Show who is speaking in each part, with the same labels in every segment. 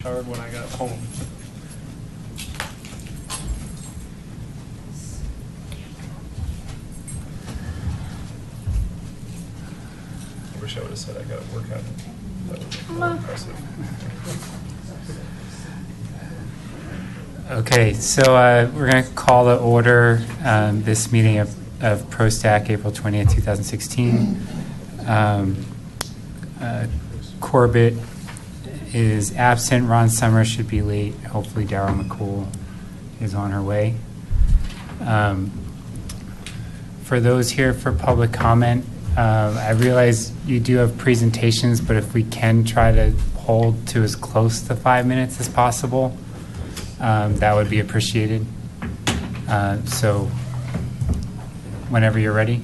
Speaker 1: hard when I got home. I wish I would have said I got to work on it. That would be more impressive.
Speaker 2: Okay, so we're going to call to order this meeting of PROSTAC, April 20th, 2016. Corbett is absent. Ron Summers should be late. Hopefully Darryl McCool is on her way. For those here for public comment, I realize you do have presentations, but if we can try to hold to as close to 5 minutes as possible, that would be appreciated. So whenever you're ready.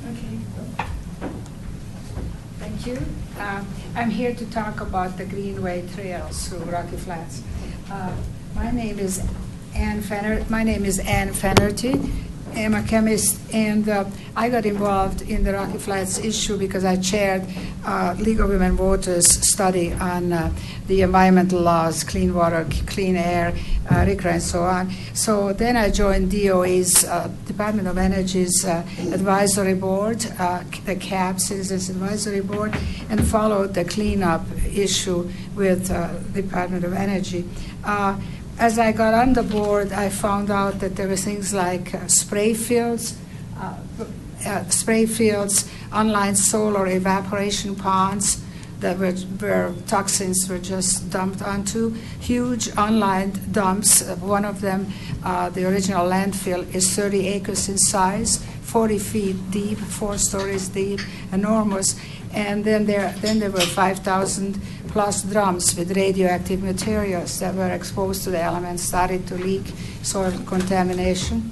Speaker 3: Okay. Thank you. I'm here to talk about the Greenway Trails through Rocky Flats. My name is Ann Fennerty. I'm a chemist, and I got involved in the Rocky Flats issue because I chaired League of Women Voters study on the environmental laws, clean water, clean air, RCRA, and so on. So then I joined DOE's Department of Energy's advisory board, the CAB, Citizens Advisory Board, and followed the cleanup issue with Department of Energy. As I got on the board, I found out that there were things like spray fields, online solar evaporation ponds that where toxins were just dumped onto, huge online dumps. One of them, the original landfill, is 30 acres in size, 40 feet deep, 4 stories deep, enormous. And then there were 5,000 plus drums with radioactive materials that were exposed to the elements, started to leak, soil contamination.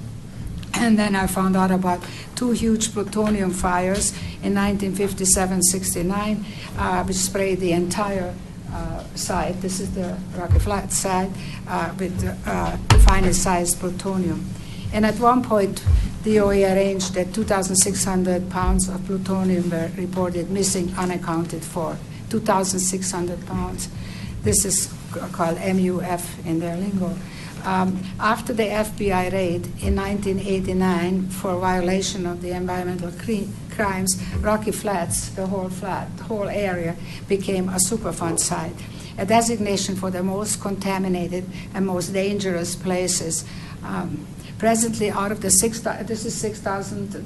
Speaker 3: And then I found out about 2 huge plutonium fires in 1957-69, which sprayed the entire site. This is the Rocky Flats site with the finest sized plutonium. And at one point, DOE arranged that 2,600 pounds of plutonium were reported missing, unaccounted for. 2,600 pounds. This is called MUF in their lingo. After the FBI raid in 1989 for violation of the environmental crimes, Rocky Flats, the whole area, became a Superfund site, a designation for the most contaminated and most dangerous places. Presently, out of the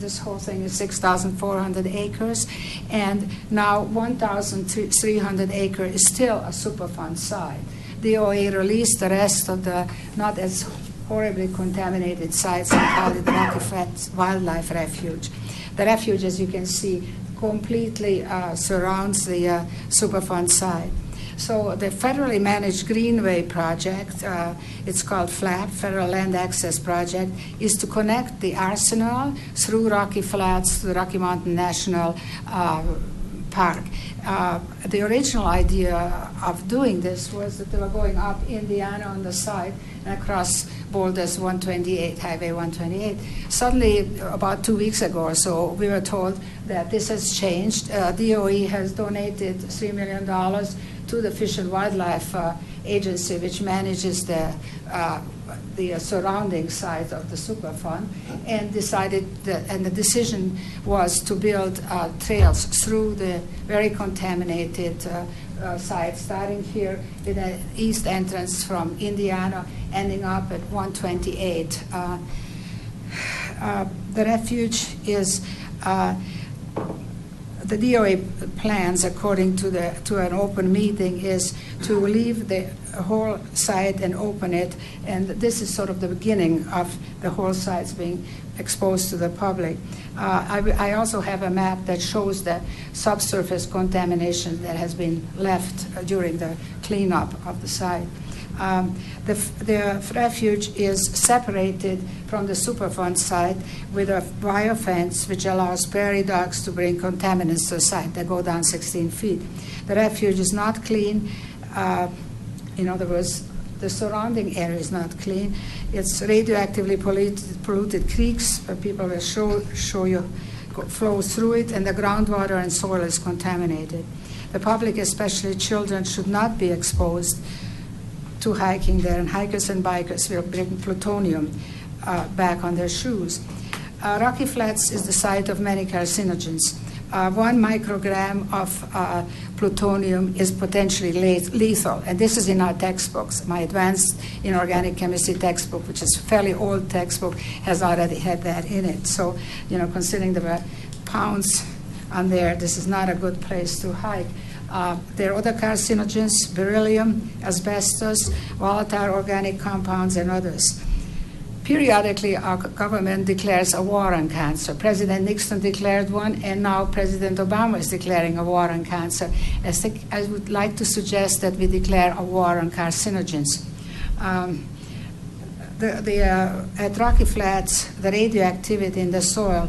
Speaker 3: this whole thing is 6,400 acres, and now 1,300 acres is still a Superfund site. DOE released the rest of the not as horribly contaminated sites and called it Rocky Flats Wildlife Refuge. The refuge, as you can see, completely surrounds the Superfund site. So the federally managed Greenway project, it's called FLAP, Federal Land Access Project, is to connect the arsenal through Rocky Flats to the Rocky Mountain National Park. The original idea of doing this was that they were going up Indiana on the side and across Boulder's 128, Highway 128. Suddenly, about 2 weeks ago or so, we were told that this has changed. DOE has donated $3 million to the Fish and Wildlife Agency, which manages the surrounding site of the Superfund, and decided that, and the decision was to build trails through the very contaminated site, starting here with an east entrance from Indiana, ending up at 128. The refuge is the DOE plans, according to an open meeting, is to leave the whole site and open it, and this is sort of the beginning of the whole sites being exposed to the public. I also have a map that shows the subsurface contamination that has been left during the cleanup of the site. The refuge is separated from the Superfund site with a wire fence which allows prairie dogs to bring contaminants to the site that go down 16 feet. The refuge is not clean. In other words, the surrounding area is not clean. It's radioactively polluted creeks, people will show you, flow through it, and the groundwater and soil is contaminated. the public, especially children, should not be exposed to hiking there, and hikers and bikers will bring plutonium back on their shoes. Rocky Flats is the site of many carcinogens. 1 microgram of plutonium is potentially lethal, and this is in our textbooks. My advanced inorganic chemistry textbook, which is a fairly old textbook, has already had that in it. So, considering there were pounds on there, this is not a good place to hike. There are other carcinogens, beryllium, asbestos, volatile organic compounds, and others. Periodically, our government declares a war on cancer. President Nixon declared one, and now President Obama is declaring a war on cancer. I would like to suggest that we declare a war on carcinogens. At Rocky Flats, the radioactivity in the soil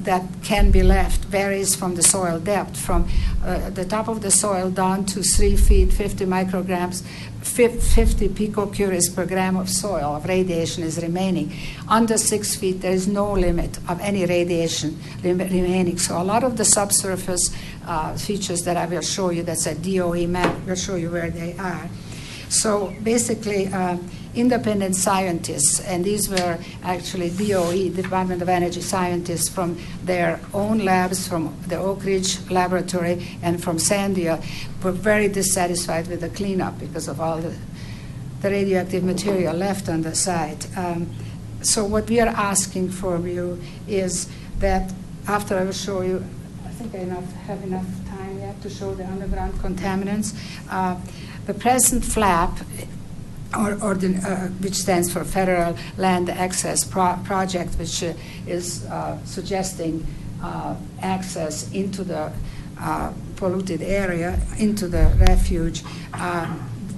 Speaker 3: that can be left varies from the soil depth, from the top of the soil down to 3 feet, 50 micrograms, 50 picocuries per gram of soil of radiation is remaining. Under 6 feet, there is no limit of any radiation remaining. So a lot of the subsurface features that I will show you, that's a DOE map, will show you where they are. So basically, independent scientists, and these were actually DOE, Department of Energy scientists from their own labs, from the Oak Ridge Laboratory and from Sandia, were very dissatisfied with the cleanup because of all the radioactive material left on the site. So what we are asking from you is that after I will show you, I think I have enough time yet to show the underground contaminants. The present FLAP, which stands for Federal Land Access Project, which is suggesting access into the polluted area, into the refuge,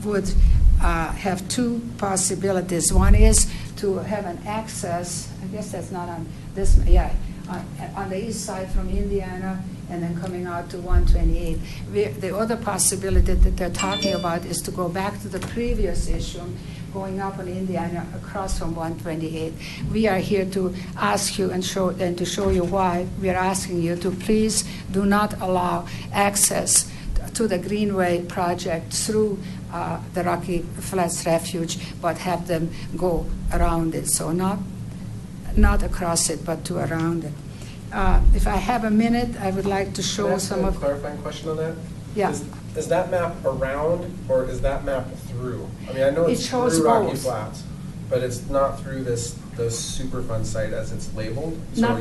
Speaker 3: would have 2 possibilities. One is to have an access, I guess that's not on this, on the east side from Indiana, and then coming out to 128. The other possibility that they're talking about is to go back to the previous issue, going up on Indiana across from 128. We are here to ask you and to show you why we are asking you to please do not allow access to the Greenway project through the Rocky Flats Refuge, but have them go around it. So not across it, but to around it. If I have a minute, I would like to show some of...
Speaker 1: Can I ask a clarifying question on that?
Speaker 3: Yeah.
Speaker 1: Is that map around, or is that map through? I mean, I know it's through Rocky Flats, but it's not through the Superfund site as it's labeled. So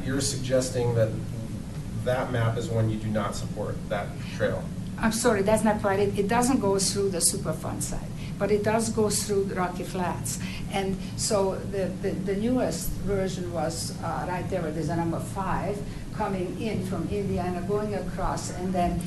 Speaker 1: you're suggesting that map is one you do not support, that trail.
Speaker 3: I'm sorry, that's not right. It doesn't go through the Superfund site, but it does go through the Rocky Flats. And so the newest version was right there where there's a number 5, coming in from Indiana, going across, and then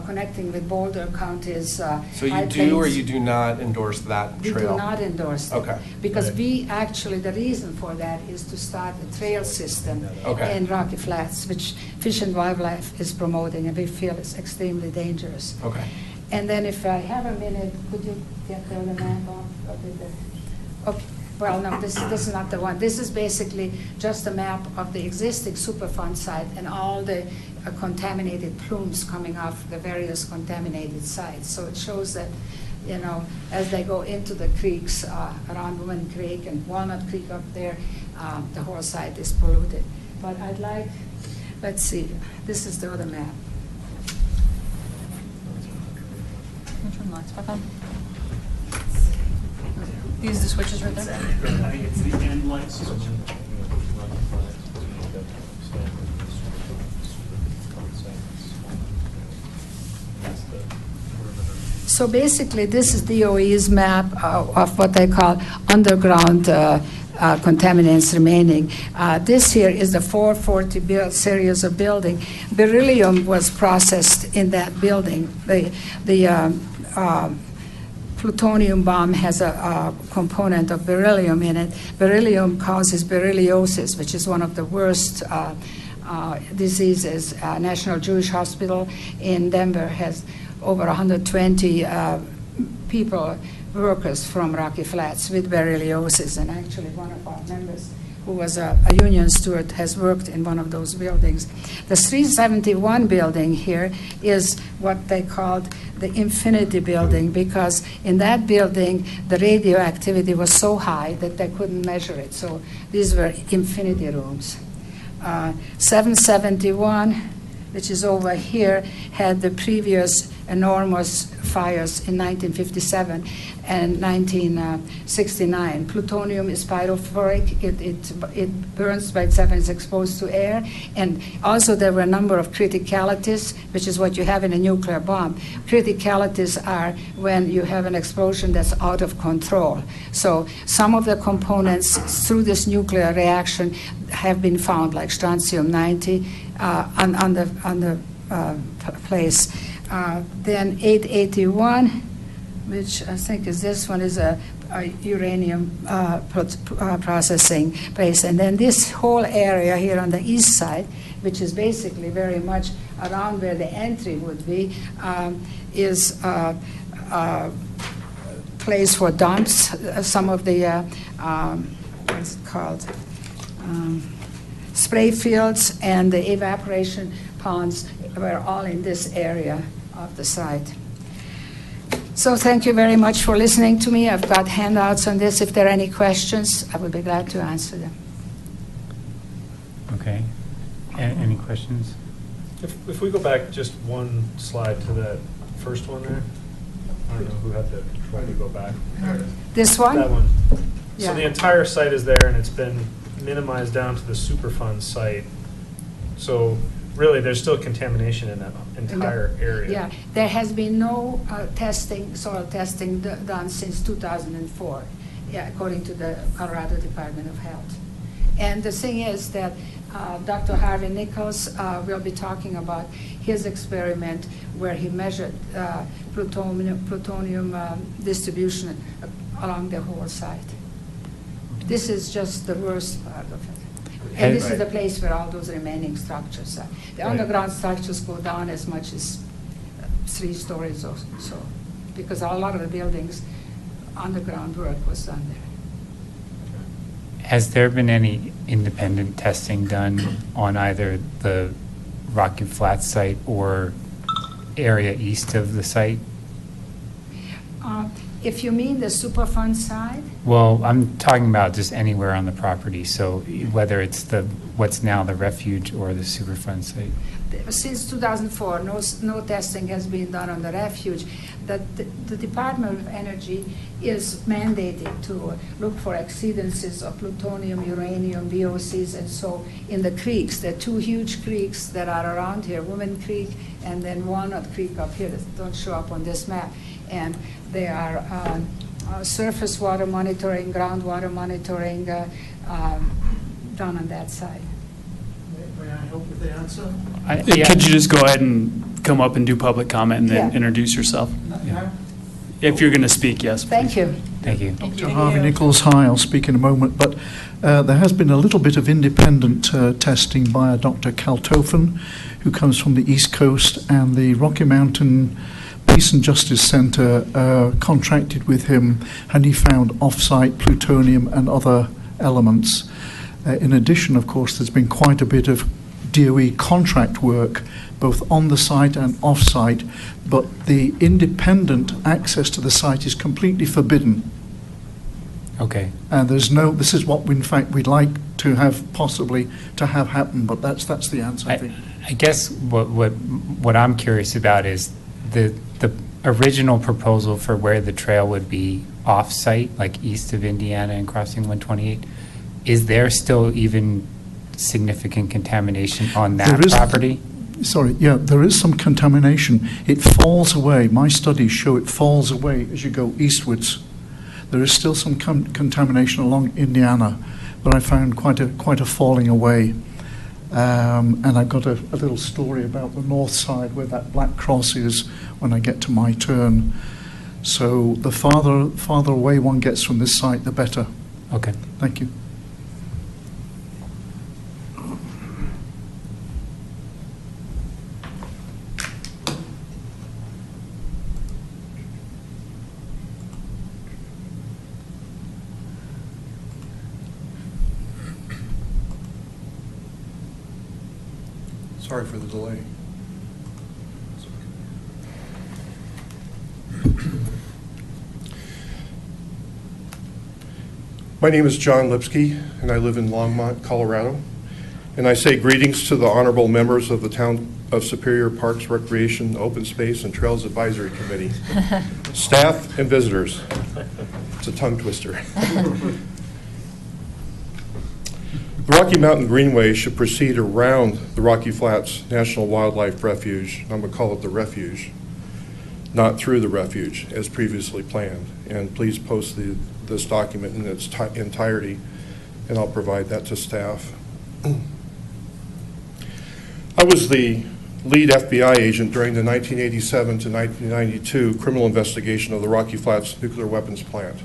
Speaker 3: connecting with Boulder County's
Speaker 1: So you do or you do not endorse that trail?
Speaker 3: We do not endorse it.
Speaker 1: Okay.
Speaker 3: Because we actually, the reason for that is to start a trail system in Rocky Flats, which Fish and Wildlife is promoting, and we feel it's extremely dangerous.
Speaker 1: Okay.
Speaker 3: And then if I have a minute, could you get the other map off? Okay. Well, no, this is not the one. This is basically just a map of the existing Superfund site and all the contaminated plumes coming off the various contaminated sites. So it shows that, as they go into the creeks around Woman Creek and Walnut Creek up there, the whole site is polluted. But I'd like, let's see, this is the other map.
Speaker 4: Which one lights back on? These are the switches right there?
Speaker 5: It's the end light switch.
Speaker 3: So basically, this is DOE's map of what they call underground contaminants remaining. This here is the 440 series of building. Beryllium was processed in that building. The plutonium bomb has a component of beryllium in it. Beryllium causes berylliosis, which is one of the worst diseases. National Jewish Hospital in Denver has over 120 workers from Rocky Flats with berylliosis, and actually one of our members who was a union steward, has worked in one of those buildings. The 371 building here is what they called the Infinity Building, because in that building the radioactivity was so high that they couldn't measure it. So these were infinity rooms. 771, which is over here, had the previous enormous fires in 1957 and 1969. Plutonium is pyrophoric. It burns by itself and is exposed to air. And also there were a number of criticalities, which is what you have in a nuclear bomb. Criticalities are when you have an explosion that's out of control. So some of the components through this nuclear reaction have been found, like strontium-90 on the place. Then 881, which I think is this one, is a uranium processing place. And then this whole area here on the east side, which is basically very much around where the entry would be, is a place for dumps. Some of the, what's it called? Spray fields and the evaporation ponds were all in this area of the site. So thank you very much for listening to me. I've got handouts on this. If there are any questions, I would be glad to answer them.
Speaker 2: Okay. Any questions?
Speaker 6: If we go back just one slide to that first one there. I don't know who had to try to go back.
Speaker 3: This one?
Speaker 6: That one.
Speaker 3: Yeah.
Speaker 6: So the entire site is there, and it's been minimized down to the Superfund site. So really, there's still contamination in that entire area.
Speaker 3: Yeah, there has been no soil testing done since 2004, according to the Colorado Department of Health. And the thing is that Dr. Harvey Nichols will be talking about his experiment where he measured plutonium distribution along the whole site. This is just the worst part of it. And this is the place where all those remaining structures are. The underground structures go down as much as 3 stories or so, because a lot of the buildings, underground work was done there.
Speaker 2: Has there been any independent testing done on either the Rocky Flats site or area east of the site?
Speaker 3: If you mean the Superfund side?
Speaker 2: Well, I'm talking about just anywhere on the property, so whether it's what's now the refuge or the Superfund site.
Speaker 3: Since 2004, no testing has been done on the refuge. The Department of Energy is mandated to look for exceedances of plutonium, uranium, VOCs, and so in the creeks. There are 2 huge creeks that are around here, Woman Creek and then Walnut Creek up here that don't show up on this map. And they are surface water monitoring, groundwater monitoring done on that side.
Speaker 7: May I help with the answer?
Speaker 2: Yeah.
Speaker 5: Could you just go ahead and come up and do public comment and then introduce yourself? If you're going to speak, yes.
Speaker 3: Thank you.
Speaker 2: Thank you.
Speaker 7: Dr. Harvey Nichols, hi, I'll speak in a moment, but there has been a little bit of independent testing by a Dr. Kaltofen, who comes from the East Coast, and the Rocky Mountain Peace and Justice Center contracted with him, and he found off-site plutonium and other elements. In addition, of course, there's been quite a bit of DOE contract work, both on the site and off-site, but the independent access to the site is completely forbidden.
Speaker 2: Okay.
Speaker 7: And this is what, in fact, we'd like to have possibly to have happen, but that's the answer, I think.
Speaker 2: I guess what I'm curious about is the original proposal for where the trail would be off-site, like east of Indiana and crossing 128. Is there still even significant contamination on that property?
Speaker 7: Sorry, yeah, there is some contamination. It falls away. My studies show it falls away as you go eastwards. There is still some contamination along Indiana, but I found quite a falling away. And I've got a little story about the north side where that black cross is when I get to my turn. So the farther away one gets from this site, the better.
Speaker 2: Okay.
Speaker 7: Thank you.
Speaker 8: Sorry for the delay. My name is John Lipsky, and I live in Longmont, Colorado. And I say greetings to the honorable members of the Town of Superior Parks, Recreation, Open Space, and Trails Advisory Committee, staff, and visitors. It's a tongue twister. The Rocky Mountain Greenway should proceed around the Rocky Flats National Wildlife Refuge. I'm going to call it the refuge, not through the refuge as previously planned. And please post this document in its entirety, and I'll provide that to staff. I was the lead FBI agent during the 1987 to 1992 criminal investigation of the Rocky Flats nuclear weapons plant,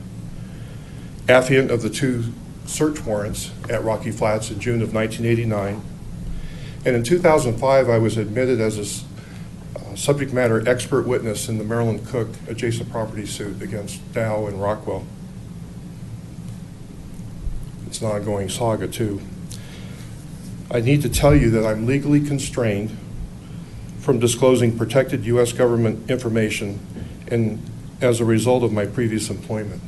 Speaker 8: affiant of the 2 search warrants at Rocky Flats in June of 1989. And in 2005, I was admitted as a subject matter expert witness in the Maryland Cook adjacent property suit against Dow and Rockwell. It's an ongoing saga, too. I need to tell you that I'm legally constrained from disclosing protected U.S. government information and as a result of my previous employment.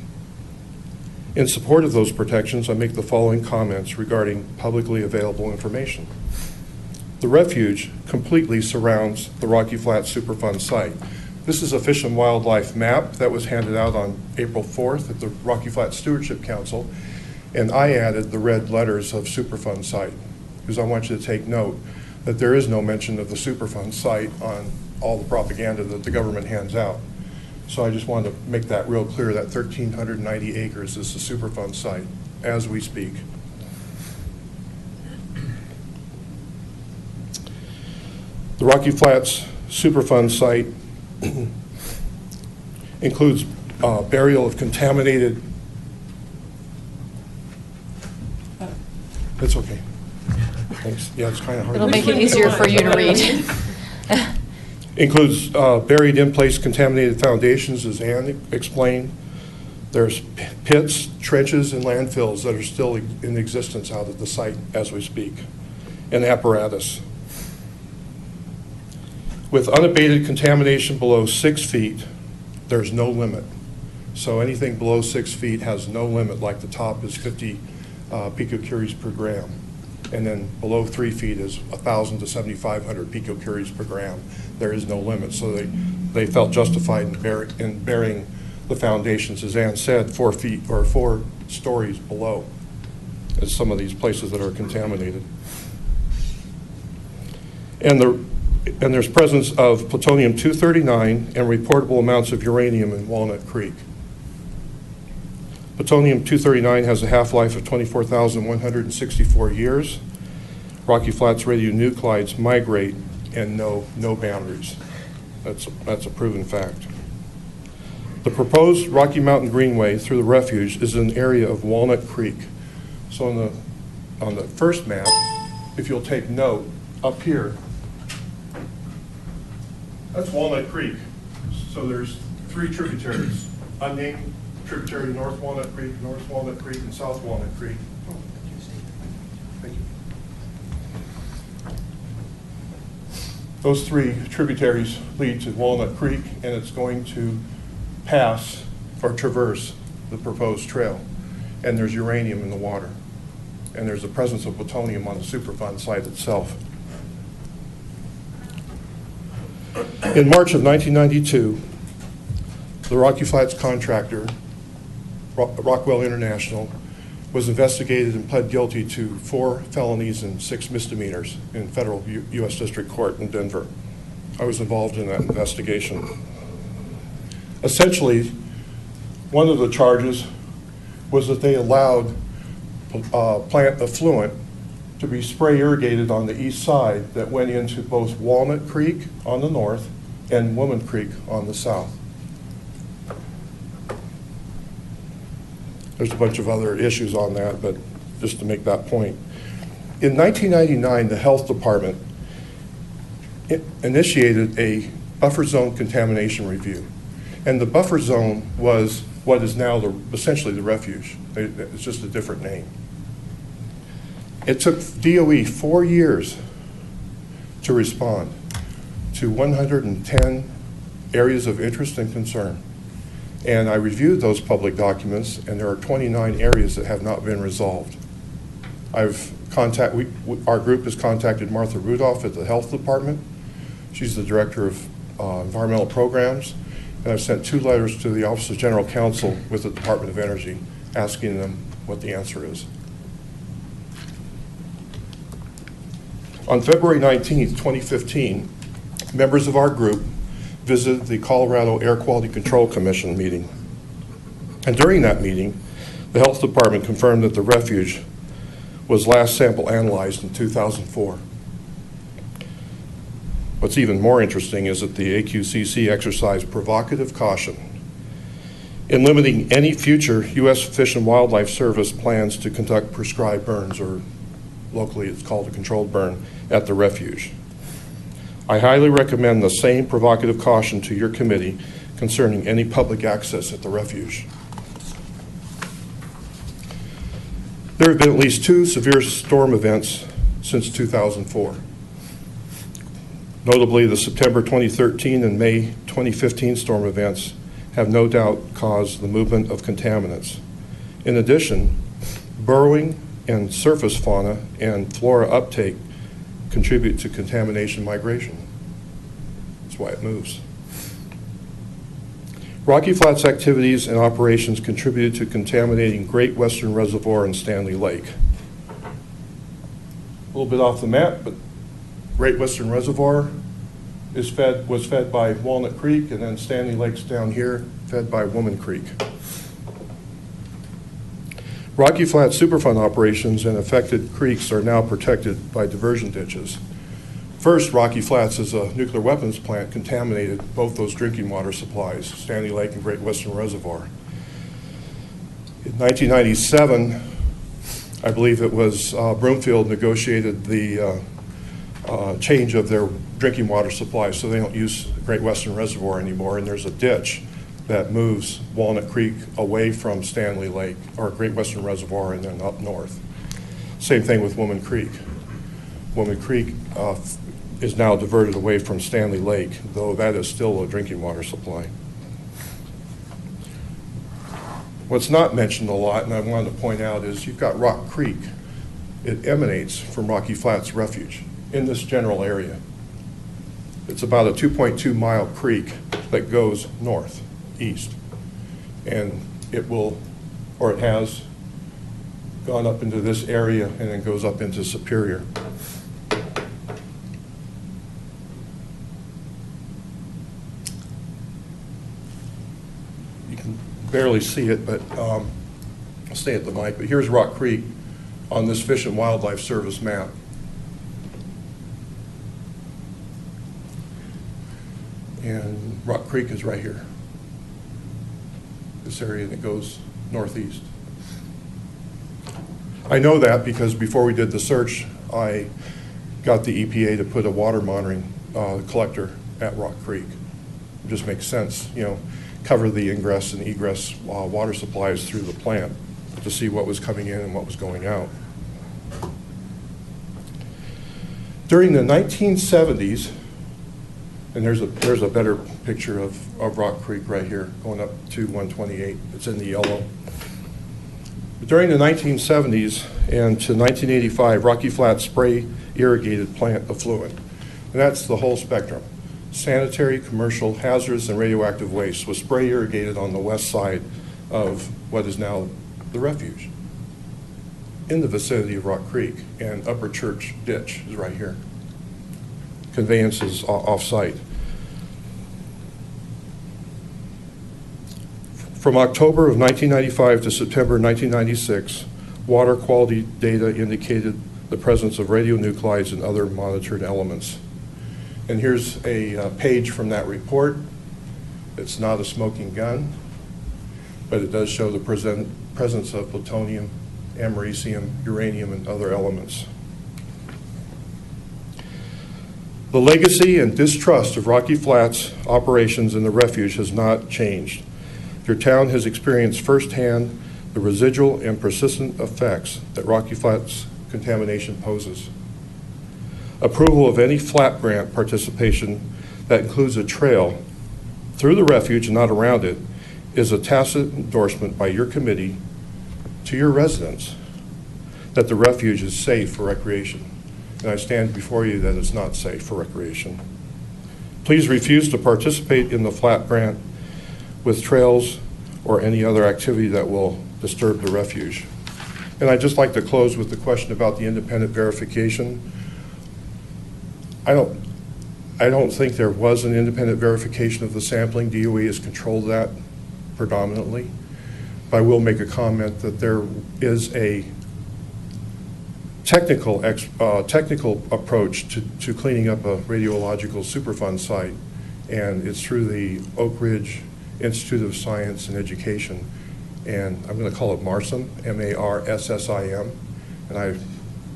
Speaker 8: In support of those protections, I make the following comments regarding publicly available information. The refuge completely surrounds the Rocky Flats Superfund site. This is a Fish and Wildlife map that was handed out on April 4th at the Rocky Flats Stewardship Council, and I added the red letters of Superfund site because I want you to take note that there is no mention of the Superfund site on all the propaganda that the government hands out. So I just wanted to make that real clear, that 1,390 acres is the Superfund site as we speak. The Rocky Flats Superfund site includes burial of contaminated. It's okay. Thanks. Yeah, it's kind of hard.
Speaker 4: It'll make it easier for you to read.
Speaker 8: Includes buried in-place contaminated foundations, as Ann explained. There's pits, trenches, and landfills that are still in existence out at the site as we speak, and apparatus. With unabated contamination below 6 feet, there's no limit. So anything below 6 feet has no limit, like the top is 50 picocuries per gram. And then below 3 feet is 1,000 to 7,500 picocuries per gram. There is no limit. So they felt justified in burying the foundations, as Ann said, 4 feet or 4 stories below, as some of these places that are contaminated. And there's presence of plutonium-239 and reportable amounts of uranium in Walnut Creek. Plutonium-239 has a half-life of 24,164 years. Rocky Flats radionuclides migrate and know no boundaries. That's a proven fact. The proposed Rocky Mountain Greenway through the refuge is in an area of Walnut Creek. So on the first map, if you'll take note, up here, that's Walnut Creek. So there's 3 tributaries, unnamed tributary to North Walnut Creek, and South Walnut Creek. Thank you. Those 3 tributaries lead to Walnut Creek, and it's going to pass or traverse the proposed trail. And there's uranium in the water. And there's the presence of plutonium on the Superfund site itself. In March of 1992, the Rocky Flats contractor, Rockwell International, was investigated and pled guilty to 4 felonies and 6 misdemeanors in federal U.S. District Court in Denver. I was involved in that investigation. Essentially, one of the charges was that they allowed plant effluent to be spray irrigated on the east side that went into both Walnut Creek on the north and Woman Creek on the south. There's a bunch of other issues on that, but just to make that point. In 1999, the Health Department initiated a buffer zone contamination review. And the buffer zone was what is now essentially the refuge. It's just a different name. It took DOE 4 years to respond to 110 areas of interest and concern. And I reviewed those public documents, and there are 29 areas that have not been resolved. Our group has contacted Martha Rudolph at the Health Department. She's the Director of Environmental Programs. And I've sent 2 letters to the Office of General Counsel with the Department of Energy asking them what the answer is. On February 19th, 2015, members of our group visited the Colorado Air Quality Control Commission meeting. And during that meeting, the Health Department confirmed that the refuge was last sample analyzed in 2004. What's even more interesting is that the AQCC exercised provocative caution in limiting any future U.S. Fish and Wildlife Service plans to conduct prescribed burns, or locally it's called a controlled burn, at the refuge. I highly recommend the same provocative caution to your committee concerning any public access at the refuge. There have been at least 2 severe storm events since 2004. Notably, the September 2013 and May 2015 storm events have no doubt caused the movement of contaminants. In addition, burrowing and surface fauna and flora uptake contribute to contamination migration. That's why it moves. Rocky Flats activities and operations contributed to contaminating Great Western Reservoir and Stanley Lake. A little bit off the map, but Great Western Reservoir was fed by Walnut Creek, and then Stanley Lake's down here, fed by Woman Creek. Rocky Flats Superfund operations and affected creeks are now protected by diversion ditches. First, Rocky Flats, as a nuclear weapons plant, contaminated both those drinking water supplies, Stanley Lake and Great Western Reservoir. In 1997, I believe it was Broomfield negotiated the change of their drinking water supply, so they don't use Great Western Reservoir anymore, and there's a ditch that moves Walnut Creek away from Stanley Lake, or Great Western Reservoir, and then up north. Same thing with Woman Creek. Woman Creek is now diverted away from Stanley Lake, though that is still a drinking water supply. What's not mentioned a lot, and I wanted to point out, is you've got Rock Creek. It emanates from Rocky Flats Refuge in this general area. It's about a 2.2-mile creek that goes northeast, and it will, or it has, gone up into this area and then goes up into Superior. You can barely see it, but I'll stay at the mic. But here's Rock Creek on this Fish and Wildlife Service map. And Rock Creek is right here, this area that goes northeast. I know that because before we did the search, I got the EPA to put a water monitoring collector at Rock Creek. It just makes sense, you know, cover the ingress and egress water supplies through the plant to see what was coming in and what was going out. During the 1970s, and there's a better picture of Rock Creek right here, going up to 128. It's in the yellow. But during the 1970s and to 1985, Rocky Flats spray irrigated plant effluent. And that's the whole spectrum. Sanitary, commercial, hazardous, and radioactive waste was spray irrigated on the west side of what is now the refuge, in the vicinity of Rock Creek, and Upper Church Ditch is right here. Conveyance is off-site. From October of 1995 to September 1996, water quality data indicated the presence of radionuclides and other monitored elements. And here's a page from that report. It's not a smoking gun, but it does show the presence of plutonium, americium, uranium, and other elements. The legacy and distrust of Rocky Flats operations in the refuge has not changed. Your town has experienced firsthand the residual and persistent effects that Rocky Flats contamination poses. Approval of any flap grant participation that includes a trail through the refuge and not around it is a tacit endorsement by your committee to your residents that the refuge is safe for recreation. And I stand before you that it's not safe for recreation. Please refuse to participate in the flap grant with trails or any other activity that will disturb the refuge. And I'd just like to close with the question about the independent verification. I don't think there was an independent verification of the sampling. DOE has controlled that predominantly. But I will make a comment that there is a technical approach to cleaning up a radiological Superfund site, and it's through the Oak Ridge Institute of Science and Education, and I'm going to call it MARSSIM, M-A-R-S-S-I-M, and I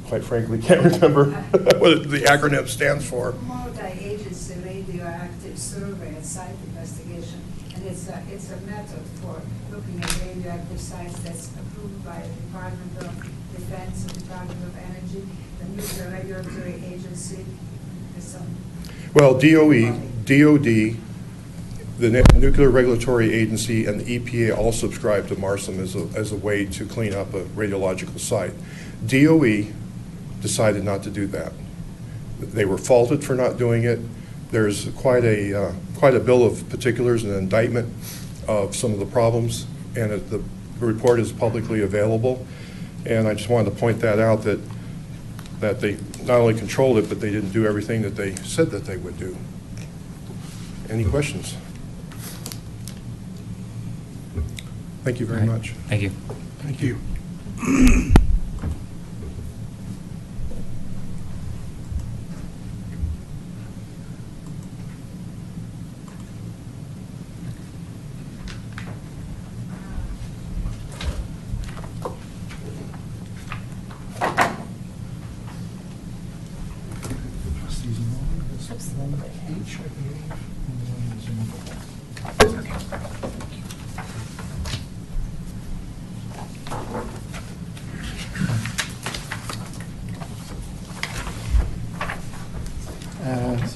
Speaker 8: quite frankly can't remember what the acronym stands for.
Speaker 3: Multi-agency radioactive survey and site investigation, and it's a method for looking at radioactive sites that's approved by the Department of Defense, the Department of Energy, the Nuclear Regulatory Agency.
Speaker 8: Well, DOE, DOD, the Nuclear Regulatory Agency, and the EPA all subscribe to MARSSIM as a way to clean up a radiological site. DOE decided not to do that. They were faulted for not doing it. There's quite a bill of particulars and indictment of some of the problems, and the report is publicly available. And I just wanted to point that out, that they not only controlled it, but they didn't do everything that they said that they would do. Any questions? Thank you very much.
Speaker 2: Thank you.
Speaker 8: Thank you.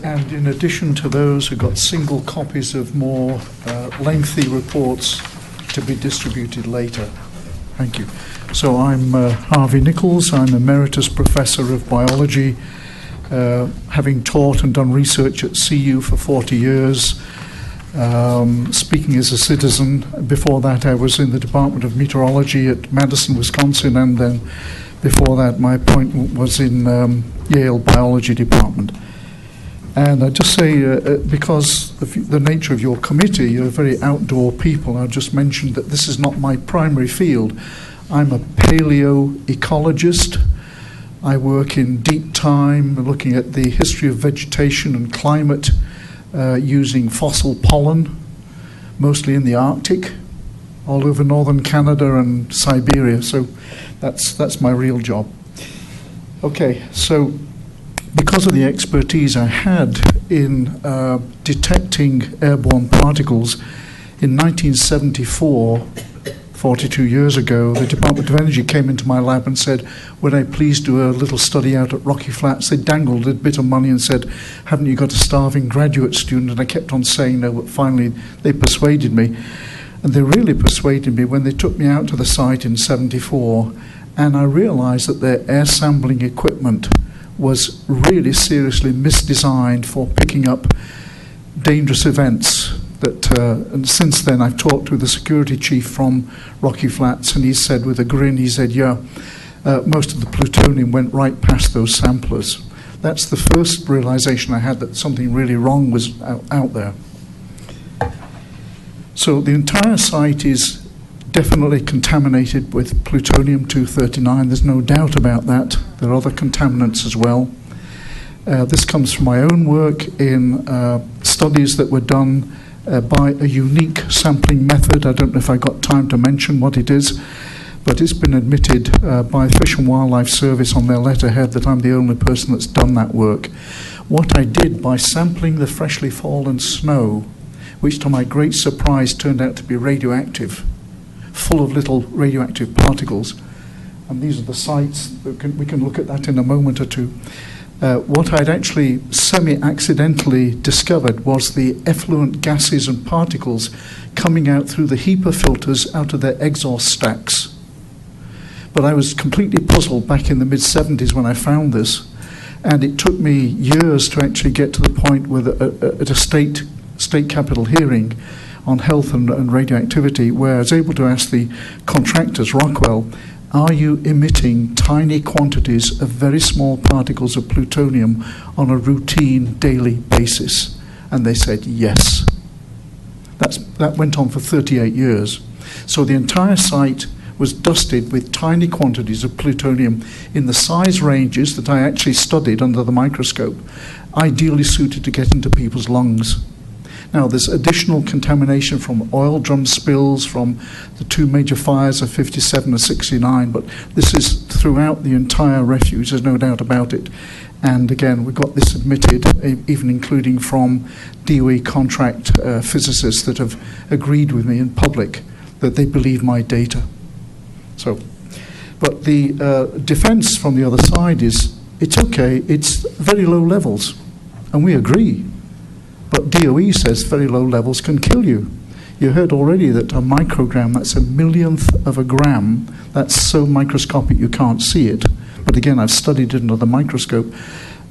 Speaker 7: And in addition to those, we've got single copies of more lengthy reports to be distributed later. Thank you. So I'm Harvey Nichols. I'm Emeritus Professor of Biology, having taught and done research at CU for 40 years. Speaking as a citizen, before that I was in the Department of Meteorology at Madison, Wisconsin, and then before that my appointment was in Yale Biology Department. And I just say, because the nature of your committee, you're very outdoor people, I'll just mention that this is not my primary field. I'm a paleoecologist. I work in deep time, looking at the history of vegetation and climate, using fossil pollen, mostly in the Arctic, all over northern Canada and Siberia. So that's my real job. Okay, so because of the expertise I had in detecting airborne particles, in 1974, 42 years ago, the Department of Energy came into my lab and said, would I please do a little study out at Rocky Flats? They dangled a bit of money and said, haven't you got a starving graduate student? And I kept on saying no, but finally they persuaded me. And they really persuaded me when they took me out to the site in 74, and I realized that their air sampling equipment was really seriously misdesigned for picking up dangerous events. And since then I've talked with the security chief from Rocky Flats, and he said with a grin, he said, yeah, most of the plutonium went right past those samplers. That's the first realization I had that something really wrong was out there. So the entire site is definitely contaminated with plutonium-239. There's no doubt about that. There are other contaminants as well. This comes from my own work in studies that were done by a unique sampling method. I don't know if I got time to mention what it is, but it's been admitted by Fish and Wildlife Service on their letterhead that I'm the only person that's done that work. What I did by sampling the freshly fallen snow, which to my great surprise turned out to be radioactive, full of little radioactive particles, and these are the sites, we can look at that in a moment or two. What I'd actually semi-accidentally discovered was the effluent gases and particles coming out through the HEPA filters out of their exhaust stacks. But I was completely puzzled back in the mid-70s when I found this, and it took me years to actually get to the point where at a state capital hearing on health and radioactivity, where I was able to ask the contractors, Rockwell, are you emitting tiny quantities of very small particles of plutonium on a routine daily basis? And they said yes. That went on for 38 years. So the entire site was dusted with tiny quantities of plutonium in the size ranges that I actually studied under the microscope, ideally suited to get into people's lungs. Now, there's additional contamination from oil drum spills from the two major fires of 57 and 69, but this is throughout the entire refuge, there's no doubt about it. And again, we got this admitted, even including from DOE contract physicists that have agreed with me in public that they believe my data. So, but the defense from the other side is, it's okay, it's very low levels, and we agree. But DOE says very low levels can kill you. You heard already that a microgram, that's a millionth of a gram, that's so microscopic you can't see it. But again, I've studied it under the microscope.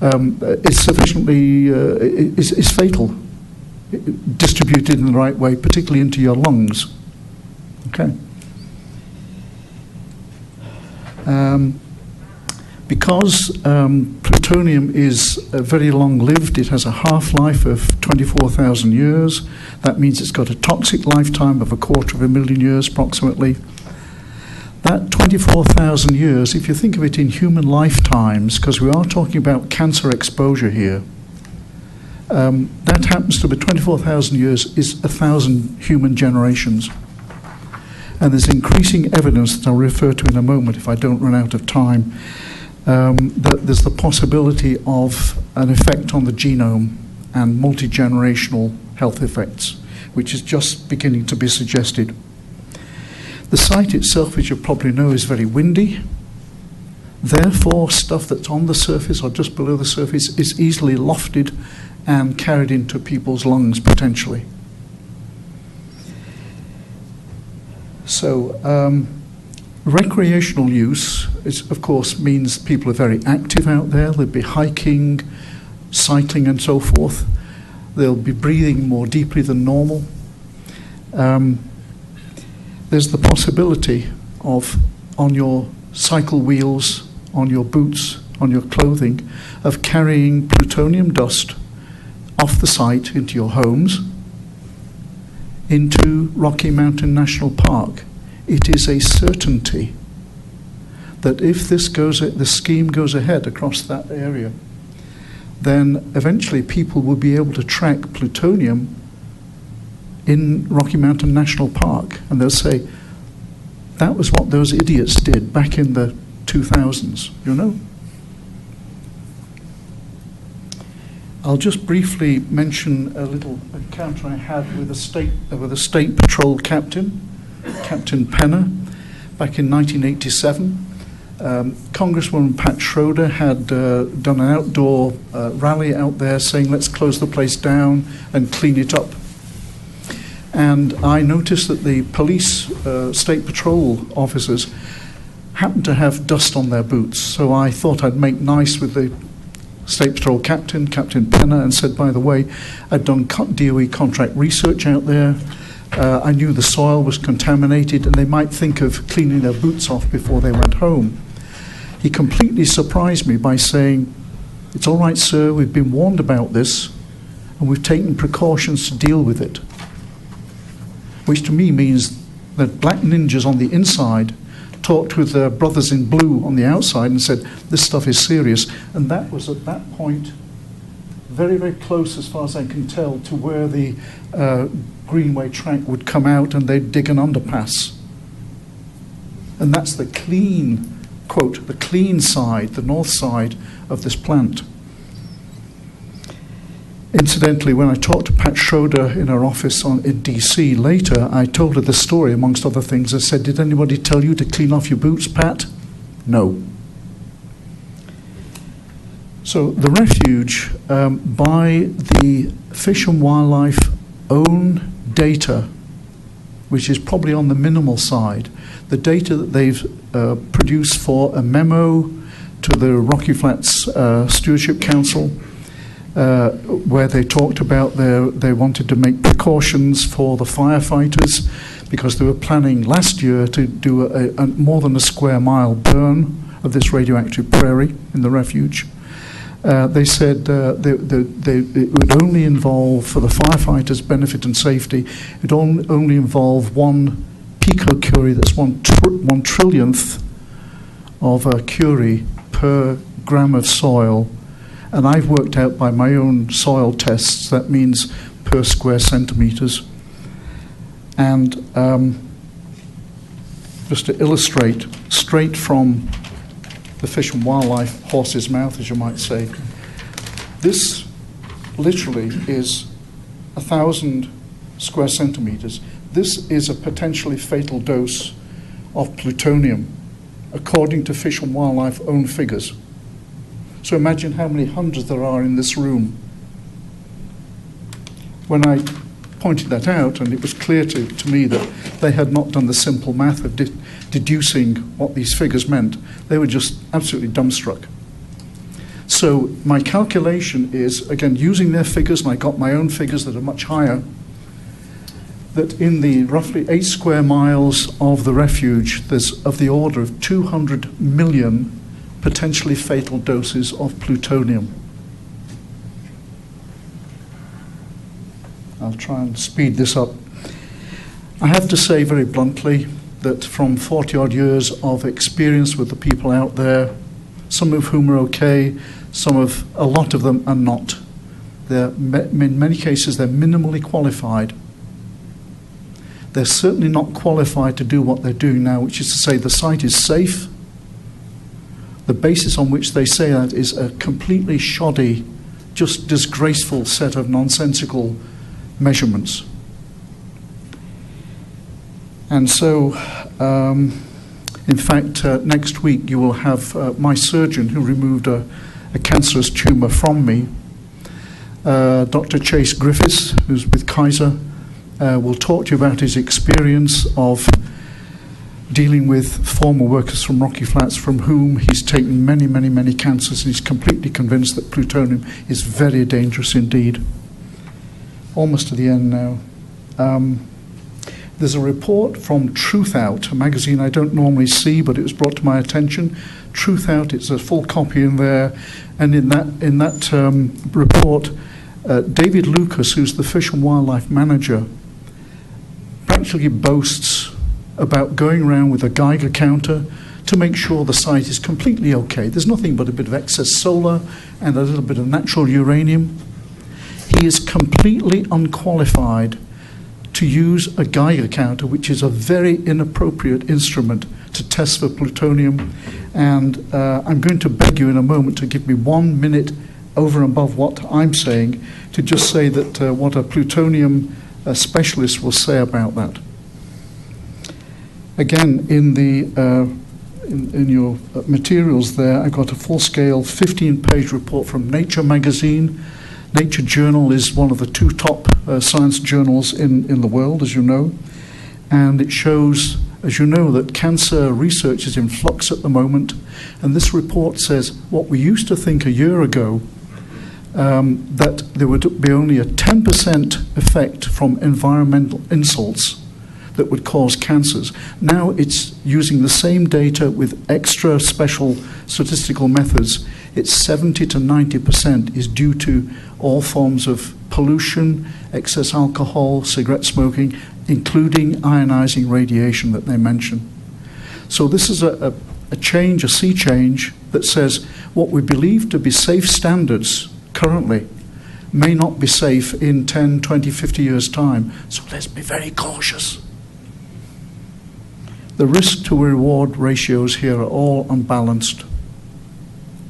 Speaker 7: It's sufficiently, is fatal, distributed in the right way, particularly into your lungs. Okay. Because plutonium is very long-lived, it has a half-life of 24,000 years. That means it's got a toxic lifetime of 250,000 years, approximately. That 24,000 years, if you think of it in human lifetimes, because we are talking about cancer exposure here, that happens to be 24,000 years is 1,000 human generations. And there's increasing evidence that I'll refer to in a moment if I don't run out of time, that there's the possibility of an effect on the genome and multi-generational health effects, which is just beginning to be suggested. The site itself, as you probably know, is very windy. Therefore, stuff that's on the surface or just below the surface is easily lofted and carried into people's lungs, potentially. So, recreational use, of course, means people are very active out there. They'll be hiking, cycling, and so forth. They'll be breathing more deeply than normal. There's the possibility of, on your cycle wheels, on your boots, on your clothing, of carrying plutonium dust off the site into your homes, into Rocky Mountain National Park. It is a certainty that if this the scheme goes ahead across that area, then eventually people will be able to track plutonium in Rocky Mountain National Park, and they'll say, that was what those idiots did back in the 2000s, you know? I'll just briefly mention a little encounter I had with a state patrol captain, Captain Penner, back in 1987. Congresswoman Pat Schroeder had done an outdoor rally out there saying, let's close the place down and clean it up. And I noticed that the police, state patrol officers, happened to have dust on their boots. So I thought I'd make nice with the State Patrol Captain Penner, and said, by the way, I'd done DOE contract research out there. I knew the soil was contaminated and they might think of cleaning their boots off before they went home. He completely surprised me by saying, it's all right, sir, we've been warned about this and we've taken precautions to deal with it. Which to me means that black ninjas on the inside talked with their brothers in blue on the outside and said, this stuff is serious. And that was at that point very, very close, as far as I can tell, to where the Greenway track would come out and they'd dig an underpass. And that's the clean, quote, the clean side, the north side of this plant. Incidentally, when I talked to Pat Schroeder in her office in DC later, I told her the story, amongst other things. I said, did anybody tell you to clean off your boots, Pat? No. So the refuge, by the Fish and Wildlife own data, which is probably on the minimal side, the data that they've produced for a memo to the Rocky Flats Stewardship Council, where they talked about they wanted to make precautions for the firefighters because they were planning last year to do a more than a square mile burn of this radioactive prairie in the refuge. They said it would only involve, for the firefighters' benefit and safety, it would only involve 1 picocurie, that's 1 trillionth of a curie per gram of soil. And I've worked out by my own soil tests, that means per square centimetres. And just to illustrate, straight from the Fish and Wildlife horse's mouth, as you might say, this literally is 1,000 square centimetres. This is a potentially fatal dose of plutonium, according to Fish and Wildlife own figures. So imagine how many hundreds there are in this room. When I pointed that out, and it was clear to me that they had not done the simple math of deducing what these figures meant, they were just absolutely dumbstruck. So my calculation is, again, using their figures, and I got my own figures that are much higher, that in the roughly 8 square miles of the refuge, there's of the order of 200 million potentially fatal doses of plutonium. I'll try and speed this up. I have to say very bluntly that from 40 odd years of experience with the people out there, some of whom are okay, a lot of them are not. In many cases, they're minimally qualified. They're certainly not qualified to do what they're doing now, which is to say the site is safe. The basis on which they say that is a completely shoddy, just disgraceful set of nonsensical measurements. And so, in fact, next week you will have my surgeon who removed a cancerous tumour from me, Dr. Chase Griffiths, who's with Kaiser, will talk to you about his experience of dealing with former workers from Rocky Flats from whom he's taken many, many, many cancers, and he's completely convinced that plutonium is very dangerous indeed. Almost to the end now. There's a report from Truth Out, a magazine I don't normally see, but it was brought to my attention. Truth Out, it's a full copy in there, and in that report, David Lucas, who's the Fish and Wildlife manager, practically boasts about going around with a Geiger counter to make sure the site is completely okay. There's nothing but a bit of excess solar and a little bit of natural uranium. He is completely unqualified to use a Geiger counter, which is a very inappropriate instrument to test for plutonium. And I'm going to beg you in a moment to give me 1 minute over and above what I'm saying to just say that what a plutonium specialist will say about that. Again, in your materials there, I got a full-scale 15-page report from Nature magazine. Nature Journal is one of the 2 top science journals in the world, as you know, and it shows, as you know, that cancer research is in flux at the moment, and this report says what we used to think a year ago, that there would be only a 10% effect from environmental insults that would cause cancers. Now it's using the same data with extra special statistical methods. It's 70 to 90% is due to all forms of pollution, excess alcohol, cigarette smoking, including ionizing radiation that they mention. So this is a change, a sea change, that says what we believe to be safe standards currently may not be safe in 10, 20, 50 years' time. So let's be very cautious. The risk to reward ratios here are all unbalanced.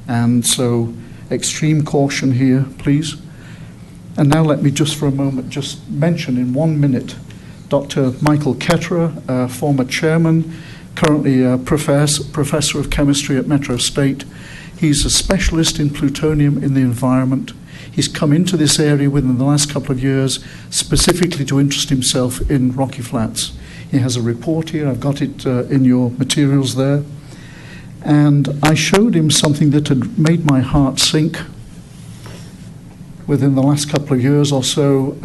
Speaker 7: And so extreme caution here, please. And now let me just for a moment just mention in 1 minute Dr. Michael Ketterer, former chairman, currently a professor of chemistry at Metro State. He's a specialist in plutonium in the environment. He's come into this area within the last couple of years specifically to interest himself in Rocky Flats. He has a report here. I've got it in your materials there. And I showed him something that had made my heart sink within the last couple of years or so.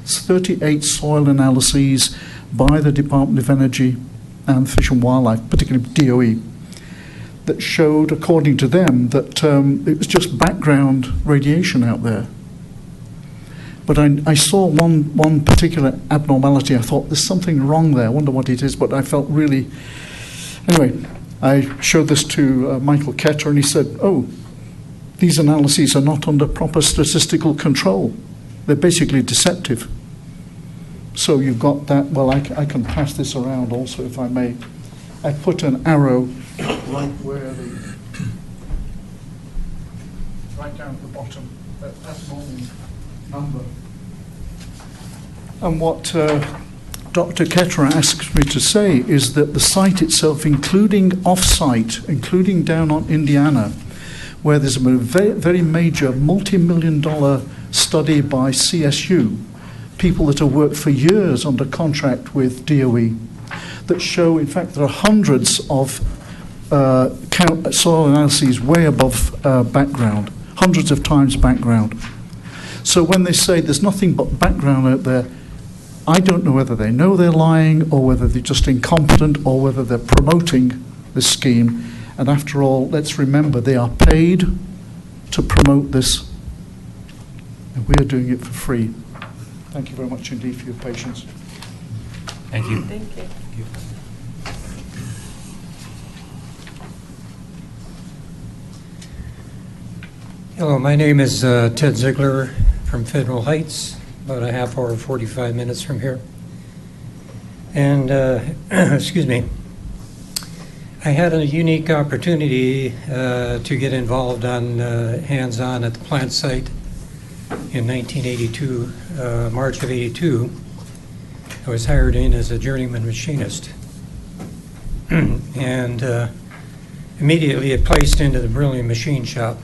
Speaker 7: 38 soil analyses by the Department of Energy and Fish and Wildlife, particularly DOE, that showed, according to them, that it was just background radiation out there. But I saw one particular abnormality. I thought, there's something wrong there. I wonder what it is, but I felt really... Anyway, I showed this to Michael Ketter, and he said, oh, these analyses are not under proper statistical control. They're basically deceptive. So you've got that. Well, I can pass this around also, if I may. I put an arrow right where right down at the bottom, that abnormal number. And what Dr. Ketter asked me to say is that the site itself, including off-site, including down on Indiana, where there's a very, very major multi-million-dollar study by CSU, people that have worked for years under contract with DOE, that show, in fact, there are hundreds of soil analyses way above background, hundreds of times background. So when they say there's nothing but background out there, I don't know whether they know they're lying or whether they're just incompetent or whether they're promoting this scheme. And after all, let's remember, they are paid to promote this, and we're doing it for free. Thank you very much indeed for your patience.
Speaker 2: Thank you.
Speaker 4: Thank you.
Speaker 9: Hello, my name is Ted Ziegler from Federal Heights, about a half hour, 45 minutes from here. And, excuse me, I had a unique opportunity to get involved on hands-on at the plant site in 1982, March of 82. I was hired in as a journeyman machinist. And immediately it placed into the Brilliant machine shop.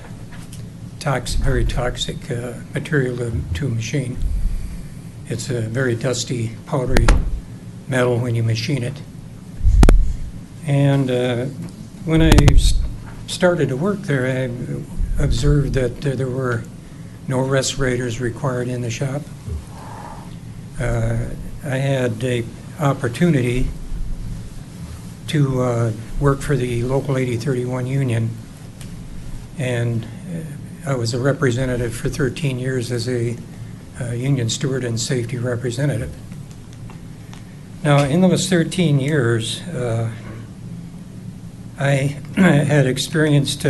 Speaker 9: Very toxic material to machine. It's a very dusty, powdery metal when you machine it. And when I started to work there, I observed that there were no respirators required in the shop. I had a opportunity to work for the local 8031 union, and I was a representative for 13 years as a union steward and safety representative. Now, in those 13 years, I had experienced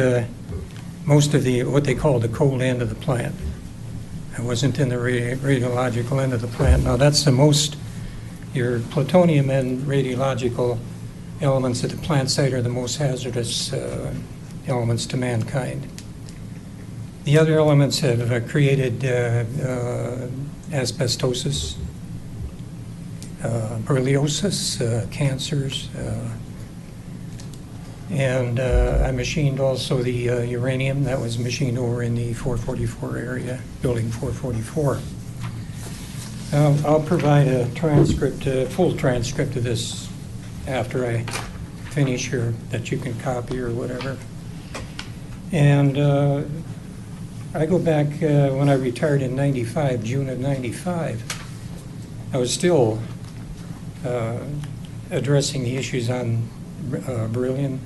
Speaker 9: most of what they call the cold end of the plant. I wasn't in the radiological end of the plant. Now, that's the most, your plutonium and radiological elements at the plant site are the most hazardous elements to mankind. The other elements have created asbestosis, borreliosis, cancers, and I machined also the uranium that was machined over in the 444 area, building 444. I'll provide a transcript, a full transcript of this after I finish here that you can copy or whatever. And I go back when I retired in 95, June of 95. I was still addressing the issues on beryllium,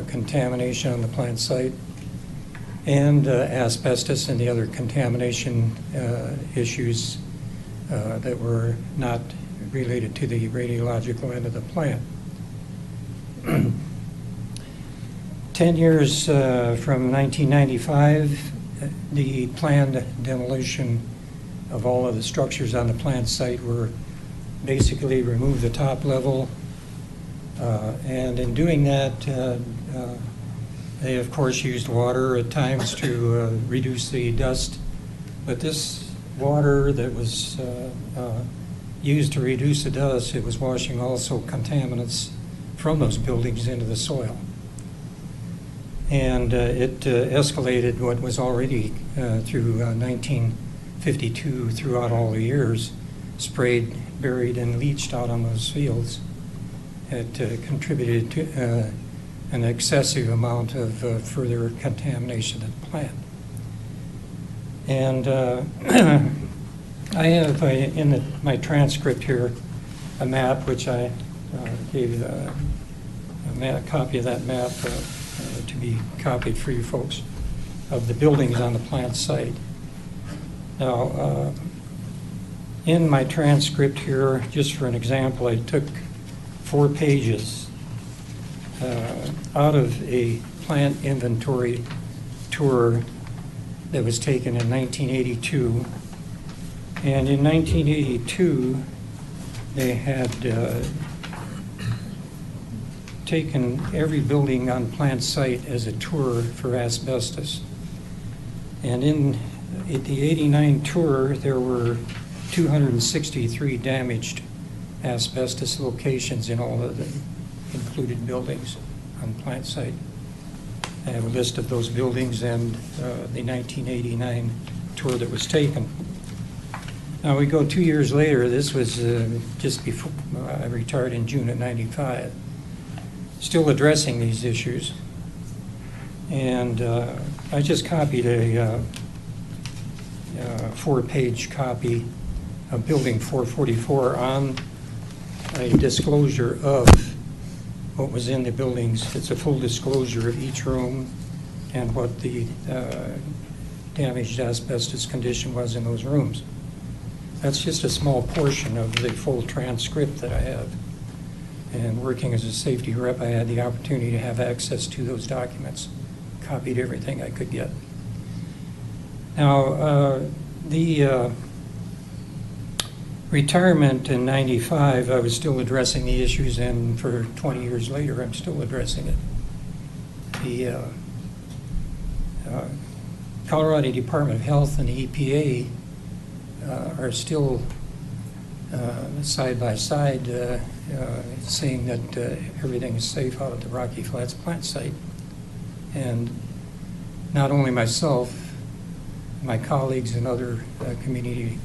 Speaker 9: contamination on the plant site, and asbestos and the other contamination issues that were not related to the radiological end of the plant. 10 years from 1995, the planned demolition of all of the structures on the plant site were basically remove the top level, and in doing that, they of course used water at times to reduce the dust, but this water that was used to reduce the dust, it was washing also contaminants from those buildings into the soil. And it escalated what was already through 1952 throughout all the years, sprayed, buried, and leached out on those fields. It contributed to an excessive amount of further contamination of the plant. And I have in my transcript here a map which I gave a copy of that map to be copied for you folks of the buildings on the plant site. Now, in my transcript here, just for an example, I took 4 pages out of a plant inventory tour that was taken in 1982. And in 1982, they had taken every building on plant site as a tour for asbestos. And in the 89 tour, there were 263 damaged asbestos locations in all of the included buildings on plant site. I have a list of those buildings and the 1989 tour that was taken. Now we go 2 years later. This was just before I retired in June of '95. Still addressing these issues. And I just copied a 4-page copy of Building 444 on a disclosure of what was in the buildings. It's a full disclosure of each room and what the damaged asbestos condition was in those rooms. That's just a small portion of the full transcript that I have. And working as a safety rep, I had the opportunity to have access to those documents. Copied everything I could get. Now, the retirement in '95, I was still addressing the issues, and for 20 years later, I'm still addressing it. The Colorado Department of Health and the EPA are still side by side saying that everything is safe out at the Rocky Flats plant site. And not only myself, my colleagues and other community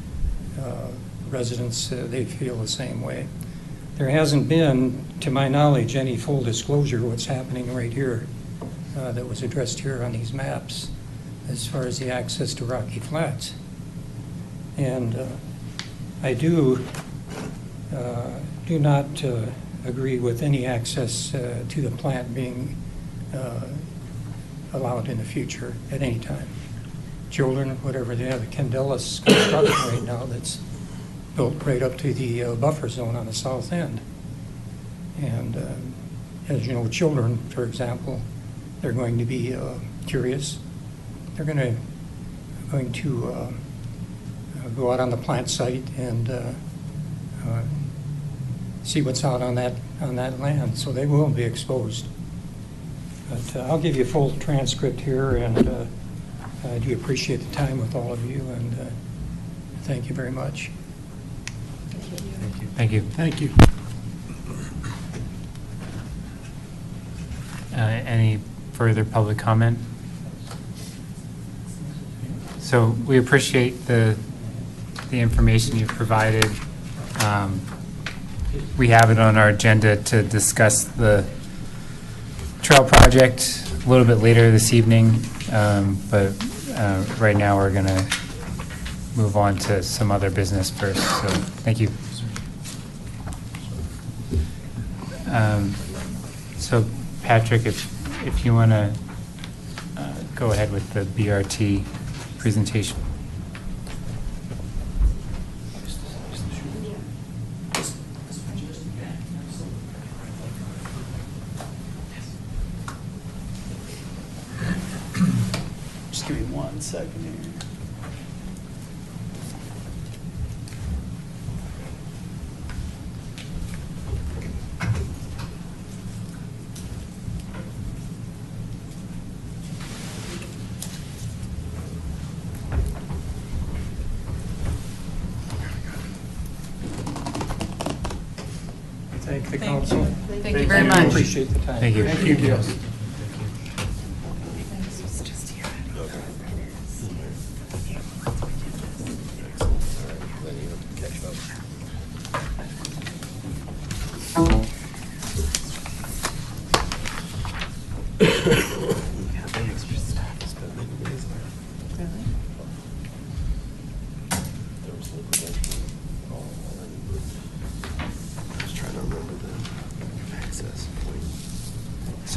Speaker 9: residents, they feel the same way. There hasn't been, to my knowledge, any full disclosure of what's happening right here that was addressed here on these maps as far as the access to Rocky Flats. And I do not agree with any access to the plant being allowed in the future at any time. Children, whatever, they have a Candelas construction right now that's built right up to the buffer zone on the south end. And as you know, children, for example, they're going to be curious. They're going to go out on the plant site and see what's out on that land. So they will be exposed. But I'll give you a full transcript here, and I do appreciate the time with all of you, and thank you very much.
Speaker 2: Thank you.
Speaker 7: Thank you.
Speaker 2: Any further public comment? So we appreciate the information you've provided. We have it on our agenda to discuss the trail project a little bit later this evening, but right now we're going to move on to some other business first. So thank you. So Patrick, if you want to go ahead with the BRT presentation.
Speaker 5: Just give me 1 second here.
Speaker 9: Thank the council.
Speaker 4: Thank you very much.
Speaker 9: Appreciate the time.
Speaker 2: Thank you.
Speaker 7: Thank you.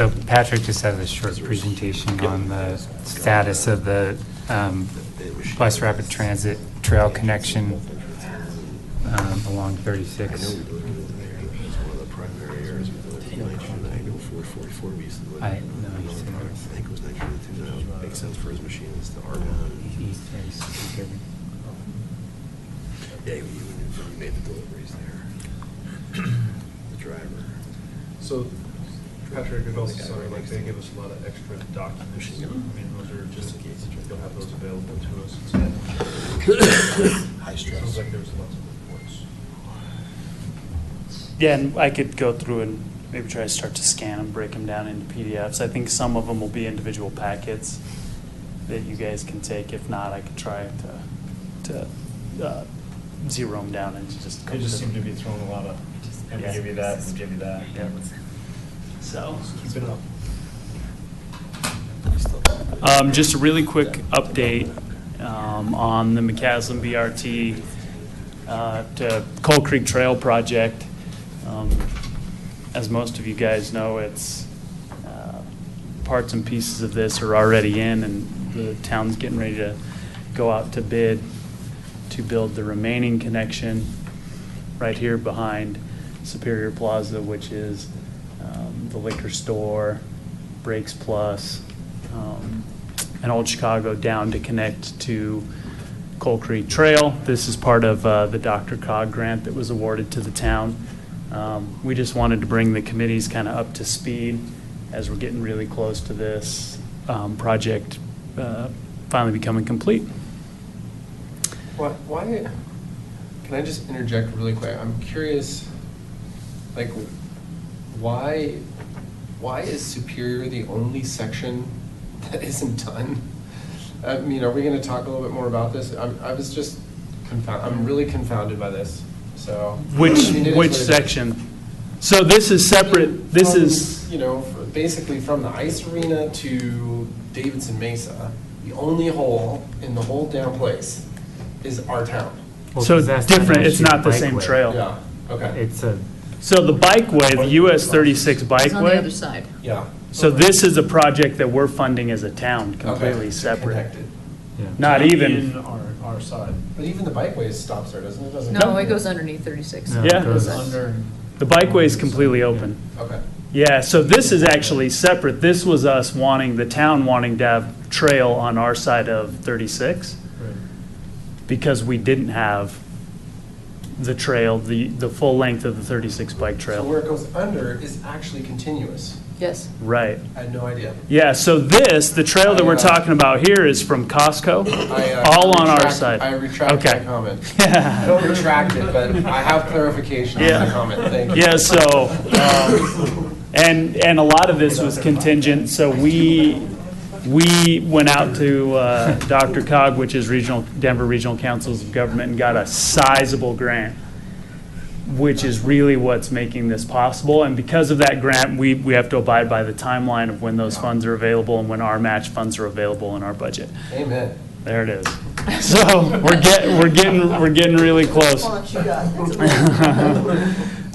Speaker 2: So Patrick just has a short presentation on the status of the bus rapid transit trail connection along 36. I think it was makes sense for his machines to Argon.
Speaker 10: Yeah, you made the deliveries there. The driver.
Speaker 6: So, Patrick, it also sounded like they give us a lot of extra documents. I mean, those are just, you'll have those available to us.
Speaker 10: High stress.
Speaker 6: Sounds like there was lots of reports.
Speaker 5: Yeah, and I could go through and maybe try to start to scan them, break them down into PDFs. I think some of them will be individual packets that you guys can take. If not, I could try to zero them down into just.
Speaker 6: They just seem to be throwing a lot of, and we give you that, and give you that.
Speaker 5: Yeah. So.
Speaker 6: Keep it up.
Speaker 5: Just a really quick update on the McCaslin BRT to Coal Creek Trail project. As most of you guys know, it's parts and pieces of this are already in, and the town's getting ready to go out to bid to build the remaining connection right here behind Superior Plaza, which is the liquor store, Brakes Plus, and Old Chicago down to connect to Coal Creek Trail. This is part of the Dr. Cog grant that was awarded to the town. We just wanted to bring the committees kind of up to speed as we're getting really close to this project finally becoming complete.
Speaker 1: Why, can I just interject really quick? I'm curious, like, why is Superior the only section that isn't done? I mean, are we going to talk a little bit more about this? I was just I'm really confounded by this. So
Speaker 5: which section? So this is separate. This is,
Speaker 1: you know, basically from the ice arena to Davidson Mesa. The only hole in the whole damn place is our town.
Speaker 2: Well,
Speaker 5: so
Speaker 2: that's
Speaker 5: different.
Speaker 2: not
Speaker 5: It's not the same
Speaker 2: bikeway.
Speaker 5: trail.
Speaker 1: Yeah. Okay.
Speaker 2: It's a
Speaker 5: So the bikeway, the US 36
Speaker 4: It's on the other
Speaker 5: bikeway.
Speaker 4: side.
Speaker 1: Yeah.
Speaker 5: So this is a project that we're funding as a town, completely
Speaker 1: Okay.
Speaker 5: separate.
Speaker 1: Connected.
Speaker 5: Not even.
Speaker 6: In our side.
Speaker 1: But even the bikeway stops there, doesn't it? Doesn't
Speaker 4: No, it goes underneath 36.
Speaker 2: No,
Speaker 5: Yeah.
Speaker 2: it goes
Speaker 6: Under.
Speaker 5: The bikeway is completely open.
Speaker 1: Okay.
Speaker 5: Yeah, so this is actually separate. This was us wanting, the town wanting to have trail on our side of 36
Speaker 6: Right.
Speaker 5: because we didn't have the trail, the full length of the 36 bike
Speaker 1: So
Speaker 5: trail.
Speaker 1: where it goes under is actually continuous.
Speaker 4: Yes.
Speaker 5: Right.
Speaker 1: I had no idea.
Speaker 5: Yeah, so the trail that we're talking about here is from Costco, all on our side.
Speaker 1: I retract
Speaker 5: Okay.
Speaker 1: my comment. I don't retract it, but I have clarification on
Speaker 5: Yeah.
Speaker 1: the comment. Thank you.
Speaker 5: Yeah, so, and a lot of this was contingent, so we went out to Dr. Cog, which is Denver Regional Councils of Government, and got a sizable grant, which is really what's making this possible. And because of that grant, we have to abide by the timeline of when those funds are available and when our match funds are available in our budget.
Speaker 1: Amen.
Speaker 5: There it is. So we're getting really close.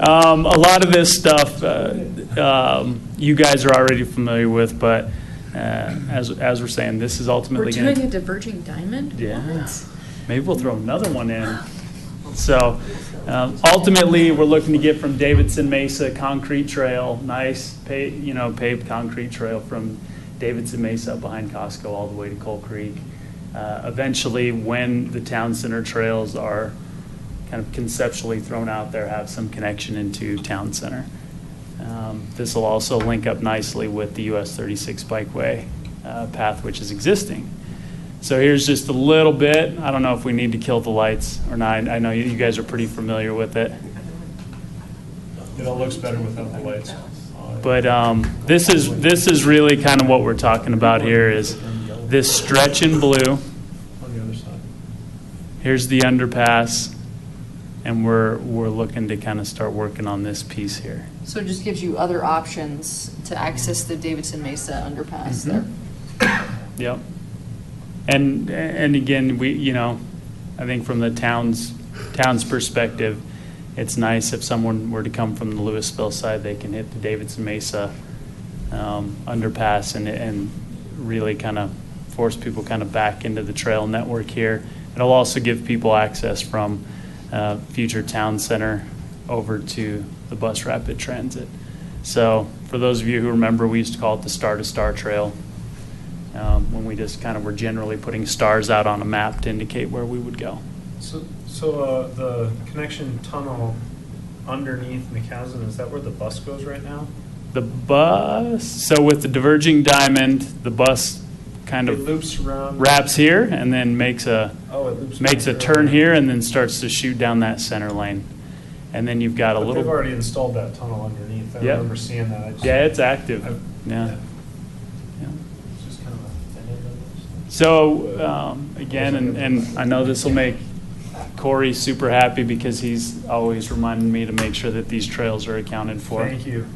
Speaker 5: A lot of this stuff you guys are already familiar with, but as we're saying, this is ultimately
Speaker 4: We're
Speaker 5: going
Speaker 4: doing a diverging diamond?
Speaker 5: Yeah.
Speaker 4: What?
Speaker 5: Maybe we'll throw another one in. So ultimately, we're looking to get from Davidson Mesa concrete trail, nice paved concrete trail from Davidson Mesa up behind Costco all the way to Coal Creek. Eventually, when the town center trails are kind of conceptually thrown out there, have some connection into town center. This will also link up nicely with the US 36 bikeway path, which is existing. So here's just a little bit. I don't know if we need to kill the lights or not. I know you guys are pretty familiar with it.
Speaker 6: It all looks better without the lights.
Speaker 5: But this is really kind of what we're talking about here is this stretch in blue.
Speaker 6: On the other side.
Speaker 5: Here's the underpass, and we're looking to kind of start working on this piece here.
Speaker 4: So it just gives you other options to access the Davidson Mesa underpass there.
Speaker 5: Yep. And again, I think from the town's perspective, it's nice if someone were to come from the Louisville side, they can hit the Davidson Mesa underpass and really kind of force people kind of back into the trail network here. It'll also give people access from future town center over to the bus rapid transit. So for those of you who remember, we used to call it the Star to Star Trail, when we just kind of were generally putting stars out on a map to indicate where we would go.
Speaker 6: So the connection tunnel underneath McCaslin, is that where the bus goes right now?
Speaker 5: The bus, so with the diverging diamond, the bus kind
Speaker 6: It
Speaker 5: of
Speaker 6: loops around.
Speaker 5: wraps here and then makes a
Speaker 6: Makes
Speaker 5: turn here and then starts to shoot down that center lane. And then you've got a
Speaker 6: But
Speaker 5: little.
Speaker 6: they've already installed that tunnel underneath. I
Speaker 5: Yep.
Speaker 6: remember seeing that. I just-
Speaker 5: Yeah, it's active.
Speaker 6: I-
Speaker 5: Yeah.
Speaker 6: It's just kind of a thin end of it.
Speaker 5: So again, and I know this will make Corey super happy because he's always reminding me to make sure that these trails are accounted for.
Speaker 6: Thank you.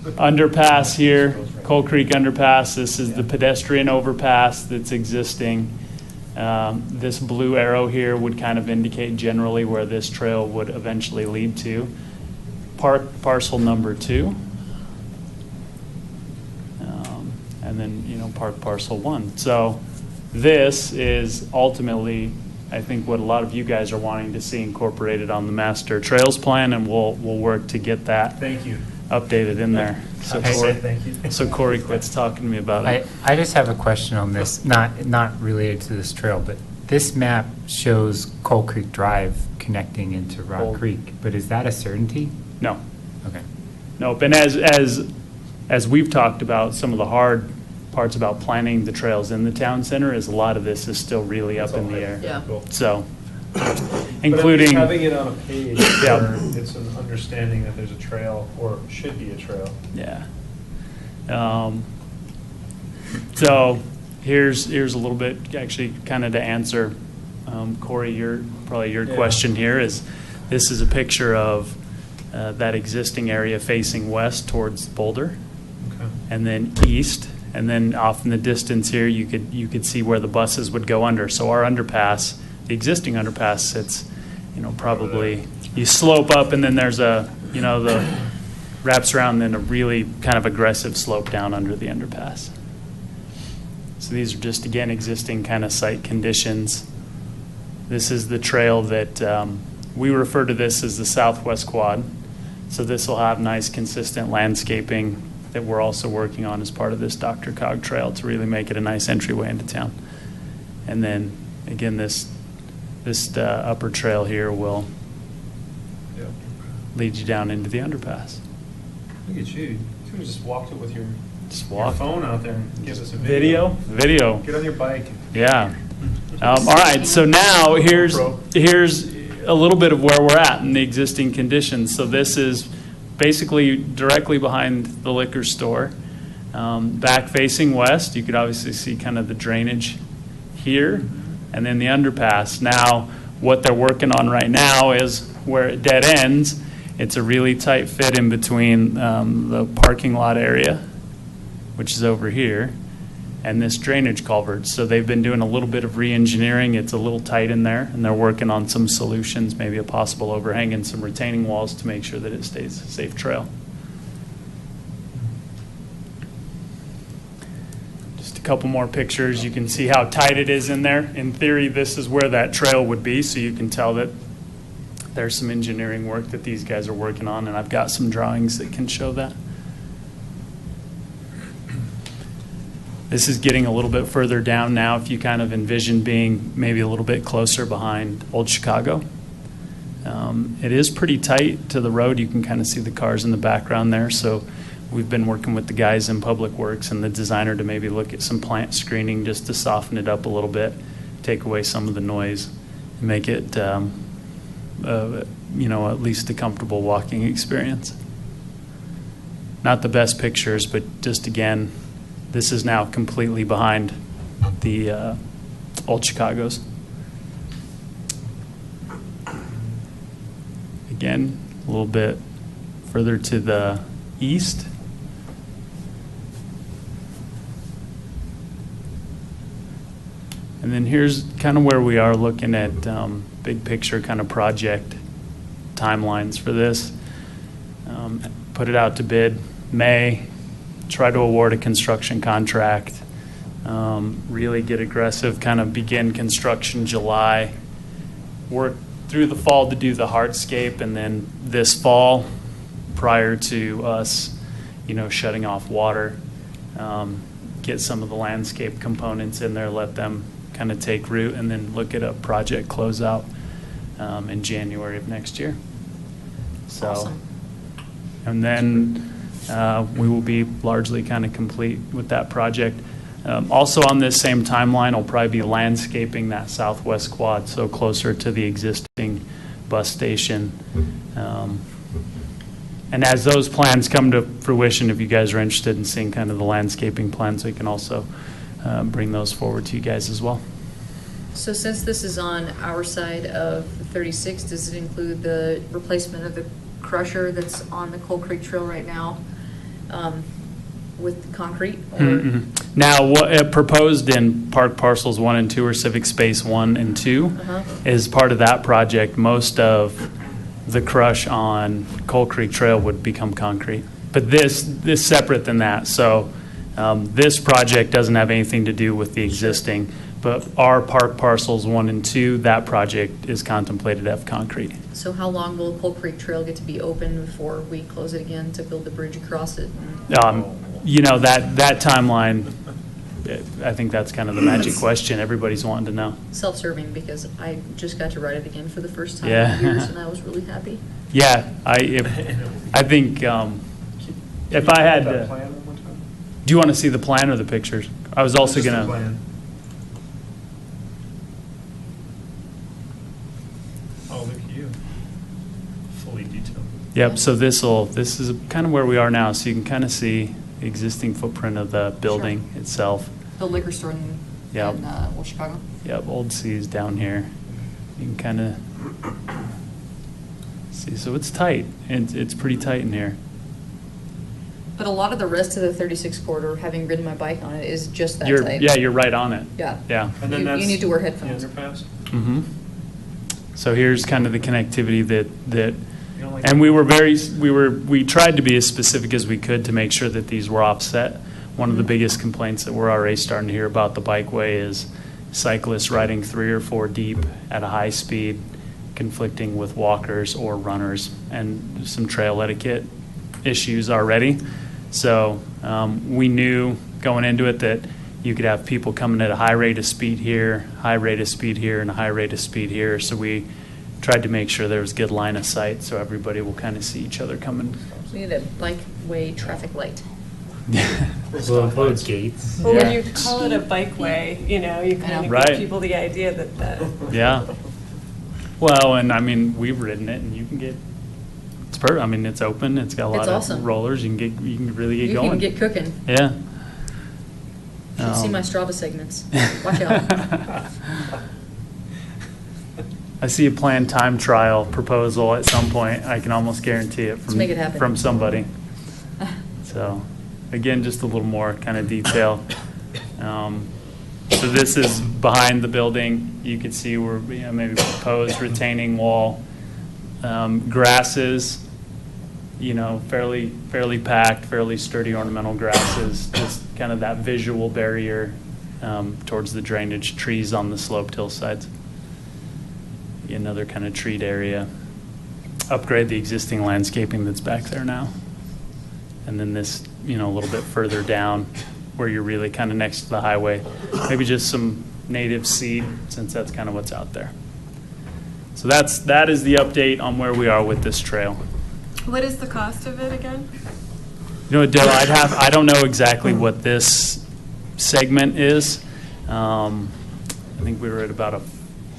Speaker 5: Underpass here, Coal Creek Underpass. This is the pedestrian overpass that's existing. This blue arrow here would kind of indicate generally where this trail would eventually lead to. Parcel number 2. And then, parcel 1. So this is ultimately, I think, what a lot of you guys are wanting to see incorporated on the master trails plan, and we'll work to get that
Speaker 6: Thank you.
Speaker 5: updated in there. So
Speaker 6: I say
Speaker 5: Corey,
Speaker 6: thank you.
Speaker 5: so Corey quits talking to me about it.
Speaker 2: I just have a question on this, not related to this trail, but this map shows Coal Creek Drive connecting into Rock
Speaker 5: Coal-
Speaker 2: Creek, but is that a certainty?
Speaker 5: No,
Speaker 2: Okay.
Speaker 5: nope. And as we've talked about, some of the hard parts about planning the trails in the town center is a lot of this is still really up in the air.
Speaker 4: Yeah.
Speaker 5: So,
Speaker 6: But at least
Speaker 5: including,
Speaker 6: having it on a page
Speaker 5: Yeah.
Speaker 6: where it's an understanding that there's a trail or should be a trail.
Speaker 5: yeah. So here's a little bit, actually, kind of to answer Corey, your
Speaker 6: Yeah.
Speaker 5: question here is, this is a picture of that existing area facing west towards Boulder,
Speaker 6: Okay.
Speaker 5: and then east, and then off in the distance here, you could see where the buses would go under. So our underpass, the existing underpass sits, probably, you slope up and then there's the wraps around, then a really kind of aggressive slope down under the underpass. So these are just, again, existing kind of site conditions. This is the trail that, we refer to this as the Southwest Quad. So this will have nice, consistent landscaping that we're also working on as part of this Dr. Cog Trail to really make it a nice entryway into town. And then, again, this upper trail here will
Speaker 6: Yeah.
Speaker 5: lead you down into the underpass.
Speaker 6: Look at you. You could have just walked it with your
Speaker 5: Just
Speaker 6: your
Speaker 5: walk.
Speaker 6: phone out there and give us a video.
Speaker 5: Video.
Speaker 6: Get on your bike.
Speaker 5: Yeah. All right, so now here's a little bit of where we're at in the existing conditions. So this is basically directly behind the liquor store. Back facing west, you could obviously see kind of the drainage here, and then the underpass. Now, what they're working on right now is where it dead ends, it's a really tight fit in between the parking lot area, which is over here, and this drainage culvert. So they've been doing a little bit of re-engineering. It's a little tight in there, and they're working on some solutions, maybe a possible overhang and some retaining walls to make sure that it stays a safe trail. Just a couple more pictures. You can see how tight it is in there. In theory, this is where that trail would be, so you can tell that there's some engineering work that these guys are working on, and I've got some drawings that can show that. This is getting a little bit further down now, if you kind of envision being maybe a little bit closer behind Old Chicago. It is pretty tight to the road. You can kind of see the cars in the background there. So we've been working with the guys in Public Works and the designer to maybe look at some plant screening just to soften it up a little bit, take away some of the noise, and make it, at least a comfortable walking experience. Not the best pictures, but just again, this is now completely behind the Old Chicago's. Again, a little bit further to the east. And then here's kind of where we are looking at big picture kind of project timelines for this. put it out to bid May, try to award a construction contract, really get aggressive, kind of begin construction July, work through the fall to do the hardscape, and then this fall, prior to us, shutting off water, get some of the landscape components in there, let them kind of take root, and then look at a project closeout in January of next year. So,
Speaker 4: Awesome.
Speaker 5: And then we will be largely kind of complete with that project. Also on this same timeline, I'll probably be landscaping that southwest quad, so closer to the existing bus station. And as those plans come to fruition, if you guys are interested in seeing kind of the landscaping plans, we can also bring those forward to you guys as well.
Speaker 4: So since this is on our side of 36, does it include the replacement of the crusher that's on the Coal Creek Trail right now with concrete? Or?
Speaker 5: Now, what proposed in Park Parcels 1 and 2, or Civic Space 1 and 2, is part of that project. Most of the crush on Coal Creek Trail would become concrete. But this separate than that. So this project doesn't have anything to do with the existing. But our Park Parcels 1 and 2, that project is contemplated to have concrete.
Speaker 4: So how long will Coal Creek Trail get to be open before we close it again to build the bridge across it? That timeline, I think that's kind of the magic question everybody's wanting to know. Self-serving, because I just got to ride it again for the first time
Speaker 5: Yeah.
Speaker 4: in years, and I was really happy.
Speaker 5: Yeah, I think if I had to, do you want to see the plan or the pictures? I was also going to.
Speaker 6: Oh, look at you. Fully detailed.
Speaker 5: Yep, so this is kind of where we are now, so you can kind of see the existing footprint of the building itself.
Speaker 4: The liquor store in
Speaker 5: Yep.
Speaker 4: Old Chicago.
Speaker 5: Yep, Old C is down here. You can kind of see, so it's tight, and it's pretty tight in here.
Speaker 4: But a lot of the rest of the 36 corridor, having ridden my bike on it, is just that tight.
Speaker 5: Yeah, you're right on it.
Speaker 4: Yeah.
Speaker 5: Yeah.
Speaker 6: And then
Speaker 4: You need to wear headphones.
Speaker 6: Underpass?
Speaker 5: So here's kind of the connectivity that
Speaker 6: You don't like
Speaker 5: and we tried to be as specific as we could to make sure that these were offset. One of the biggest complaints that we're already starting to hear about the bikeway is cyclists riding 3 or 4 deep at a high speed, conflicting with walkers or runners, and some trail etiquette issues already. So we knew going into it that you could have people coming at a high rate of speed here, high rate of speed here, and a high rate of speed here. So we tried to make sure there was good line of sight so everybody will kind of see each other coming.
Speaker 4: We need a bikeway traffic light.
Speaker 2: Little gates.
Speaker 11: Well,
Speaker 5: Yeah.
Speaker 11: when you call it a bikeway, you kind of
Speaker 5: Right.
Speaker 11: give people the idea that
Speaker 5: Yeah. Well, and I mean, we've ridden it, and you can get. It's perfect. I mean, it's open. It's got a lot
Speaker 4: It's
Speaker 5: of
Speaker 4: awesome.
Speaker 5: rollers. You can really get
Speaker 4: You
Speaker 5: going.
Speaker 4: can get cooking.
Speaker 5: Yeah.
Speaker 4: You should see my Strava segments. Watch out.
Speaker 5: I see a planned time trial proposal at some point. I can almost guarantee it
Speaker 4: Let's make it happen.
Speaker 5: from somebody. So, again, just a little more kind of detail. So this is behind the building. You can see where maybe proposed retaining wall, grasses. Fairly packed, fairly sturdy ornamental grasses. Just kind of that visual barrier towards the drainage. Trees on the sloped hillsides. Another kind of treat area. Upgrade the existing landscaping that's back there now. And then this, a little bit further down where you're really kind of next to the highway. Maybe just some native seed, since that's kind of what's out there. So that is the update on where we are with this trail.
Speaker 11: What is the cost of it again?
Speaker 5: Dale, I don't know exactly what this segment is. I think we were at about a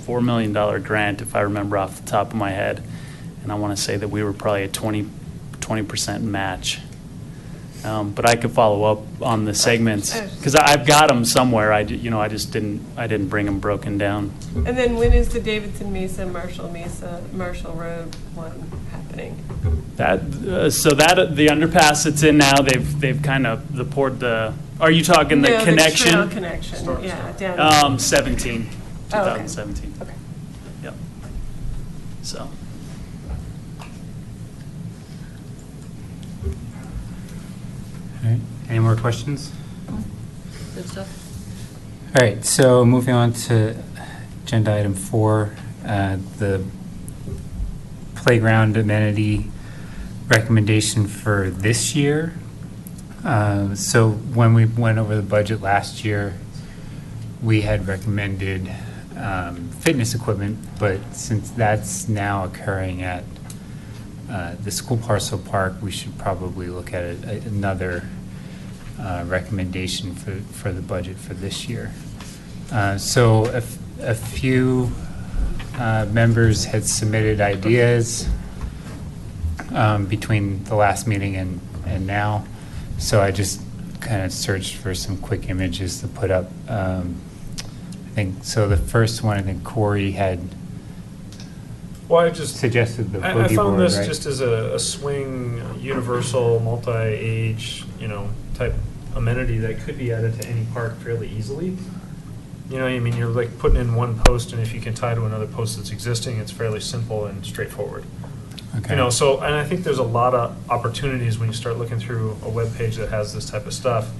Speaker 5: $4 million grant, if I remember off the top of my head. And I want to say that we were probably a 20% match. But I could follow up on the segments because I've got them somewhere. I didn't bring them broken down.
Speaker 11: And then when is the Davidson Mesa, Marshall Road one happening?
Speaker 5: The underpass that's in now, they've kind of poured the. Are you talking the connection?
Speaker 11: The trail connection, yeah, down.
Speaker 5: 2017.
Speaker 11: Okay.
Speaker 5: Yep. So.
Speaker 2: Any more questions?
Speaker 4: Good stuff.
Speaker 2: All right, so moving on to agenda item 4, the playground amenity recommendation for this year. So when we went over the budget last year, we had recommended fitness equipment, but since that's now occurring at the school parcel park, we should probably look at another recommendation for the budget for this year. So a few members had submitted ideas between the last meeting and now. So I just kind of searched for some quick images to put up. I think, so the first one, I think Corey had
Speaker 6: Well, I just
Speaker 2: suggested the
Speaker 6: I
Speaker 2: boogie
Speaker 6: found
Speaker 2: board,
Speaker 6: this
Speaker 2: right?
Speaker 6: just as a swing, universal, multi-age, type amenity that could be added to any park fairly easily. I mean, you're like putting in one post, and if you can tie to another post that's existing, it's fairly simple and straightforward.
Speaker 2: Okay.
Speaker 6: And I think there's a lot of opportunities when you start looking through a web page that has this type of stuff.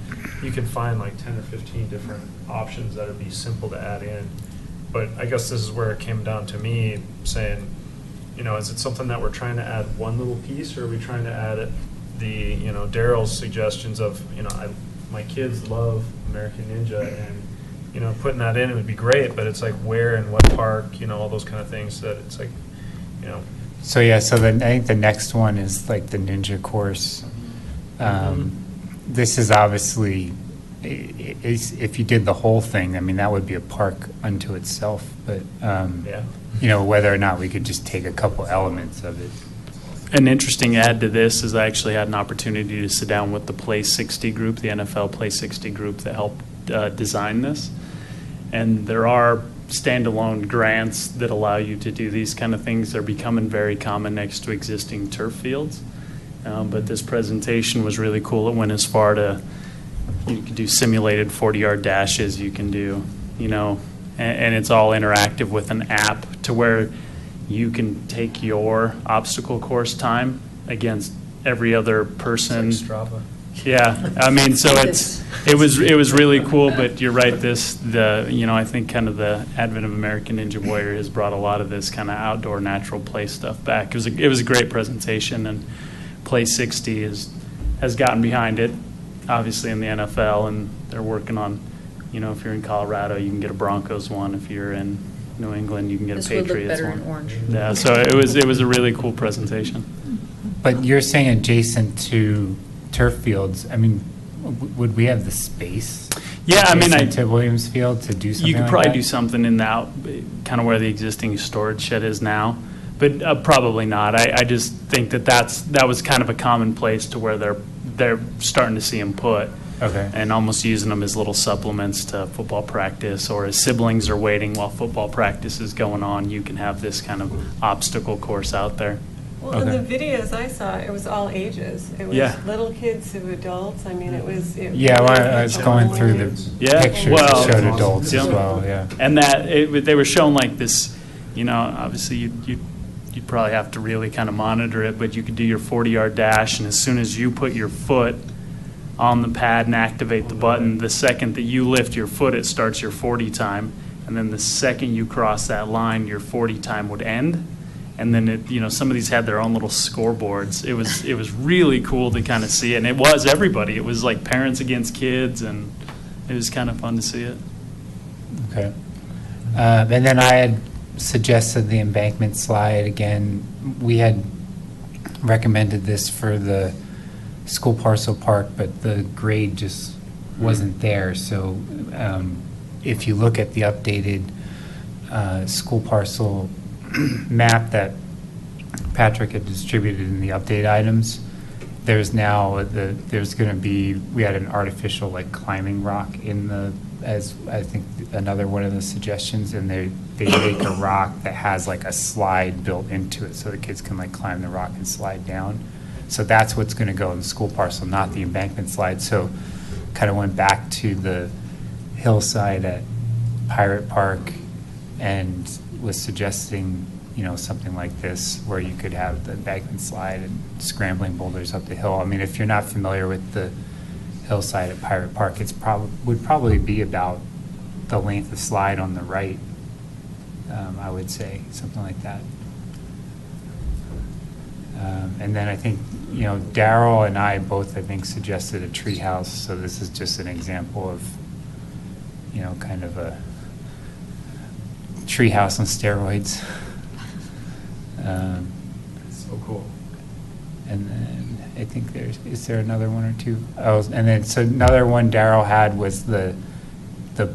Speaker 6: You can find like 10 or 15 different options that would be simple to add in. But I guess this is where it came down to me saying, is it something that we're trying to add one little piece, or are we trying to add it, Daryl's suggestions of, my kids love American Ninja, and, putting that in, it would be great, but it's like where and what park, all those kind of things that it's like,
Speaker 2: So yeah, so then I think the next one is like the ninja course. This is obviously, if you did the whole thing, I mean, that would be a park unto itself. But whether or not we could just take a couple elements of it.
Speaker 5: An interesting add to this is I actually had an opportunity to sit down with the Play 60 group, the NFL Play 60 group that helped design this. And there are standalone grants that allow you to do these kind of things. They're becoming very common next to existing turf fields. But this presentation was really cool. It went as far to, you can do simulated 40-yard dashes, you can do, and it's all interactive with an app to where you can take your obstacle course time against every other person.
Speaker 6: It's like Strava.
Speaker 5: Yeah, I mean, so it was really cool, but you're right. I think kind of the advent of American Ninja Warrior has brought a lot of this kind of outdoor natural play stuff back. It was a great presentation, and Play 60 has gotten behind it, obviously in the NFL, and they're working on, if you're in Colorado, you can get a Broncos one. If you're in New England, you can get
Speaker 4: This
Speaker 5: a
Speaker 4: would look
Speaker 5: Patriots
Speaker 4: better
Speaker 5: one.
Speaker 4: in orange.
Speaker 5: Yeah, so it was a really cool presentation.
Speaker 2: But you're saying adjacent to turf fields. I mean, would we have the space?
Speaker 5: Yeah, I mean,
Speaker 2: adjacent to Williams Field to do something
Speaker 5: you could
Speaker 2: like
Speaker 5: probably
Speaker 2: that?
Speaker 5: do something in that, kind of where the existing storage shed is now, but probably not. I just think that was kind of a common place to where they're starting to see them put.
Speaker 2: Okay.
Speaker 5: And almost using them as little supplements to football practice, or as siblings are waiting while football practice is going on, you can have this kind of obstacle course out there.
Speaker 11: Well, in the videos I saw, it was all ages. It was little kids to adults. I mean, it was.
Speaker 2: Yeah, well, I was going through the pictures that showed adults as well, yeah.
Speaker 5: And they were shown like this, obviously you'd probably have to really kind of monitor it, but you could do your 40-yard dash, and as soon as you put your foot on the pad and activate the button, the second that you lift your foot, it starts your 40 time, and then the second you cross that line, your 40 time would end. And then some of these had their own little scoreboards. It was really cool to kind of see it, and it was everybody. It was like parents against kids, and it was kind of fun to see it.
Speaker 2: Okay. And then I had suggested the embankment slide again. We had recommended this for the school parcel park, but the grade just wasn't there. So if you look at the updated school parcel map that Patrick had distributed in the update items, there's now we had an artificial like climbing rock in as I think another one of the suggestions, and they make a rock that has like a slide built into it so the kids can like climb the rock and slide down. So that's what's going to go in the school parcel, not the embankment slide. So kind of went back to the hillside at Pirate Park and was suggesting, something like this where you could have the embankment slide and scrambling boulders up the hill. I mean, if you're not familiar with the hillside at Pirate Park, would probably be about the length of slide on the right, I would say, something like that. And then I think, Daryl and I both, I think, suggested a treehouse, so this is just an example of, kind of a treehouse on steroids.
Speaker 1: So cool.
Speaker 2: And then I think is there another one or two? Oh, and then so another one Daryl had was the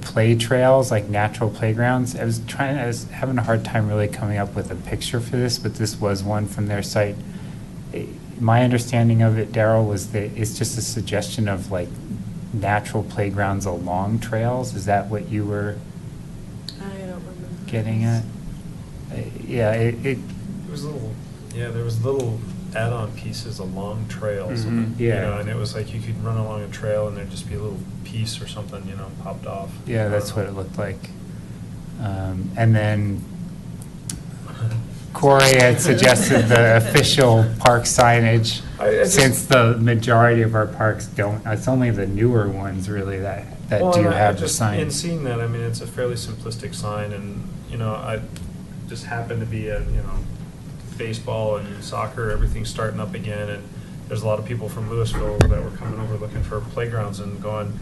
Speaker 2: play trails, like natural playgrounds. I was having a hard time really coming up with a picture for this, but this was one from their site. My understanding of it, Daryl, was that it's just a suggestion of like natural playgrounds along trails. Is that what you were
Speaker 11: I don't remember
Speaker 2: getting at? Yeah, it
Speaker 6: was little, there was little add-on pieces along trails.
Speaker 2: Mm-hmm. Yeah.
Speaker 6: And it was like you could run along a trail and there'd just be a little piece or something, popped off.
Speaker 2: Yeah, that's what it looked like. And then Corey had suggested the official park signage, since the majority of our parks don't. It's only the newer ones really that do have the sign.
Speaker 6: In seeing that, I mean, it's a fairly simplistic sign, and I just happened to be at baseball and soccer, everything's starting up again, and there's a lot of people from Louisville that were coming over looking for playgrounds and going.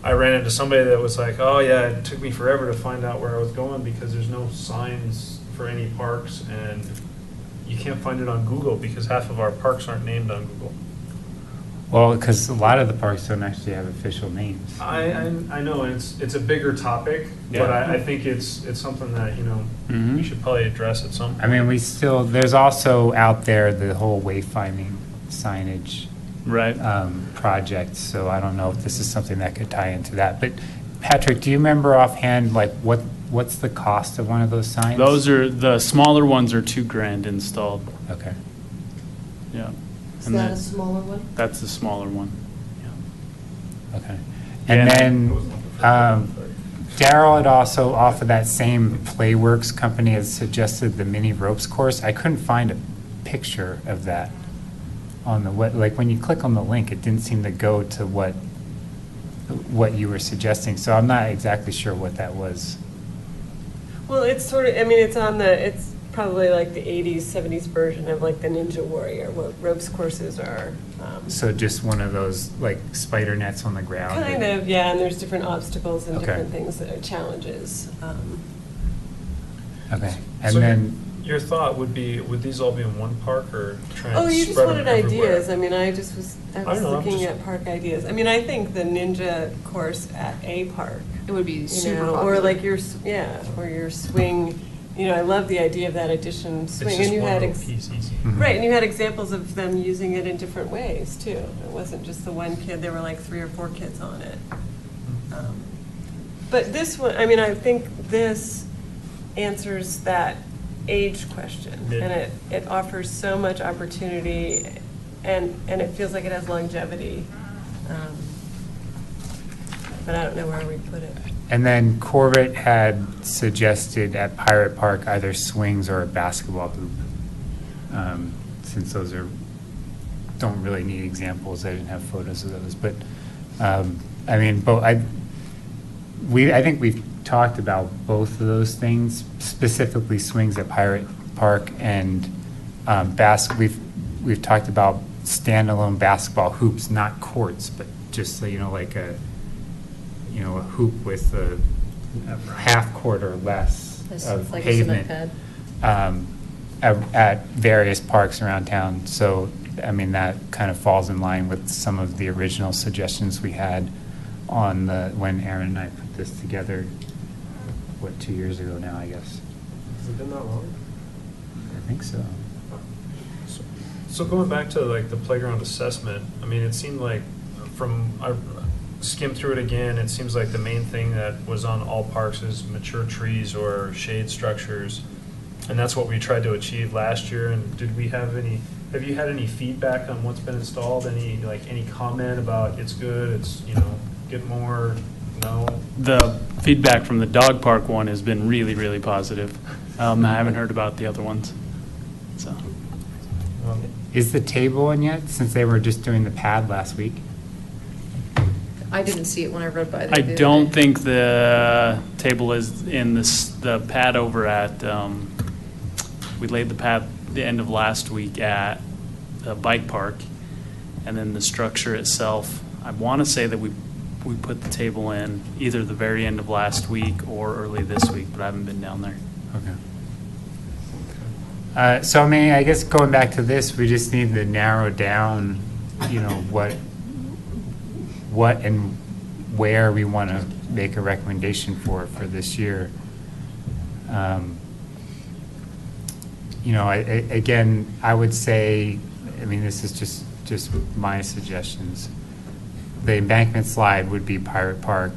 Speaker 6: I ran into somebody that was like, "Oh yeah, it took me forever to find out where I was going because there's no signs for any parks, and you can't find it on Google because half of our parks aren't named on Google."
Speaker 2: Well, because a lot of the parks don't actually have official names.
Speaker 6: I know it's a bigger topic, but I think it's something that we should probably address at some point.
Speaker 2: I mean, there's also out there the whole wayfinding signage project. So I don't know if this is something that could tie into that. But Patrick, do you remember offhand like what's the cost of one of those signs?
Speaker 5: The smaller ones are $2,000 installed.
Speaker 2: Okay.
Speaker 5: Yeah.
Speaker 12: Is that a smaller one?
Speaker 5: That's the smaller one. Yeah.
Speaker 2: Okay. And then Daryl had also, off of that same Playworks company, has suggested the mini ropes course. I couldn't find a picture of that on the web. Like when you click on the link, it didn't seem to go to what you were suggesting. So I'm not exactly sure what that was.
Speaker 11: Well, it's sort of, it's probably like the 80s, 70s version of like the Ninja Warrior, what ropes courses are.
Speaker 2: So just one of those like spider nets on the ground?
Speaker 11: Kind of, yeah, and there's different obstacles and different things that are challenges.
Speaker 2: Okay, and
Speaker 6: so
Speaker 2: then...
Speaker 6: Your thought would these all be in one park or try and
Speaker 11: Oh, you just
Speaker 6: spread
Speaker 11: wanted
Speaker 6: them everywhere?
Speaker 11: ideas. I mean, I was looking at park ideas. I mean, I think the Ninja course at a park.
Speaker 12: It would be super
Speaker 11: or like or your swing. I love the idea of that addition swing.
Speaker 6: It's just
Speaker 11: and you
Speaker 6: one
Speaker 11: had
Speaker 6: little piece, easy.
Speaker 11: Right, and you had examples of them using it in different ways too. It wasn't just the one kid. There were like 3 or 4 kids on it. But this one, I mean, I think this answers that age question, and it offers so much opportunity, and it feels like it has longevity. But I don't know where we put it.
Speaker 2: And then Corbett had suggested at Pirate Park either swings or a basketball hoop, since those don't really need examples. I didn't have photos of those, but I mean, I think we've talked about both of those things, specifically swings at Pirate Park and we've talked about standalone basketball hoops, not courts, but just so like a hoop with a half court or less of
Speaker 4: like
Speaker 2: pavement at various parks around town. So I mean that kind of falls in line with some of the original suggestions we had on when Aaron and I put this together. 2 years ago now, I guess.
Speaker 1: Has it been that long?
Speaker 2: I think so.
Speaker 6: So going back to like the playground assessment, I mean, it seemed like I skimmed through it again, it seems like the main thing that was on all parks is mature trees or shade structures. And that's what we tried to achieve last year. And have you had any feedback on what's been installed? Any comment about it's good, it's, get more? No.
Speaker 5: The feedback from the dog park one has been really, really positive. I haven't heard about the other ones. So,
Speaker 2: is the table in yet? Since they were just doing the pad last week.
Speaker 4: I didn't see it when I read by there.
Speaker 5: I
Speaker 4: the other
Speaker 5: don't
Speaker 4: day.
Speaker 5: think the table is in the pad over at, we laid the pad the end of last week at the bike park, and then the structure itself, I want to say that we put the table in either the very end of last week or early this week, but I haven't been down there.
Speaker 2: Okay. So I mean, I guess going back to this, we just need to narrow down, you know, what and where we want to make a recommendation for this year. You know, again, I would say, I mean, this is just my suggestions. The embankment slide would be Pirate Park.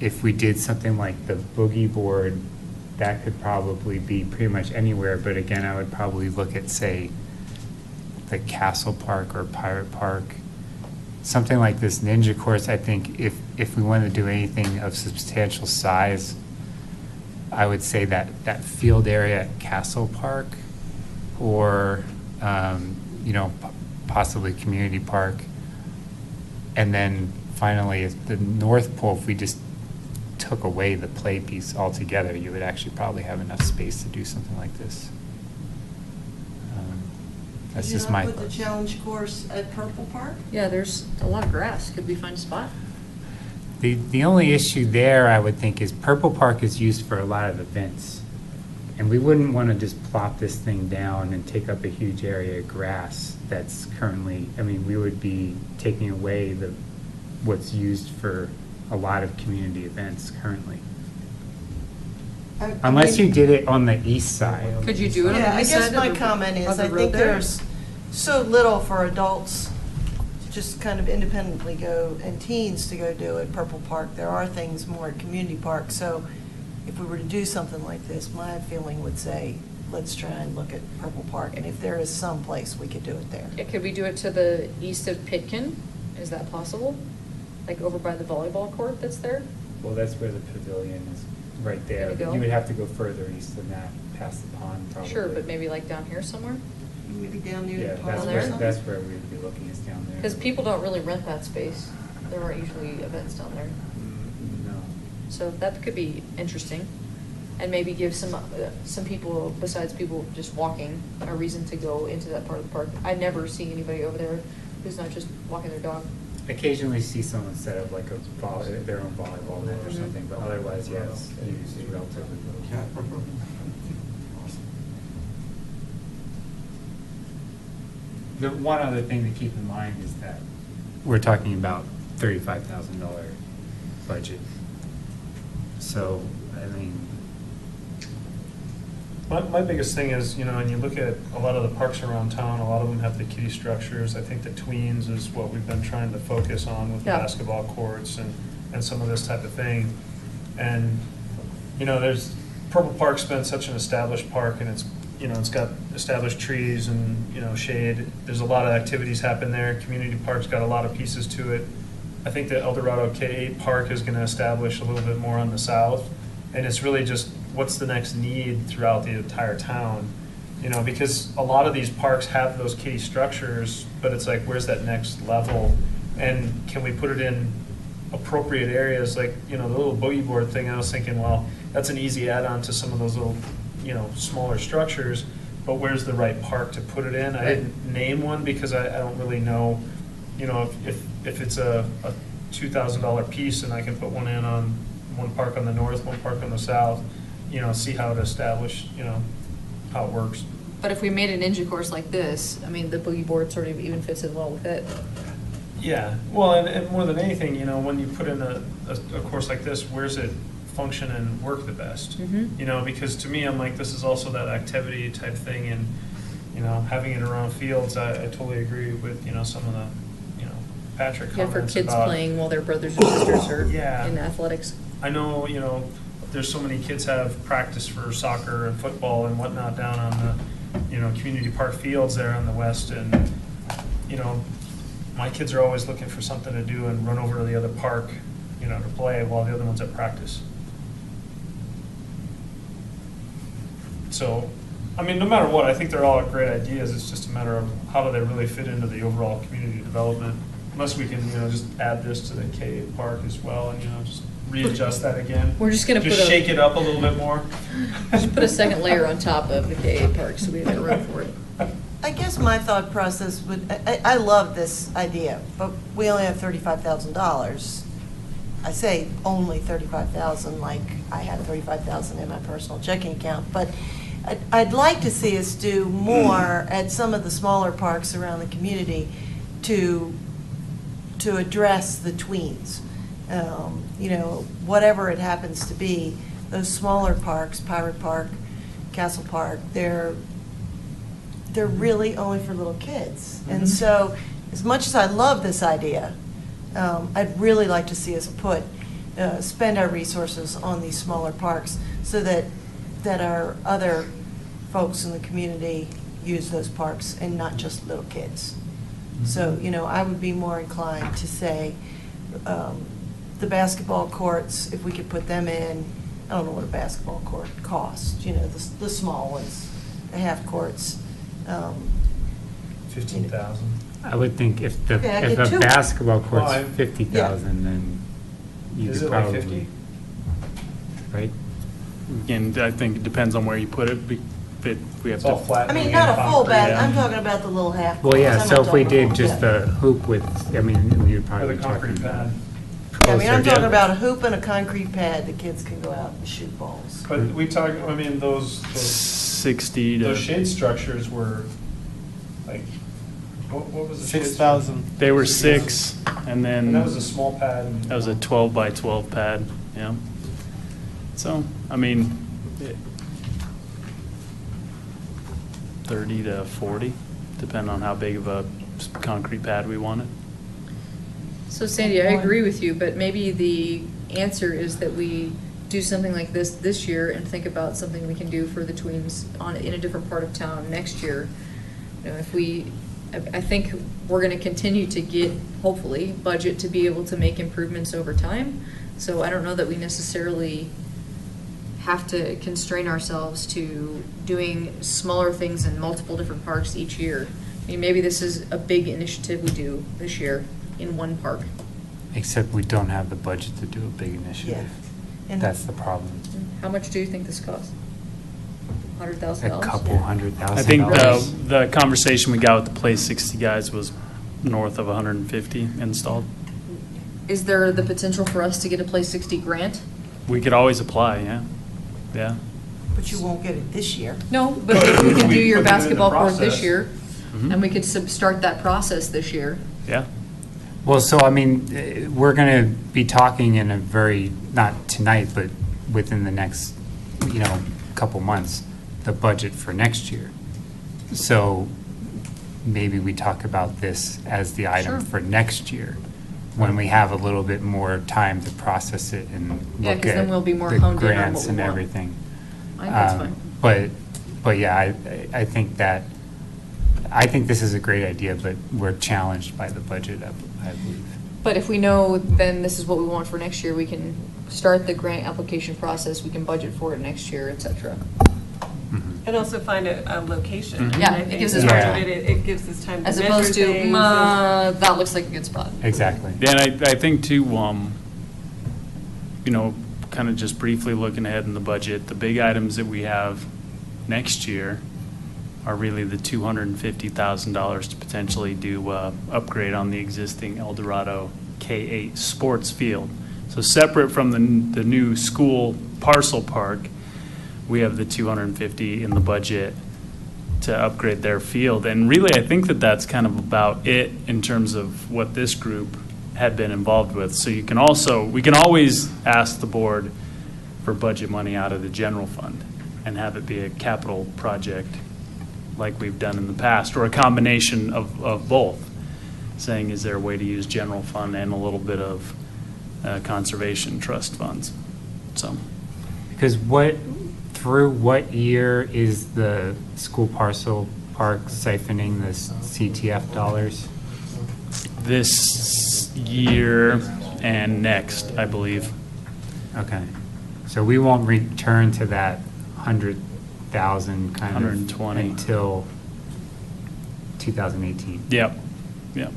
Speaker 2: If we did something like the boogie board, that could probably be pretty much anywhere, but again, I would probably look at, say, the Castle Park or Pirate Park. Something like this ninja course, I think if we want to do anything of substantial size, I would say that field area at Castle Park or, you know, possibly Community Park. And then finally, at the North Pole, if we just took away the play piece altogether, you would actually probably have enough space to do something like this. That's just my
Speaker 12: Did you not put
Speaker 2: thoughts.
Speaker 12: the challenge course at Purple Park?
Speaker 4: Yeah, there's a lot of grass. Could we find a spot?
Speaker 2: The only issue there, I would think, is Purple Park is used for a lot of events. And we wouldn't want to just plop this thing down and take up a huge area of grass that's currently, I mean, we would be taking away what's used for a lot of community events currently. Unless you did it on the east side.
Speaker 4: Could you do it on
Speaker 12: Yeah,
Speaker 4: the
Speaker 12: I
Speaker 4: east
Speaker 12: guess
Speaker 4: side
Speaker 12: my
Speaker 4: of the-
Speaker 12: comment
Speaker 4: of
Speaker 12: is,
Speaker 4: the
Speaker 12: I
Speaker 4: road
Speaker 12: think
Speaker 4: there?
Speaker 12: there's so little for adults to just kind of independently go, and teens to go do at Purple Park. There are things more at Community Park, so if we were to do something like this, my feeling would say, let's try and look at Purple Park, and if there is some place, we could do it there.
Speaker 4: Yeah, could we do it to the east of Pitkin? Is that possible? Like over by the volleyball court that's there?
Speaker 2: Well, that's where the pavilion is, right there.
Speaker 4: There you go.
Speaker 2: You would have to go further east than that, past the pond probably.
Speaker 4: Sure, but maybe like down here somewhere?
Speaker 12: Maybe down near
Speaker 2: Yeah,
Speaker 12: the pond or
Speaker 4: there.
Speaker 12: something?
Speaker 2: that's where we'd be looking, is down there.
Speaker 4: Because people don't really rent that space. There aren't usually events down there.
Speaker 2: No.
Speaker 4: So that could be interesting. And maybe give some people, besides people just walking, a reason to go into that part of the park. I never see anybody over there who's not just walking their dog.
Speaker 2: Occasionally see someone set up like their own volleyball net or
Speaker 4: Mhm.
Speaker 2: something, but otherwise, yeah, it's usually relatively little. The one other thing to keep in mind is that we're talking about $35,000 budget. So, I mean,
Speaker 6: My biggest thing is, you know, when you look at a lot of the parks around town, a lot of them have the kiddie structures. I think the tweens is what we've been trying to focus on with the
Speaker 4: Yeah.
Speaker 6: basketball courts and some of this type of thing. And, you know, Purple Park's been such an established park, and it's, you know, it's got established trees and, you know, shade. There's a lot of activities happen there. Community Park's got a lot of pieces to it. I think the El Dorado K-8 Park is gonna establish a little bit more on the south. And it's really just, what's the next need throughout the entire town? You know, because a lot of these parks have those kiddie structures, but it's like, where's that next level? And can we put it in appropriate areas? Like, you know, the little boogie board thing, I was thinking, well, that's an easy add-on to some of those little, you know, smaller structures, but where's the right park to put it in? I didn't name one because I don't really know, you know, if it's a $2,000 piece and I can put one in on one park on the north, one park on the south, you know, see how it established, you know, how it works.
Speaker 4: But if we made a ninja course like this, I mean, the boogie board sort of even fits in well with it.
Speaker 6: Yeah, well, and more than anything, you know, when you put in a course like this, where's it function and work the best?
Speaker 4: Mhm.
Speaker 6: You know, because to me, I'm like, this is also that activity type thing, and, you know, having it around fields, I totally agree with, you know, some of the, you know, Patrick
Speaker 4: Yeah,
Speaker 6: comments
Speaker 4: for kids
Speaker 6: about.
Speaker 4: playing while their brothers or sisters are
Speaker 6: Yeah.
Speaker 4: in athletics.
Speaker 6: I know, you know, there's so many kids have practice for soccer and football and whatnot down on the, you know, community park fields there on the west, and, you know, my kids are always looking for something to do and run over to the other park, you know, to play while the other one's at practice. So, I mean, no matter what, I think they're all great ideas. It's just a matter of how do they really fit into the overall community development. Unless we can, just add this to the K8 park as well and, just readjust that again.
Speaker 4: We're just gonna
Speaker 6: Just
Speaker 4: put a-
Speaker 6: shake it up a little bit more.
Speaker 4: Just put a second layer on top of the K8 park so we have room for it.
Speaker 12: I guess my thought process would, I love this idea, but we only have $35,000. I say only 35,000, like I have 35,000 in my personal checking account, but I'd like to see us do more at some of the smaller parks around the community to address the tweens. Whatever it happens to be, those smaller parks, Pirate Park, Castle Park, they're really only for little kids.
Speaker 6: Mm-hmm.
Speaker 12: And so, as much as I love this idea, I'd really like to see us spend our resources on these smaller parks so that our other folks in the community use those parks and not just little kids. So, I would be more inclined to say the basketball courts, if we could put them in, I don't know what a basketball court costs, the small ones, the half courts.
Speaker 6: 15,000.
Speaker 2: I would think if the
Speaker 12: Okay, I
Speaker 2: if
Speaker 12: get
Speaker 2: a
Speaker 12: two.
Speaker 2: basketball court's
Speaker 6: Well,
Speaker 2: 50,000, then you
Speaker 6: Is
Speaker 2: could
Speaker 6: it like
Speaker 2: probably
Speaker 6: 50?
Speaker 2: right.
Speaker 5: Again, I think it depends on where you put it. If we have
Speaker 6: It's all
Speaker 5: to,
Speaker 6: flat.
Speaker 12: I mean, not a full
Speaker 6: concrete.
Speaker 12: bas, I'm talking about the little half.
Speaker 2: Well, yeah.
Speaker 12: courts. I'm
Speaker 2: So
Speaker 12: not
Speaker 2: if we
Speaker 12: talking
Speaker 2: did
Speaker 12: about-
Speaker 2: just
Speaker 12: yeah.
Speaker 2: the hoop with, I mean, you'd
Speaker 6: Or
Speaker 2: probably
Speaker 6: the
Speaker 2: be talking
Speaker 6: concrete pad.
Speaker 12: Yeah, I mean, I'm
Speaker 2: closer.
Speaker 12: talking about a hoop and a concrete pad the kids can go out and shoot balls.
Speaker 6: But we talk, I mean, those
Speaker 5: 60 to,
Speaker 6: those shade structures were like, what was the shade?
Speaker 1: 6,000.
Speaker 5: they were 6, and then
Speaker 6: And that was a small pad. And,
Speaker 5: that was a 12 by 12 pad, yeah. So, I mean, 30 to 40, depending on how big of a concrete pad we wanted.
Speaker 4: So Sandy, I agree with you, but maybe the answer is that we do something like this year and think about something we can do for the tweens in a different part of town next year. I think we're gonna continue to get, hopefully, budget to be able to make improvements over time. So I don't know that we necessarily have to constrain ourselves to doing smaller things in multiple different parks each year. I mean, maybe this is a big initiative we do this year in one park.
Speaker 2: Except we don't have the budget to do a big initiative.
Speaker 12: And
Speaker 2: That's the problem.
Speaker 4: How much do you think this costs? $100,000?
Speaker 2: A couple $100,000.
Speaker 5: I think the conversation we got with the Play 60 guys was north of 150 installed.
Speaker 4: Is there the potential for us to get a Play 60 grant?
Speaker 5: We could always apply, yeah. Yeah.
Speaker 12: But you won't get it this year.
Speaker 4: No, but if we can do your
Speaker 6: Put it in the
Speaker 4: basketball court this
Speaker 6: process.
Speaker 4: year,
Speaker 5: Mhm.
Speaker 4: and we could start that process this year.
Speaker 5: Yeah.
Speaker 2: Well, so I mean, we're going to be talking in a very, not tonight, but within the next, couple months, the budget for next year. So maybe we talk about this as the item
Speaker 4: Sure.
Speaker 2: for next year, when we have a little bit more time to process it and
Speaker 4: Yeah,
Speaker 2: look
Speaker 4: 'cause then
Speaker 2: at
Speaker 4: we'll be more
Speaker 2: the
Speaker 4: honed in on
Speaker 2: grants
Speaker 4: what we
Speaker 2: and
Speaker 4: want.
Speaker 2: everything.
Speaker 4: I think that's fine.
Speaker 2: But yeah, I think this is a great idea, but we're challenged by the budget, I believe.
Speaker 4: But if we know then this is what we want for next year, we can start the grant application process, we can budget for it next year, et cetera.
Speaker 11: And also find a location.
Speaker 2: Mhm.
Speaker 4: Yeah,
Speaker 11: I
Speaker 4: it
Speaker 11: think
Speaker 4: gives
Speaker 11: as
Speaker 2: us
Speaker 11: part
Speaker 2: time.
Speaker 11: of it gives us time to
Speaker 4: As
Speaker 11: measure
Speaker 4: opposed to,
Speaker 11: things.
Speaker 4: that looks like a good spot.
Speaker 2: Exactly.
Speaker 5: Yeah, and I think too, kind of just briefly looking ahead in the budget, the big items that we have next year are really the $250,000 to potentially do upgrade on the existing El Dorado K8 sports field. So separate from the new school parcel park, we have the 250 in the budget to upgrade their field. And really, I think that's kind of about it in terms of what this group had been involved with. So we can always ask the board for budget money out of the general fund and have it be a capital project like we've done in the past, or a combination of both, saying, is there a way to use general fund and a little bit of conservation trust funds? So,
Speaker 2: Because through what year is the school parcel park siphoning the CTF dollars?
Speaker 5: this year and next, I believe.
Speaker 2: Okay. So we won't return to that 100,000 kind of
Speaker 5: 120.
Speaker 2: until 2018.
Speaker 5: Yep, yep.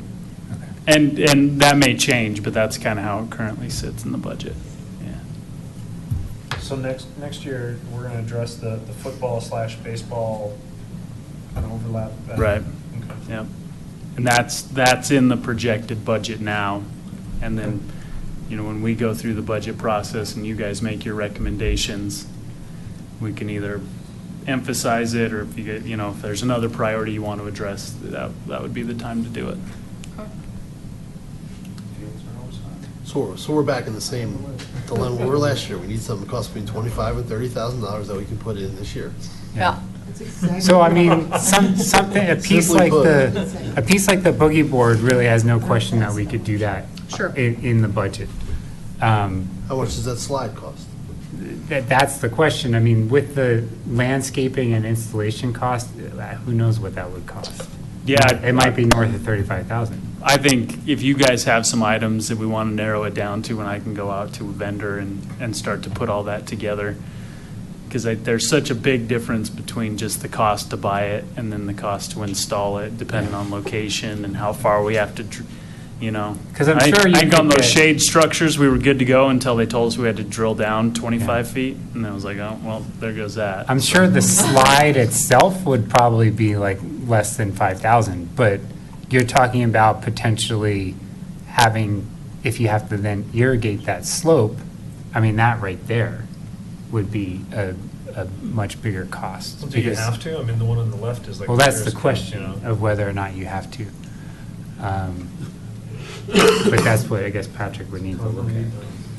Speaker 2: Okay.
Speaker 5: And that may change, but that's kind of how it currently sits in the budget. Yeah.
Speaker 6: So next year, we're going to address the football/baseball kind of overlap.
Speaker 5: Right.
Speaker 6: Okay.
Speaker 5: Yep. And that's in the projected budget now. And then, when we go through the budget process and you guys make your recommendations, we can either emphasize it, or if you get, if there's another priority you want to address, that would be the time to do it.
Speaker 10: So we're back in the same dilemma we were last year. We need something that costs between $25,000 and $30,000 that we can put in this year.
Speaker 2: Yeah. So I mean, something a piece
Speaker 10: Simply
Speaker 2: like
Speaker 10: put.
Speaker 2: the boogie board really has no question that we could do that.
Speaker 11: Sure.
Speaker 2: In the budget.
Speaker 10: How much does that slide cost?
Speaker 2: That's the question. I mean, with the landscaping and installation cost, who knows what that would cost?
Speaker 5: Yeah.
Speaker 2: It might be north of 35,000.
Speaker 5: I think if you guys have some items that we want to narrow it down to, and I can go out to a vendor and start to put all that together, because there's such a big difference between just the cost to buy it and then the cost to install it, depending on location and how far we have to,
Speaker 2: Because I'm sure you
Speaker 5: I think on
Speaker 2: could
Speaker 5: those
Speaker 2: get-
Speaker 5: shade structures, we were good to go until they told us we had to drill down 25 feet, and I was like, oh, well, there goes that.
Speaker 2: I'm sure the slide itself would probably be like less than 5,000, but you're talking about potentially having, if you have to then irrigate that slope, I mean, that right there would be a much bigger cost.
Speaker 6: Do you
Speaker 2: because-
Speaker 6: have to? I mean, the one on the left is like.
Speaker 2: Well, that's the
Speaker 6: nearest,
Speaker 2: question of whether or not you have to. But that's what I guess Patrick would need to look at.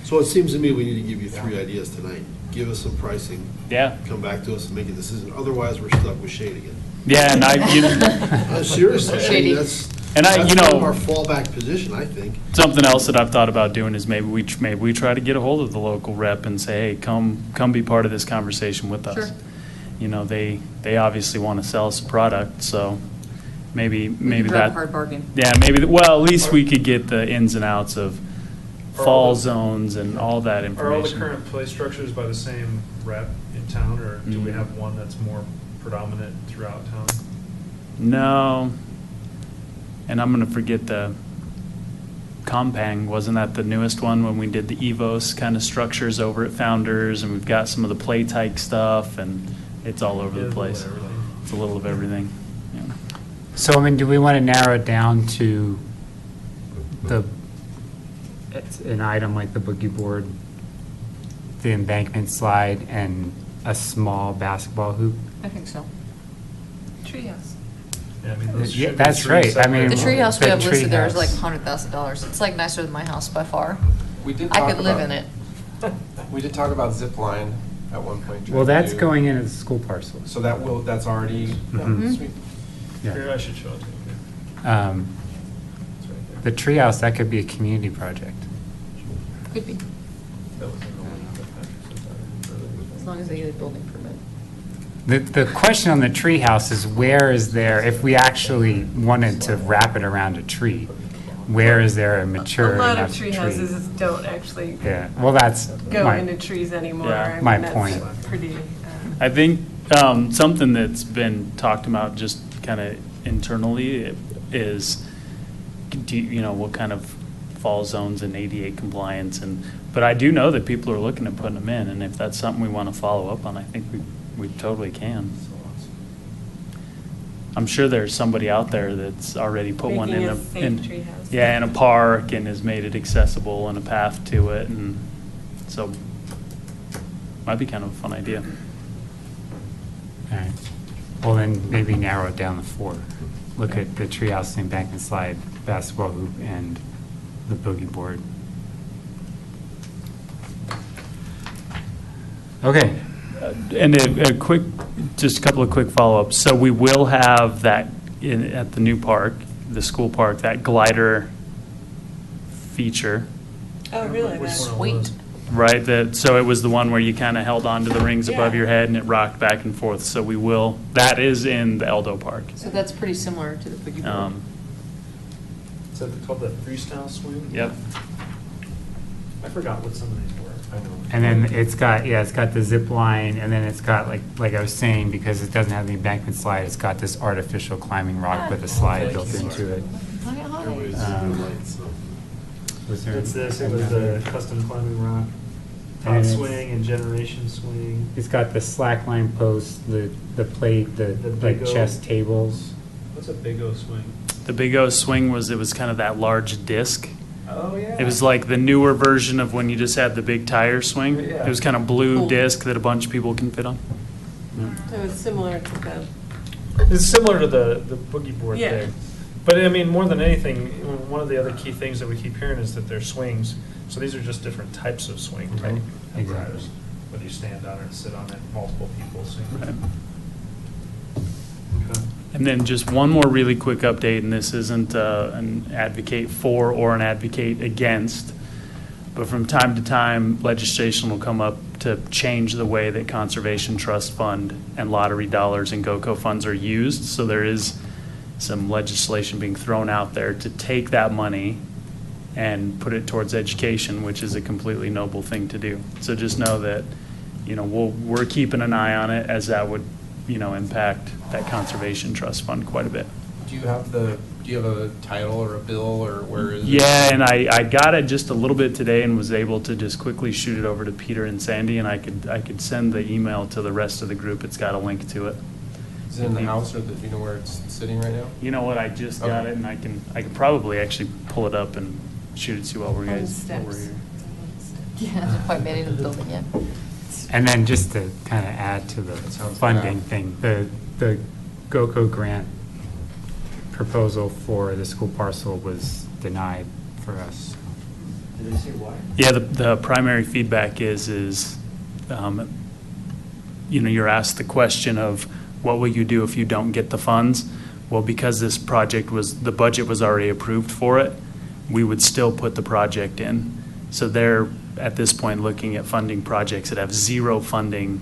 Speaker 10: So it seems to me we need to give you 3 ideas tonight. Give us some pricing.
Speaker 5: Yeah.
Speaker 10: Come back to us and make a decision. Otherwise, we're stuck with shade again.
Speaker 5: Yeah, and
Speaker 10: Seriously, I mean,
Speaker 11: Shady.
Speaker 10: that's
Speaker 5: And
Speaker 10: kind of our fallback position, I think.
Speaker 5: something else that I've thought about doing is maybe we try to get a hold of the local rep and say, hey, come be part of this conversation with us.
Speaker 11: Sure.
Speaker 5: They obviously want to sell us a product, so maybe
Speaker 11: Drive a
Speaker 5: that.
Speaker 11: hard bargain.
Speaker 5: Yeah, maybe, well, at least we could get the ins and outs of
Speaker 6: Are all
Speaker 5: fall
Speaker 6: the-
Speaker 5: zones and all that
Speaker 6: Are all the
Speaker 5: information.
Speaker 6: current play structures by the same rep in town, or do we
Speaker 5: Mm.
Speaker 6: have one that's more predominant throughout town?
Speaker 5: No, and I'm going to forget the Compang, wasn't that the newest one when we did the EVOS kind of structures over at Founders, and we've got some of the play type stuff, and it's all over
Speaker 6: Yeah,
Speaker 5: the place.
Speaker 6: everything.
Speaker 5: It's a little of everything. Yeah.
Speaker 2: So, I mean, do we want to narrow it down to it's an item like the boogie board, the embankment slide, and a small basketball hoop?
Speaker 11: I think so. Treehouse.
Speaker 6: Yeah, I mean, those
Speaker 2: Yeah,
Speaker 6: should be
Speaker 2: that's
Speaker 6: three
Speaker 2: right. I
Speaker 6: separate
Speaker 2: mean,
Speaker 11: The
Speaker 6: ones.
Speaker 11: treehouse we
Speaker 2: the
Speaker 11: have listed there is like
Speaker 2: treehouse.
Speaker 11: $100,000. It's like nicer than my house by far.
Speaker 1: We did
Speaker 11: I
Speaker 1: talk
Speaker 11: could live
Speaker 1: about-
Speaker 11: in it.
Speaker 1: We did talk about zip line at one point.
Speaker 2: Well,
Speaker 1: trying to
Speaker 2: that's
Speaker 1: do-
Speaker 2: going in as a school parcel.
Speaker 1: So that's already,
Speaker 2: Mhm.
Speaker 1: sweet.
Speaker 6: Here,
Speaker 2: Yeah.
Speaker 6: I should show it to you.
Speaker 1: It's right there.
Speaker 2: The treehouse, that could be a community project.
Speaker 11: Could be,
Speaker 1: That was in the one that Patrick said earlier.
Speaker 11: as long as they get a building permit.
Speaker 2: The question on the treehouse is where is there, if we actually wanted to wrap it around a tree, where is there a mature
Speaker 11: A lot of
Speaker 2: enough
Speaker 11: tree
Speaker 2: tree?
Speaker 11: houses don't actually
Speaker 2: Yeah, well, that's
Speaker 11: go
Speaker 2: my,
Speaker 11: into trees anymore.
Speaker 5: Yeah.
Speaker 11: I mean,
Speaker 2: My
Speaker 11: that's
Speaker 2: point.
Speaker 11: Pretty,
Speaker 5: I think something that's been talked about just kind of internally is, what kind of fall zones and ADA compliance, but I do know that people are looking at putting them in, and if that's something we want to follow up on, I think we totally can. I'm sure there's somebody out there that's already put one in
Speaker 11: Making
Speaker 5: a.
Speaker 11: a safe
Speaker 5: in-
Speaker 11: treehouse.
Speaker 5: Yeah, in a park, and has made it accessible and a path to it, and so, might be kind of a fun idea.
Speaker 2: all right. Well, then maybe narrow it down to 4. Look at the treehouse, the embankment slide, basketball hoop, and the boogie board. Okay.
Speaker 5: And just a couple of quick follow-ups. So we will have that at the new park, the school park, that glider feature,
Speaker 11: Oh, really?
Speaker 6: Which
Speaker 11: That's
Speaker 6: one was?
Speaker 11: sweet.
Speaker 5: right? So it was the one where you kind of held onto the rings above
Speaker 11: Yeah.
Speaker 5: your head and it rocked back and forth. So that is in the Eldo Park.
Speaker 11: So that's pretty similar to the boogie board.
Speaker 6: Is that called the freestyle swing?
Speaker 5: Yep.
Speaker 6: I forgot what some of these were. I know.
Speaker 2: And then it's got the zip line, and then it's got, like I was saying, because it doesn't have the embankment slide, it's got this artificial climbing rock with a slide built into it.
Speaker 11: Hi,
Speaker 10: Everybody's
Speaker 2: Um,
Speaker 10: doing lights, so.
Speaker 2: Was there
Speaker 6: It's this, it was the custom climbing rock, top
Speaker 2: And it's-
Speaker 6: swing and generation swing.
Speaker 2: It's got the slack line posts, the plate, the like
Speaker 6: big O.
Speaker 2: chest tables.
Speaker 6: What's a Big O swing?
Speaker 5: The Big O swing it was kind of that large disc.
Speaker 6: Oh, yeah.
Speaker 5: It was like the newer version of when you just had the big tire swing.
Speaker 6: Yeah.
Speaker 5: It was kind of blue
Speaker 11: Cool.
Speaker 5: disc that a bunch of people can fit on.
Speaker 11: So it's similar to the,
Speaker 6: It's similar to the boogie board
Speaker 11: Yeah.
Speaker 6: thing. But I mean, more than anything, one of the other key things that we keep hearing is that they're swings. So these are just different types of swing type
Speaker 2: Exactly.
Speaker 6: apparatus. Whether you stand on it, sit on it, multiple people swing.
Speaker 5: Right.
Speaker 6: Okay.
Speaker 5: And then just one more really quick update, and this isn't an advocate for or an advocate against, but from time to time, legislation will come up to change the way that Conservation Trust Fund and lottery dollars and GOCO funds are used. So there is some legislation being thrown out there to take that money and put it towards education, which is a completely noble thing to do. So just know that, we're keeping an eye on it, as that would, impact that Conservation Trust Fund quite a bit.
Speaker 1: Do you have a title or a bill, or where is it?
Speaker 5: Yeah, and I got it just a little bit today and was able to just quickly shoot it over to Peter and Sandy, and I could send the email to the rest of the group. It's got a link to it.
Speaker 1: Is it in the house, or do you know where it's sitting right now?
Speaker 5: You know what? I just got it, and I can probably actually pull it up and shoot it to you while we're here.
Speaker 13: Yeah, hasn't quite made it in the building yet.
Speaker 2: And then just to kind of add to the funding thing, the GOCO grant proposal for the school parcel was denied for us.
Speaker 10: Did they say why?
Speaker 5: Yeah, the primary feedback is you're asked the question of what will you do if you don't get the funds? Well, because this project the budget was already approved for it, we would still put the project in. So they're, at this point, looking at funding projects that have zero funding,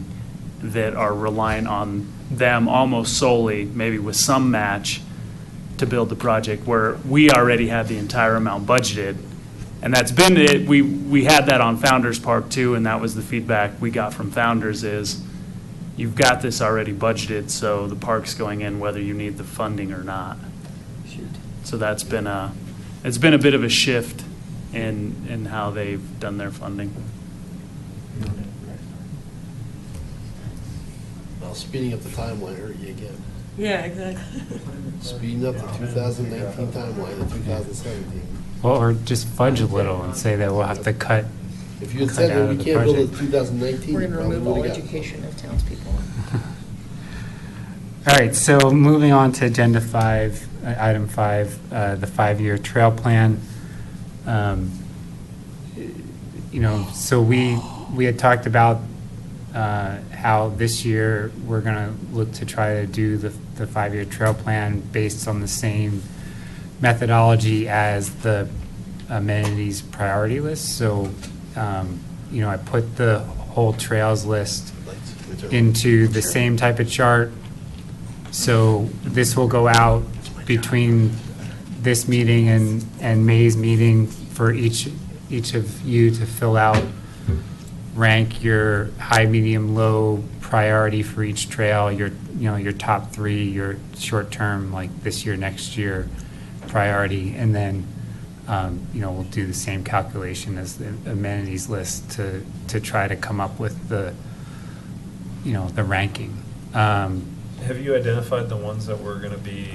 Speaker 5: that are reliant on them almost solely, maybe with some match, to build the project, where we already had the entire amount budgeted. And that's been it. We had that on Founders Park too, and that was the feedback we got from Founders is, you've got this already budgeted, so the park's going in whether you need the funding or not. So that's been it's been a bit of a shift in how they've done their funding.
Speaker 10: Well, speeding up the timeline hurt you again.
Speaker 11: yeah, exactly.
Speaker 10: Speeding up the 2019 timeline to 2017.
Speaker 2: Well, or just fudge a little and say that we'll have to cut.
Speaker 10: If you had
Speaker 2: cut
Speaker 10: said
Speaker 2: out
Speaker 10: that
Speaker 2: of
Speaker 10: we
Speaker 2: the
Speaker 10: can't build it
Speaker 2: project.
Speaker 10: in 2019,
Speaker 13: We're
Speaker 10: you
Speaker 13: going to
Speaker 10: probably
Speaker 13: remove all
Speaker 10: would've got it.
Speaker 13: education of townspeople.
Speaker 2: All right, so moving on to agenda 5, item 5, the 5-year trail plan. So we had talked about how this year we're going to look to try to do the 5-year trail plan based on the same methodology as the amenities priority list. So, I put the whole trails list into the same type of chart. So this will go out between this meeting and May's meeting for each of you to fill out, rank your high, medium, low priority for each trail, your top 3, your short term, like this year, next year priority, and then we'll do the same calculation as the amenities list to try to come up with the ranking.
Speaker 6: Have you identified the ones that were going to be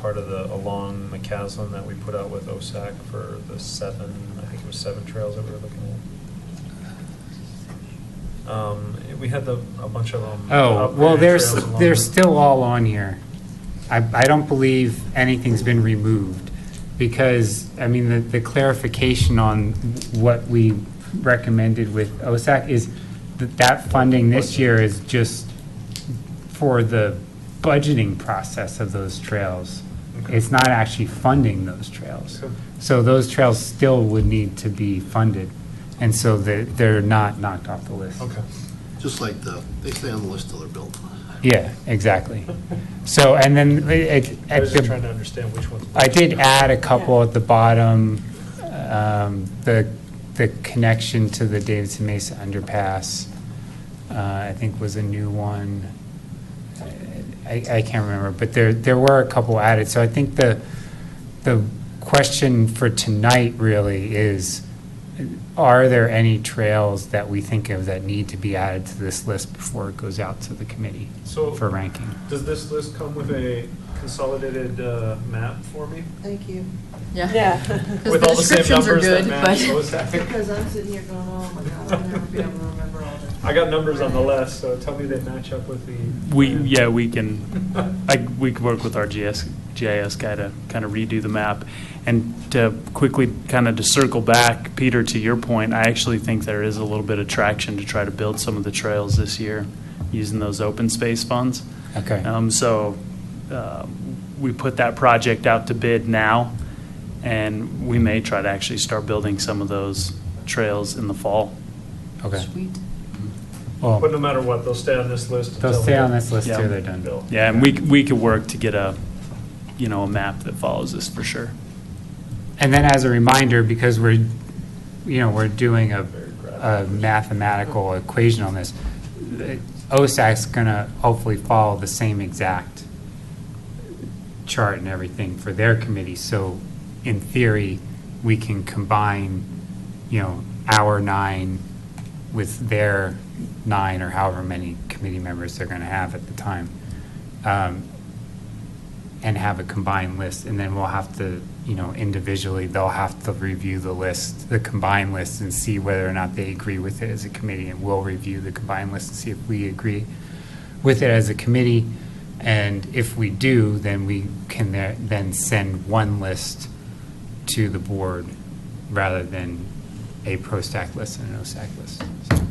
Speaker 6: part of the along McCaslin that we put out with OSAC for the 7, I think it was 7 trails that we were looking at? We had a bunch of them.
Speaker 2: Oh, well,
Speaker 6: upgraded
Speaker 2: they're
Speaker 6: trails along
Speaker 2: they're
Speaker 6: the-
Speaker 2: still all on here. I don't believe anything's been removed, because, the clarification on what we recommended with OSAC is that funding this year is just for the budgeting process of those trails.
Speaker 6: Okay.
Speaker 2: It's not actually funding those trails.
Speaker 6: Okay.
Speaker 2: So those trails still would need to be funded, and so they're not knocked off the list.
Speaker 6: Okay.
Speaker 10: Just like they stay on the list till they're built.
Speaker 2: Yeah, exactly. So, and then
Speaker 6: I was just trying to understand which ones.
Speaker 2: I did add a couple at the bottom, the connection to the Davidson Mesa underpass, I think was a new one. I can't remember, but there were a couple added. So I think the question for tonight really is, are there any trails that we think of that need to be added to this list before it goes out to the committee for ranking?
Speaker 6: Does this list come with a consolidated map for me?
Speaker 12: Thank you.
Speaker 13: Yeah.
Speaker 11: Yeah.
Speaker 6: With all the same
Speaker 13: descriptions are
Speaker 6: numbers that
Speaker 13: good,
Speaker 6: match
Speaker 13: but-
Speaker 6: OSAC?
Speaker 12: Because I'm sitting here going, oh my God, I'll never be able to remember all this.
Speaker 6: I got numbers on the list, so tell me they match up with the.
Speaker 5: We can work with our GIS guy to kind of redo the map. And to quickly kind of to circle back, Peter, to your point, I actually think there is a little bit of traction to try to build some of the trails this year using those open space funds.
Speaker 2: Okay.
Speaker 5: So we put that project out to bid now, and we may try to actually start building some of those trails in the fall.
Speaker 2: Okay.
Speaker 13: Sweet.
Speaker 2: Well,
Speaker 6: But no matter what, they'll stay on this list.
Speaker 2: they'll
Speaker 6: until
Speaker 2: stay on this list
Speaker 5: Yeah.
Speaker 2: till they're done.
Speaker 6: built.
Speaker 5: Yeah, and we could work to get a map that follows this for sure.
Speaker 2: And then as a reminder, because we're doing a mathematical equation on this, OSAC's going to hopefully follow the same exact chart and everything for their committee. So in theory, we can combine, our 9 with their 9 or however many committee members they're going to have at the time, and have a combined list. And then we'll have to, individually, they'll have to review the list, the combined list, and see whether or not they agree with it as a committee. And we'll review the combined list and see if we agree with it as a committee. And if we do, then we can then send one list to the board rather than a PROSTAC list and an OSAC list. So,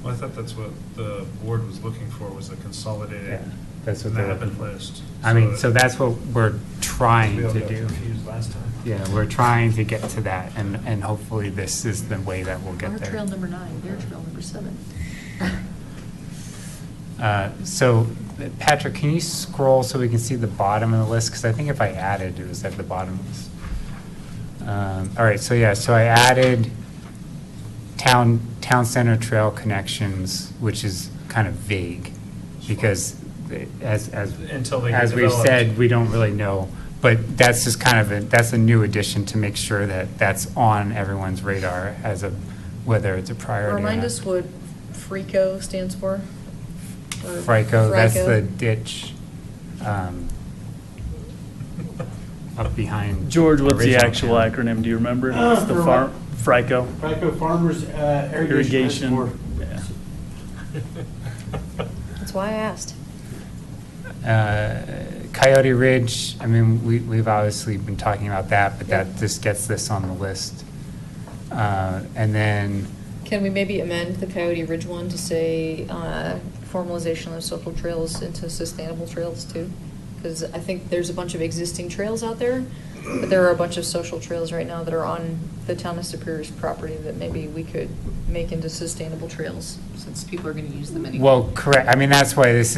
Speaker 6: Well, I thought that's what the board was looking for, was a consolidated
Speaker 2: yeah, that's what they're
Speaker 6: map
Speaker 2: looking
Speaker 6: and
Speaker 2: for.
Speaker 6: list.
Speaker 2: So that's what we're trying
Speaker 6: We all
Speaker 2: to
Speaker 6: got
Speaker 2: do.
Speaker 6: confused last time.
Speaker 2: Yeah, we're trying to get to that, and hopefully this is the way that we'll get
Speaker 13: Our
Speaker 2: there.
Speaker 13: trail number 9, their trail number 7.
Speaker 2: So, Patrick, can you scroll so we can see the bottom of the list? Because I think if I added, it was at the bottom of this. All right, so I added town center trail connections, which is kind of vague, because
Speaker 6: Until they get
Speaker 2: as we've
Speaker 6: developed.
Speaker 2: said, we don't really know. But that's just kind of that's a new addition to make sure that that's on everyone's radar as whether it's a priority.
Speaker 13: Remind
Speaker 2: or
Speaker 13: us what FRICO stands for? Or
Speaker 2: FRICO, that's
Speaker 13: FRICO?
Speaker 2: the ditch up behind.
Speaker 5: George, what's the
Speaker 2: original
Speaker 5: actual
Speaker 2: town.
Speaker 5: acronym? Do you remember? It's the FRICO.
Speaker 14: FRICO Farmers Irrigation. Board.
Speaker 5: Yeah.
Speaker 13: That's why I asked.
Speaker 2: Coyote Ridge, I mean, we've obviously been talking about that, but that just gets this on the list. And then,
Speaker 13: Can we maybe amend the Coyote Ridge one to say formalization of social trails into sustainable trails too? Because I think there's a bunch of existing trails out there, but there are a bunch of social trails right now that are on the town of Superior's property that maybe we could make into sustainable trails, since people are going to use them anyway.
Speaker 2: well, correct, I mean, that's why this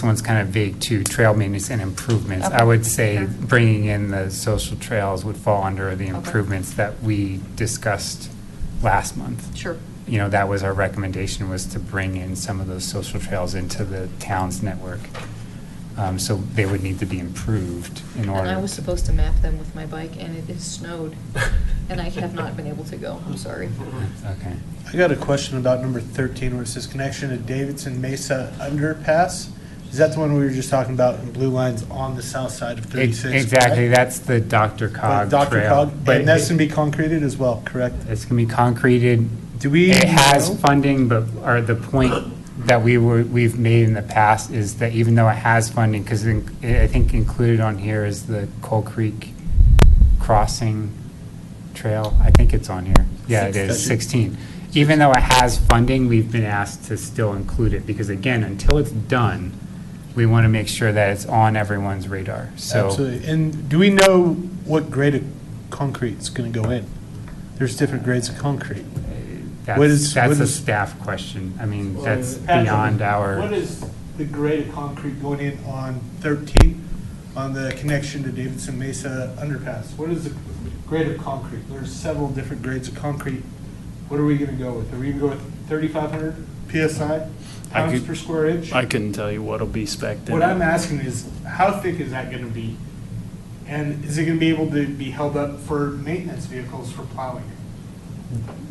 Speaker 2: one's kind of vague too, trail maintenance and improvements. I would say
Speaker 13: Sure.
Speaker 2: bringing in the social trails would fall under the
Speaker 13: Okay.
Speaker 2: improvements that we discussed last month.
Speaker 13: Sure.
Speaker 2: That was our recommendation, was to bring in some of those social trails into the town's network. So they would need to be improved in order.
Speaker 13: And I was
Speaker 2: to-
Speaker 13: supposed to map them with my bike, and it has snowed, and I have not been able to go. I'm sorry.
Speaker 2: Okay.
Speaker 14: I got a question about number 13 where it says connection to Davidson Mesa Underpass. Is that the one we were just talking about in blue lines on the south side of 36?
Speaker 2: Exactly,
Speaker 14: correct?
Speaker 2: that's the Dr. Cog trail.
Speaker 14: Dr. Cog,
Speaker 2: But
Speaker 14: and that's going to be concreted as well, correct?
Speaker 2: It's going to be concreted.
Speaker 14: Do we
Speaker 2: It has
Speaker 14: know?
Speaker 2: funding, but the point that we've made in the past is that even though it has funding, because I think included on here is the Coal Creek Crossing Trail. I think it's on here. Yeah, it is, 16. Even though it has funding, we've been asked to still include it, because again, until it's done, we want to make sure that it's on everyone's radar. So
Speaker 14: Absolutely. And do we know what grade of concrete is going to go in? There's different grades of concrete.
Speaker 2: that's
Speaker 14: what is
Speaker 2: a staff question. I mean, that's
Speaker 14: Patrick,
Speaker 2: beyond our.
Speaker 14: What is the grade of concrete going in on 13 on the connection to Davidson Mesa Underpass? What is the grade of concrete? There's several different grades of concrete. What are we going to go with? Are we going to go with 3,500 PSI, pounds per square inch?
Speaker 5: I couldn't tell you what'll be spec'd in.
Speaker 14: What I'm asking is, how thick is that going to be? And is it going to be able to be held up for maintenance vehicles for plowing?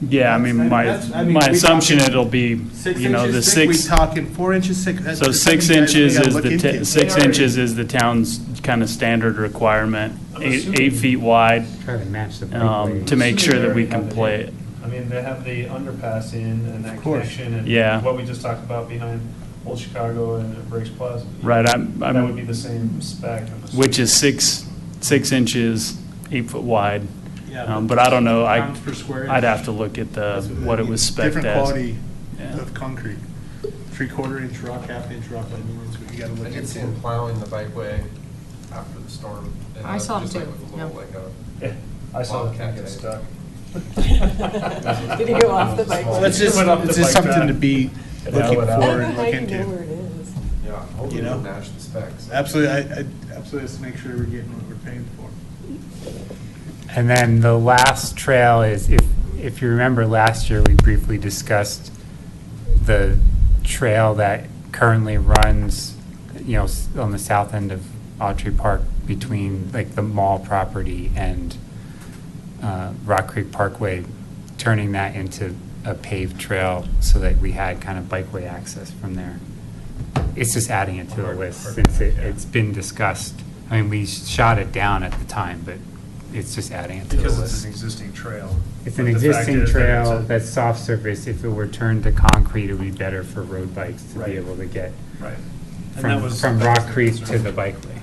Speaker 5: Yeah, I mean, my
Speaker 14: we
Speaker 5: assumption
Speaker 14: talking
Speaker 5: it'll be,
Speaker 14: 6
Speaker 5: you know, the
Speaker 14: inches thick?
Speaker 5: six.
Speaker 14: We talking 4 inches thick?
Speaker 5: So 6 inches is the, 6
Speaker 14: They
Speaker 5: inches is the town's kind of standard requirement, 8 feet wide,
Speaker 2: Try to match the bikeway.
Speaker 5: to make sure that we can
Speaker 6: Have it
Speaker 5: play
Speaker 6: in.
Speaker 5: it.
Speaker 6: I mean, they have the underpass in and that
Speaker 14: Of course.
Speaker 6: connection and
Speaker 5: Yeah.
Speaker 6: what we just talked about behind Old Chicago and Briggs Plaza.
Speaker 5: Right,
Speaker 6: That would be the same spec. I'm assuming.
Speaker 5: which is 6 inches, 8 foot wide.
Speaker 14: Yeah,
Speaker 5: But I don't know,
Speaker 14: pounds per square
Speaker 5: I'd
Speaker 14: inch.
Speaker 5: have to look at what it was spec'd as.
Speaker 14: Different quality
Speaker 5: Yeah.
Speaker 14: of concrete. 3/4 inch rock, 1/2 inch rock, I mean, that's what you gotta
Speaker 1: I
Speaker 14: look
Speaker 1: did see
Speaker 14: into.
Speaker 1: him plowing the bikeway after the storm. and
Speaker 13: I saw him
Speaker 1: just like
Speaker 13: too,
Speaker 1: with a little,
Speaker 13: yeah.
Speaker 1: like a
Speaker 6: Yeah, I saw the
Speaker 1: Wildcat
Speaker 6: thing get
Speaker 1: type.
Speaker 6: stuck.
Speaker 11: Did he go off the bike?
Speaker 14: Well, it's just something to be looking
Speaker 6: How
Speaker 14: for
Speaker 6: it
Speaker 14: and
Speaker 11: How
Speaker 14: look
Speaker 11: you know
Speaker 14: into.
Speaker 11: where it is?
Speaker 1: Yeah, hopefully
Speaker 14: You know?
Speaker 1: it'll match the specs.
Speaker 14: Absolutely, I absolutely have to make sure we're getting what we're paying for.
Speaker 2: And then the last trail is, if you remember last year, we briefly discussed the trail that currently runs, you know, on the south end of Autry Park between like the mall property and Rock Creek Parkway, turning that into a paved trail so that we had kind of bikeway access from there. It's just adding it to the list since it's been discussed. I mean, we shot it down at the time, but it's just adding it to the
Speaker 6: Because
Speaker 2: list.
Speaker 6: it's an existing trail.
Speaker 2: It's an
Speaker 6: But the fact
Speaker 2: existing
Speaker 6: is that
Speaker 2: trail
Speaker 6: it's a-
Speaker 2: that's soft surface. If it were turned to concrete, it would be better for road bikes to
Speaker 6: Right.
Speaker 2: be able to get
Speaker 6: Right. And that
Speaker 2: from
Speaker 6: that
Speaker 2: Rock
Speaker 6: the
Speaker 2: Creek to
Speaker 6: concern.
Speaker 2: the bikeway.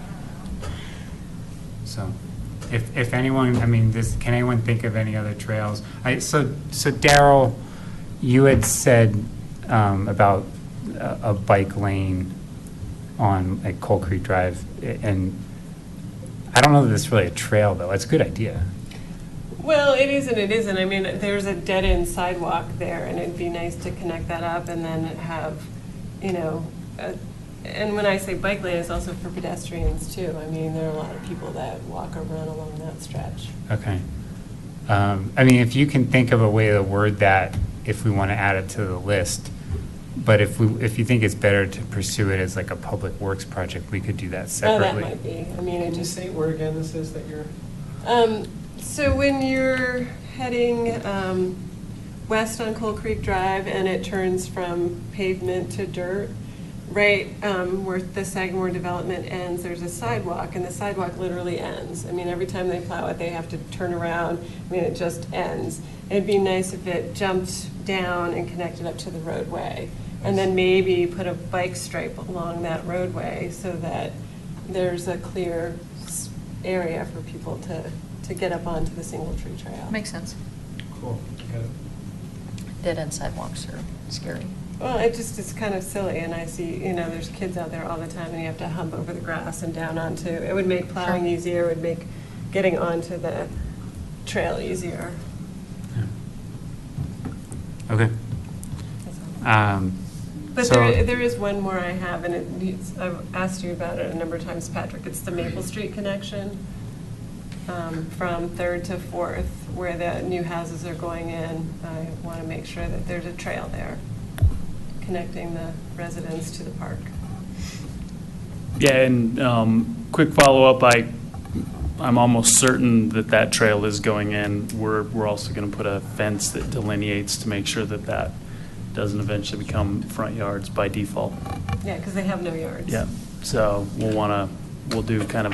Speaker 2: So, if anyone, I mean, can anyone think of any other trails? So Daryl, you had said about a bike lane on like Coal Creek Drive, and I don't know that it's really a trail though. It's a good idea.
Speaker 11: Well, it is and it isn't. I mean, there's a dead-end sidewalk there, and it'd be nice to connect that up and then have, you know, and when I say bike lane, it's also for pedestrians too. I mean, there are a lot of people that walk or run along that stretch.
Speaker 2: Okay. I mean, if you can think of a way to word that, if we want to add it to the list, but if you think it's better to pursue it as like a public works project, we could do that
Speaker 11: Oh,
Speaker 2: separately.
Speaker 11: that might be. I mean, it
Speaker 1: Can you
Speaker 11: just.
Speaker 1: say where again this is that you're?
Speaker 11: So when you're heading west on Coal Creek Drive and it turns from pavement to dirt, right where the Sagamore development ends, there's a sidewalk, and the sidewalk literally ends. I mean, every time they plow it, they have to turn around. I mean, it just ends. It'd be nice if it jumped down and connected up to the roadway, and then maybe put a bike stripe along that roadway so that there's a clear area for people to get up onto the single tree trail.
Speaker 13: Makes sense.
Speaker 1: Cool. Got it.
Speaker 13: Dead-end sidewalks are scary.
Speaker 11: Well, it's kind of silly, and I see, you know, there's kids out there all the time, and you have to hump over the grass and down onto, it would make plowing
Speaker 13: Sure.
Speaker 11: easier, it would make getting onto the trail easier.
Speaker 2: Okay.
Speaker 11: But
Speaker 2: So-
Speaker 11: there is one more I have, and I've asked you about it a number of times, Patrick. It's the Maple Street connection from 3rd to 4th, where the new houses are going in. I want to make sure that there's a trail there connecting the residents to the park.
Speaker 5: Yeah, and quick follow-up, I'm almost certain that that trail is going in. We're also going to put a fence that delineates to make sure that that doesn't eventually become front yards by default.
Speaker 11: Yeah, because they have no yards.
Speaker 5: Yeah, so we'll do kind of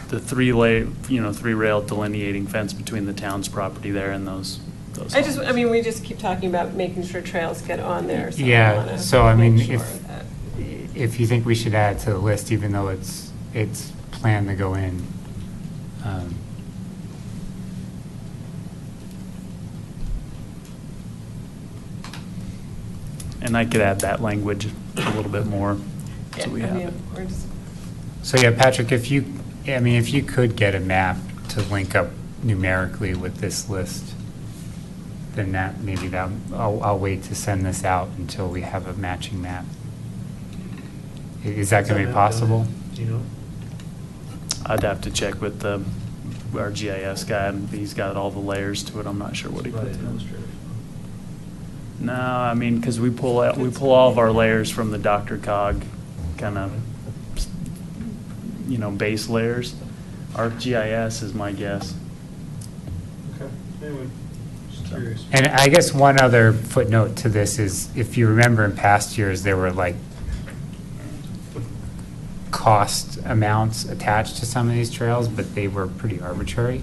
Speaker 5: the three-rail delineating fence between the town's property there and those.
Speaker 11: I mean, we just keep talking about making sure trails get on there. So
Speaker 2: Yeah,
Speaker 11: wanna
Speaker 2: so I mean,
Speaker 11: make sure
Speaker 2: if
Speaker 11: that-
Speaker 2: if you think we should add it to the list, even though it's planned to go in,
Speaker 5: And I could add that language a little bit more, so
Speaker 11: Yeah,
Speaker 5: we
Speaker 11: I
Speaker 5: have
Speaker 11: mean,
Speaker 5: it.
Speaker 11: we're just.
Speaker 2: so yeah, Patrick, if you could get a map to link up numerically with this list, then I'll wait to send this out until we have a matching map. Is that going to be possible?
Speaker 6: Do you know?
Speaker 5: I'd have to check with our GIS guy. He's got all the layers to it. I'm not sure what he puts in. No, I mean, because we pull all of our layers from the Dr. Cog kind of, base layers. ArcGIS is my guess.
Speaker 6: Okay, anyway, just curious.
Speaker 2: And I guess one other footnote to this is, if you remember in past years, there were like cost amounts attached to some of these trails, but they were pretty arbitrary.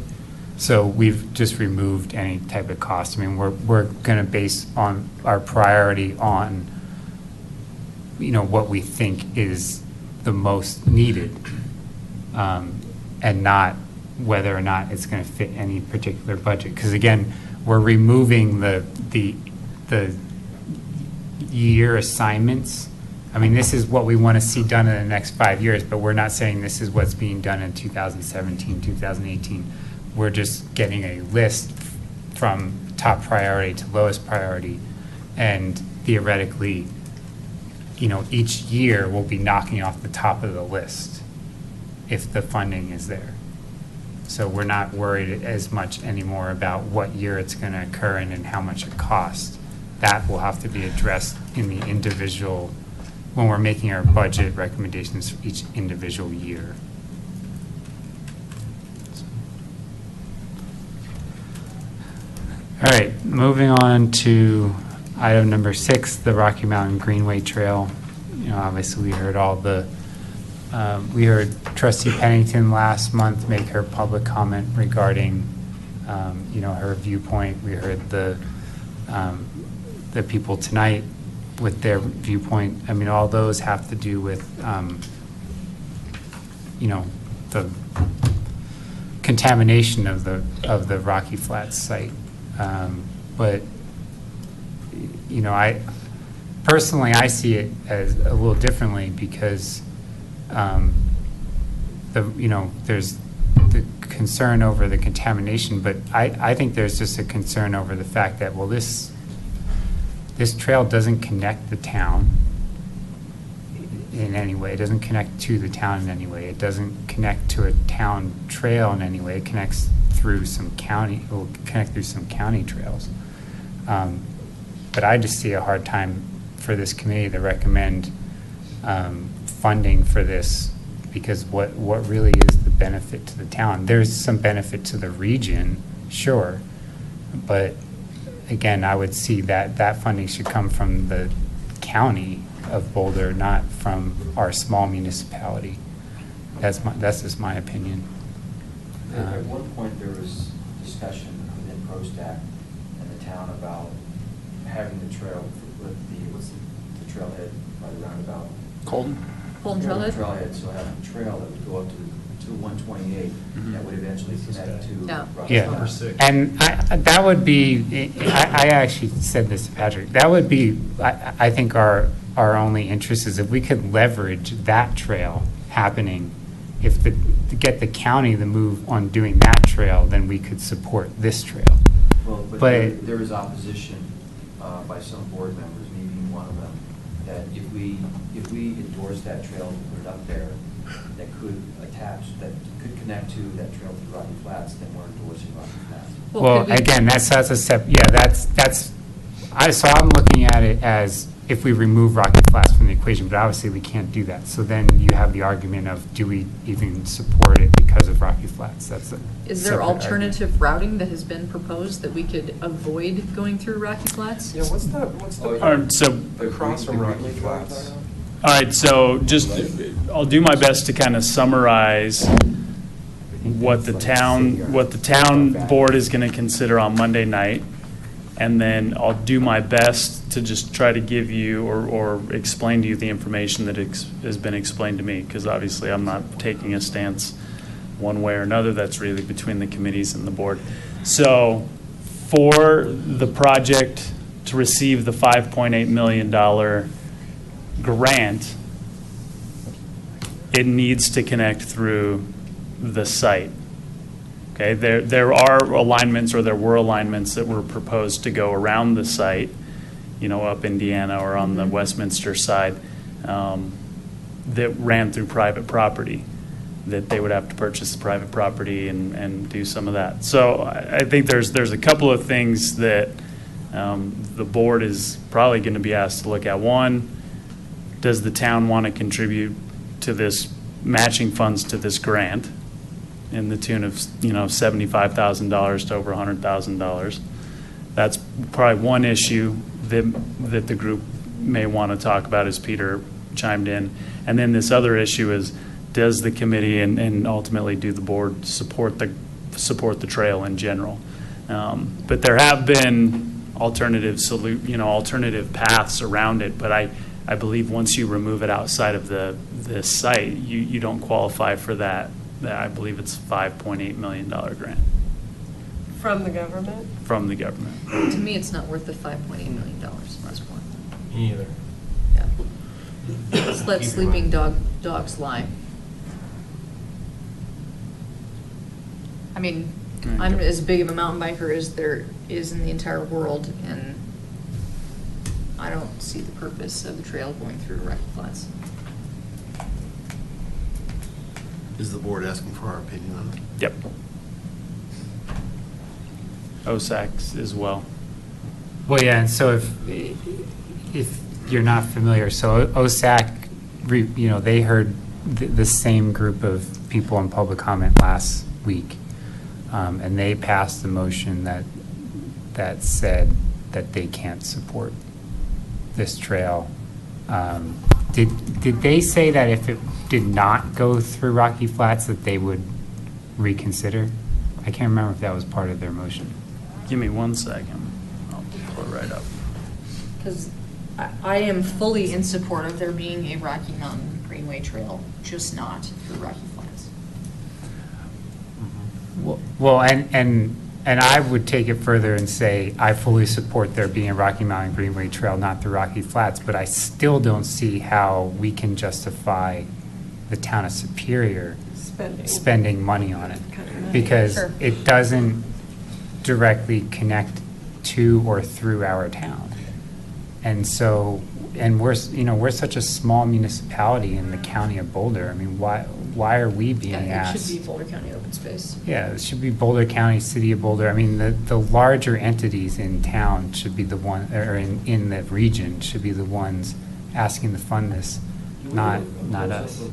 Speaker 2: So we've just removed any type of cost. I mean, we're going to base on our priority on, you know, what we think is the most needed, and not whether or not it's going to fit any particular budget. Because again, we're removing the year assignments. I mean, this is what we want to see done in the next 5 years, but we're not saying this is what's being done in 2017, 2018. We're just getting a list from top priority to lowest priority, and theoretically, you know, each year we'll be knocking off the top of the list if the funding is there. So we're not worried as much anymore about what year it's going to occur in and how much it costs. That will have to be addressed in the individual, when we're making our budget recommendations for each individual year. All right, moving on to item number 6, the Rocky Mountain Greenway Trail. You know, obviously we heard all the, we heard Trustee Pennington last month make her public comment regarding, you know, her viewpoint. We heard the people tonight with their viewpoint. I mean, all those have to do with, you know, the contamination of the Rocky Flats site. But, you know, I see it as a little differently because, you know, there's the concern over the contamination, but I think there's just a concern over the fact that, well, this trail doesn't connect the town in any way. It doesn't connect to the town in any way. It doesn't connect to a town trail in any way. It connects through some county, it will connect through some county trails. But I just see a hard time for this committee to recommend funding for this, because what really is the benefit to the town? There's some benefit to the region, sure, but again, I would see that funding should come from the county of Boulder, not from our small municipality. That's just my opinion.
Speaker 15: At one point, there was discussion within PROSTAC and the town about having the trail with what's the trailhead by the roundabout?
Speaker 13: Colton Trailhead?
Speaker 15: Trailhead, so having a trail that would go up to 128 that would eventually connect to.
Speaker 2: Yeah,
Speaker 6: Number 6.
Speaker 2: and that would be, I actually said this to Patrick, that would be, I think our only interest is if we could leverage that trail happening. If to get the county to move on doing that trail, then we could support this trail.
Speaker 15: Well, but there is opposition by some board members, me being one of them, that if we endorse that trail and put it up there, that could connect to that trail to Rocky Flats, then we're endorsing Rocky Flats.
Speaker 2: Well, again, that's a step. Yeah, so I'm looking at it as if we remove Rocky Flats from the equation, but obviously we can't do that. So then you have the argument of, do we even support it because of Rocky Flats?
Speaker 13: Is there alternative routing that has been proposed that we could avoid going through Rocky Flats?
Speaker 1: Yeah, what's the across from Rocky Flats?
Speaker 5: All right, so I'll do my best to kind of summarize what the town board is going to consider on Monday night, and then I'll do my best to just try to give you or explain to you the information that has been explained to me, because obviously I'm not taking a stance one way or another. That's really between the committees and the board. So for the project to receive the $5.8 million grant, it needs to connect through the site. Okay, there are alignments, or there were alignments that were proposed to go around the site, you know, up Indiana or on the Westminster side, that ran through private property, that they would have to purchase the private property and do some of that. So I think there's a couple of things that the board is probably going to be asked to look at. One, does the town want to contribute to this, matching funds to this grant? in the tune of, $75,000 to over $100,000. That's probably one issue that the group may want to talk about, as Peter chimed in. And then this other issue is, does the committee and ultimately do the board support the trail in general? But there have been alternative paths around it. But I believe once you remove it outside of the site, you don't qualify for that. I believe it's $5.8 million grant
Speaker 11: From the government?
Speaker 5: from the government.
Speaker 13: To me, it's not worth the $5.8 million at this point.
Speaker 1: Me either.
Speaker 13: Yeah. Let's let sleeping dogs lie. I mean, I'm as big of a mountain biker as there is in the entire world, and I don't see the purpose of the trail going through Rocky Flats.
Speaker 10: Is the board asking for our opinion on it?
Speaker 5: Yep. OSAC as well.
Speaker 2: Well, yeah, and so if you're not familiar, so OSAC, they heard the same group of people in public comment last week, and they passed the motion that said that they can't support this trail. Did they say that if it did not go through Rocky Flats that they would reconsider? I can't remember if that was part of their motion.
Speaker 5: Give me 1 second. I'll pull it right up.
Speaker 13: Because I am fully in support of there being a Rocky Mountain Greenway Trail, just not through Rocky Flats.
Speaker 2: Well, and I would take it further and say I fully support there being a Rocky Mountain Greenway Trail, not the Rocky Flats, but I still don't see how we can justify the town of Superior spending money on it, because it doesn't directly connect to or through our town. And so, and we're such a small municipality in the county of Boulder. I mean, why are we being asked?
Speaker 13: It should be Boulder County Open Space.
Speaker 2: Yeah, it should be Boulder County, City of Boulder. I mean, the larger entities in town should be the one, or in the region should be the ones asking to fund this, not us.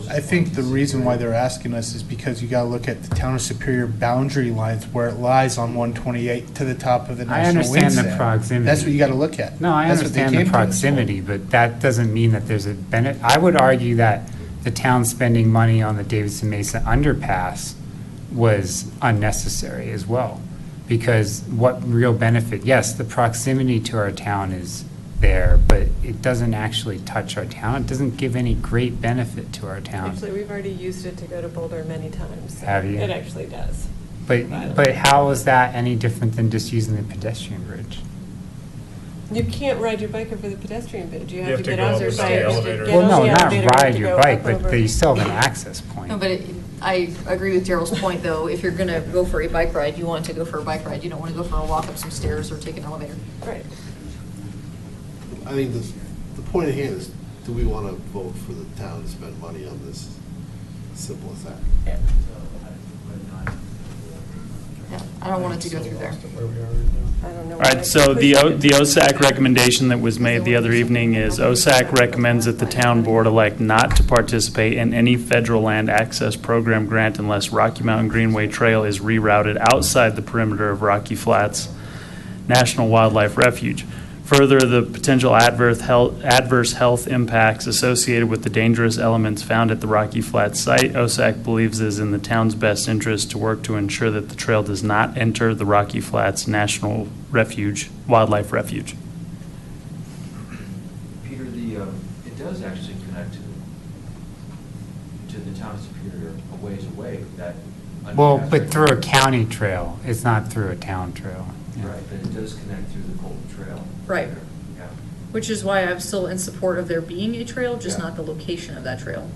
Speaker 14: I think the reason why they're asking us is because you got to look at the town of Superior boundary lines where it lies on 128 to the top of the
Speaker 2: I
Speaker 14: national wind
Speaker 2: understand the
Speaker 14: sand.
Speaker 2: proximity.
Speaker 14: That's what you got to look at.
Speaker 2: No, I
Speaker 14: That's what they
Speaker 2: understand
Speaker 14: came
Speaker 2: the
Speaker 14: to us for.
Speaker 2: proximity, but that doesn't mean that there's a benefit. I would argue that the town spending money on the Davidson Mesa underpass was unnecessary as well. Because what real benefit? Yes, the proximity to our town is there, but it doesn't actually touch our town. It doesn't give any great benefit to our town.
Speaker 11: Actually, we've already used it to go to Boulder many times. So
Speaker 2: Have you?
Speaker 11: It actually does.
Speaker 2: But how is that any different than just using the pedestrian bridge?
Speaker 11: You can't ride your bike over the pedestrian bridge. You have to
Speaker 6: to
Speaker 11: get
Speaker 6: go
Speaker 11: on
Speaker 6: up
Speaker 11: your
Speaker 6: without
Speaker 11: bike.
Speaker 6: the elevator.
Speaker 2: Well, no, not
Speaker 11: to
Speaker 2: ride
Speaker 11: go
Speaker 2: your
Speaker 11: up
Speaker 2: bike, but
Speaker 11: over.
Speaker 2: you still have an access point.
Speaker 13: No, but I agree with Daryl's point, though. If you're going to go for a bike ride, you want to go for a bike ride. You don't want to go for a walk up some stairs or take an elevator.
Speaker 11: Right.
Speaker 10: I think the point at hand is, do we want to vote for the town to spend money on this? Simple as that.
Speaker 11: Yeah.
Speaker 13: Yeah, I don't want it to go through there.
Speaker 11: I don't know.
Speaker 5: All right, so the OSAC recommendation that was made the other evening is OSAC recommends that the town board elect not to participate in any federal land access program grant unless Rocky Mountain Greenway Trail is rerouted outside the perimeter of Rocky Flats National Wildlife Refuge. Further, the potential adverse health impacts associated with the dangerous elements found at the Rocky Flats site, OSAC believes it is in the town's best interest to work to ensure that the trail does not enter the Rocky Flats National Wildlife Refuge.
Speaker 15: Peter, it does actually connect to the town of Superior a ways away.
Speaker 2: Well, but through a county trail, it's not through a town trail. Yeah.
Speaker 15: Right, but it does connect through the Colton Trail.
Speaker 13: Right.
Speaker 15: Yeah.
Speaker 13: Which is why I'm still in support of there being a trail, just not the location of that trail.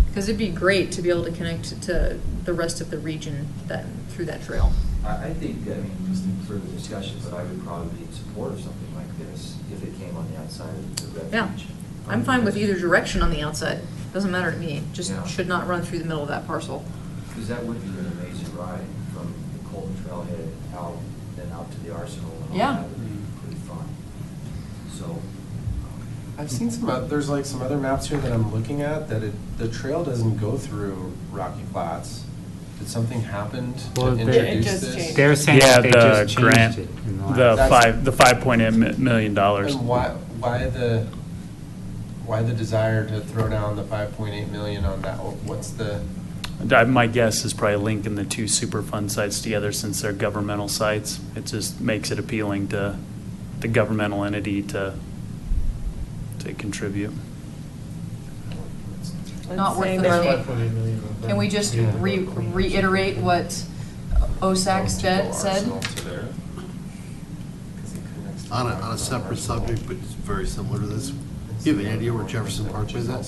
Speaker 13: Because it'd be great to be able to connect to the rest of the region through that trail.
Speaker 15: I think, just in further discussion, but I would probably be in support of something like this if it came on the outside of the refuge.
Speaker 13: Yeah. I'm fine with either direction on the outside. Doesn't matter to me. Just should not run through the middle of that parcel.
Speaker 15: Because that would be an amazing ride from the Colton Trailhead out, then out to the Arsenal and all
Speaker 13: Yeah.
Speaker 15: that would be pretty fun. So,
Speaker 1: I've seen there's like some other maps here that I'm looking at that the trail doesn't go through Rocky Flats. Did something happen to introduce this?
Speaker 2: They're saying
Speaker 5: Yeah,
Speaker 2: they
Speaker 5: the
Speaker 2: just changed
Speaker 5: grant,
Speaker 2: it in the
Speaker 5: the
Speaker 2: last-
Speaker 5: $5.8 million.
Speaker 1: And why the desire to throw down the 5.8 million on that? What's the?
Speaker 5: My guess is probably linking the two Superfund sites together since they're governmental sites. It just makes it appealing to the governmental entity to contribute.
Speaker 13: Not worth the money. Can we just reiterate what OSAC said?
Speaker 10: On a separate subject, but it's very similar to this. You have an idea where Jefferson Parkway is at?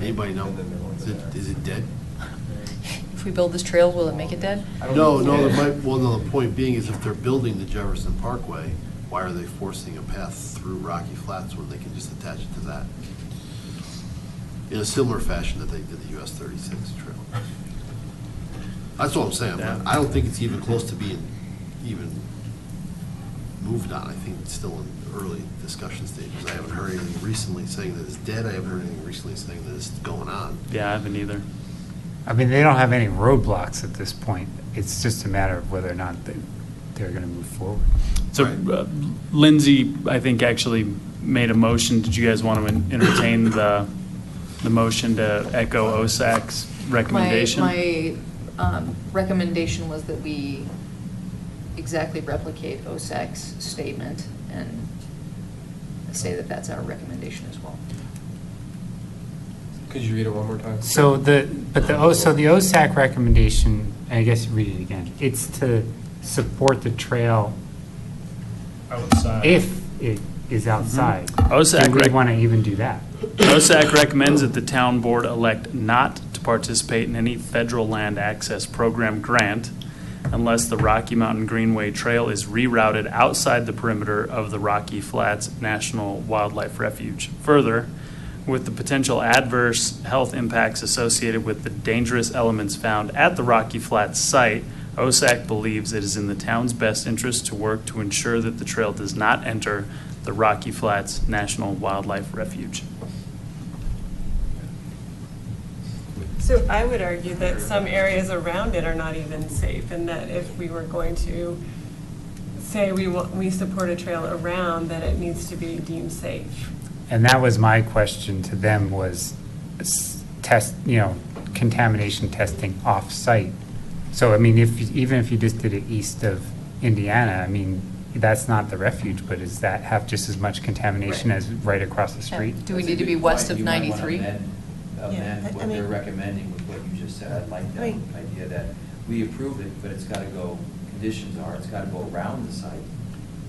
Speaker 10: Anybody know? Is it dead?
Speaker 13: If we build this trail, will it make it dead?
Speaker 10: No, the point being is if they're building the Jefferson Parkway, why are they forcing a path through Rocky Flats when they can just attach it to that? In a similar fashion that they did the US 36 trail. That's what I'm saying.
Speaker 5: Yeah.
Speaker 10: I don't think it's even close to being even moved on. I think it's still in early discussion stages. I haven't heard anything recently saying that it's dead. I haven't heard anything recently saying that it's going on.
Speaker 5: Yeah, I haven't either.
Speaker 2: I mean, they don't have any roadblocks at this point. It's just a matter of whether or not they're going to move forward.
Speaker 5: So Lindsay, I think, actually made a motion. Did you guys want to entertain the motion to echo OSAC's recommendation?
Speaker 13: My recommendation was that we exactly replicate OSAC's statement and say that that's our recommendation as well.
Speaker 1: Could you read it one more time?
Speaker 2: So the OSAC recommendation, I guess read it again. It's to support the trail
Speaker 6: Outside.
Speaker 2: if it is outside.
Speaker 5: OSAC
Speaker 2: Do we want to even do that?
Speaker 5: OSAC recommends that the town board elect not to participate in any federal land access program grant unless the Rocky Mountain Greenway Trail is rerouted outside the perimeter of the Rocky Flats National Wildlife Refuge. Further, with the potential adverse health impacts associated with the dangerous elements found at the Rocky Flats site, OSAC believes it is in the town's best interest to work to ensure that the trail does not enter the Rocky Flats National Wildlife Refuge.
Speaker 11: So I would argue that some areas around it are not even safe, and that if we were going to say we support a trail around, that it needs to be deemed safe.
Speaker 2: And that was my question to them was contamination testing off-site. So, I mean, even if you just did it east of Indiana, I mean, that's not the refuge, but does that have just as much contamination as right across the street?
Speaker 13: Do we need to be west of 93?
Speaker 15: Amend what they're recommending with what you just said. I like that idea that we approve it, but it's got to go, conditions are, it's got to go around the site,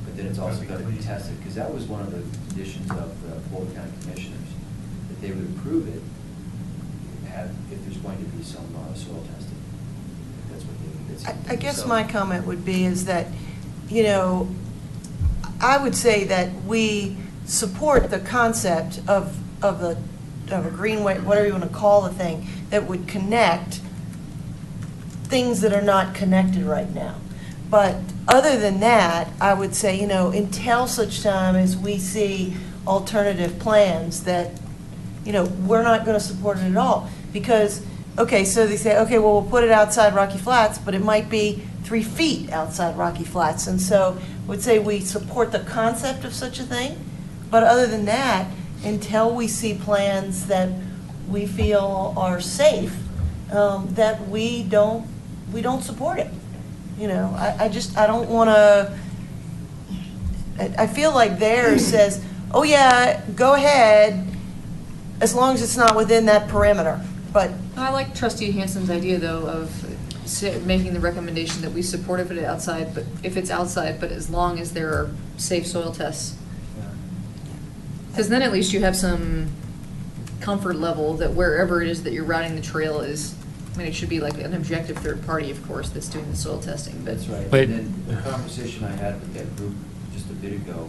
Speaker 15: but then it's also got to be tested, because that was one of the conditions of the Fulton County Commissioners, that they would approve it if there's going to be some soil testing. That's what they.
Speaker 12: I guess my comment would be is that, I would say that we support the concept of a greenway, whatever you want to call the thing, that would connect things that are not connected right now. But other than that, I would say, until such time as we see alternative plans, that, we're not going to support it at all. Because, okay, so they say, okay, well, we'll put it outside Rocky Flats, but it might be 3 feet outside Rocky Flats. And so I would say we support the concept of such a thing. But other than that, until we see plans that we feel are safe, that we don't support it. I don't want to. I feel like theirs says, oh yeah, go ahead, as long as it's not within that perimeter. But
Speaker 13: I like Trustee Hansen's idea, though, of making the recommendation that we support if it's outside, but as long as there are safe soil tests. Because then at least you have some comfort level that wherever it is that you're routing the trail is, it should be like an objective third party, of course, that's doing the soil testing.
Speaker 15: That's right.
Speaker 2: But,
Speaker 15: and then the conversation I had with that group just a bit ago,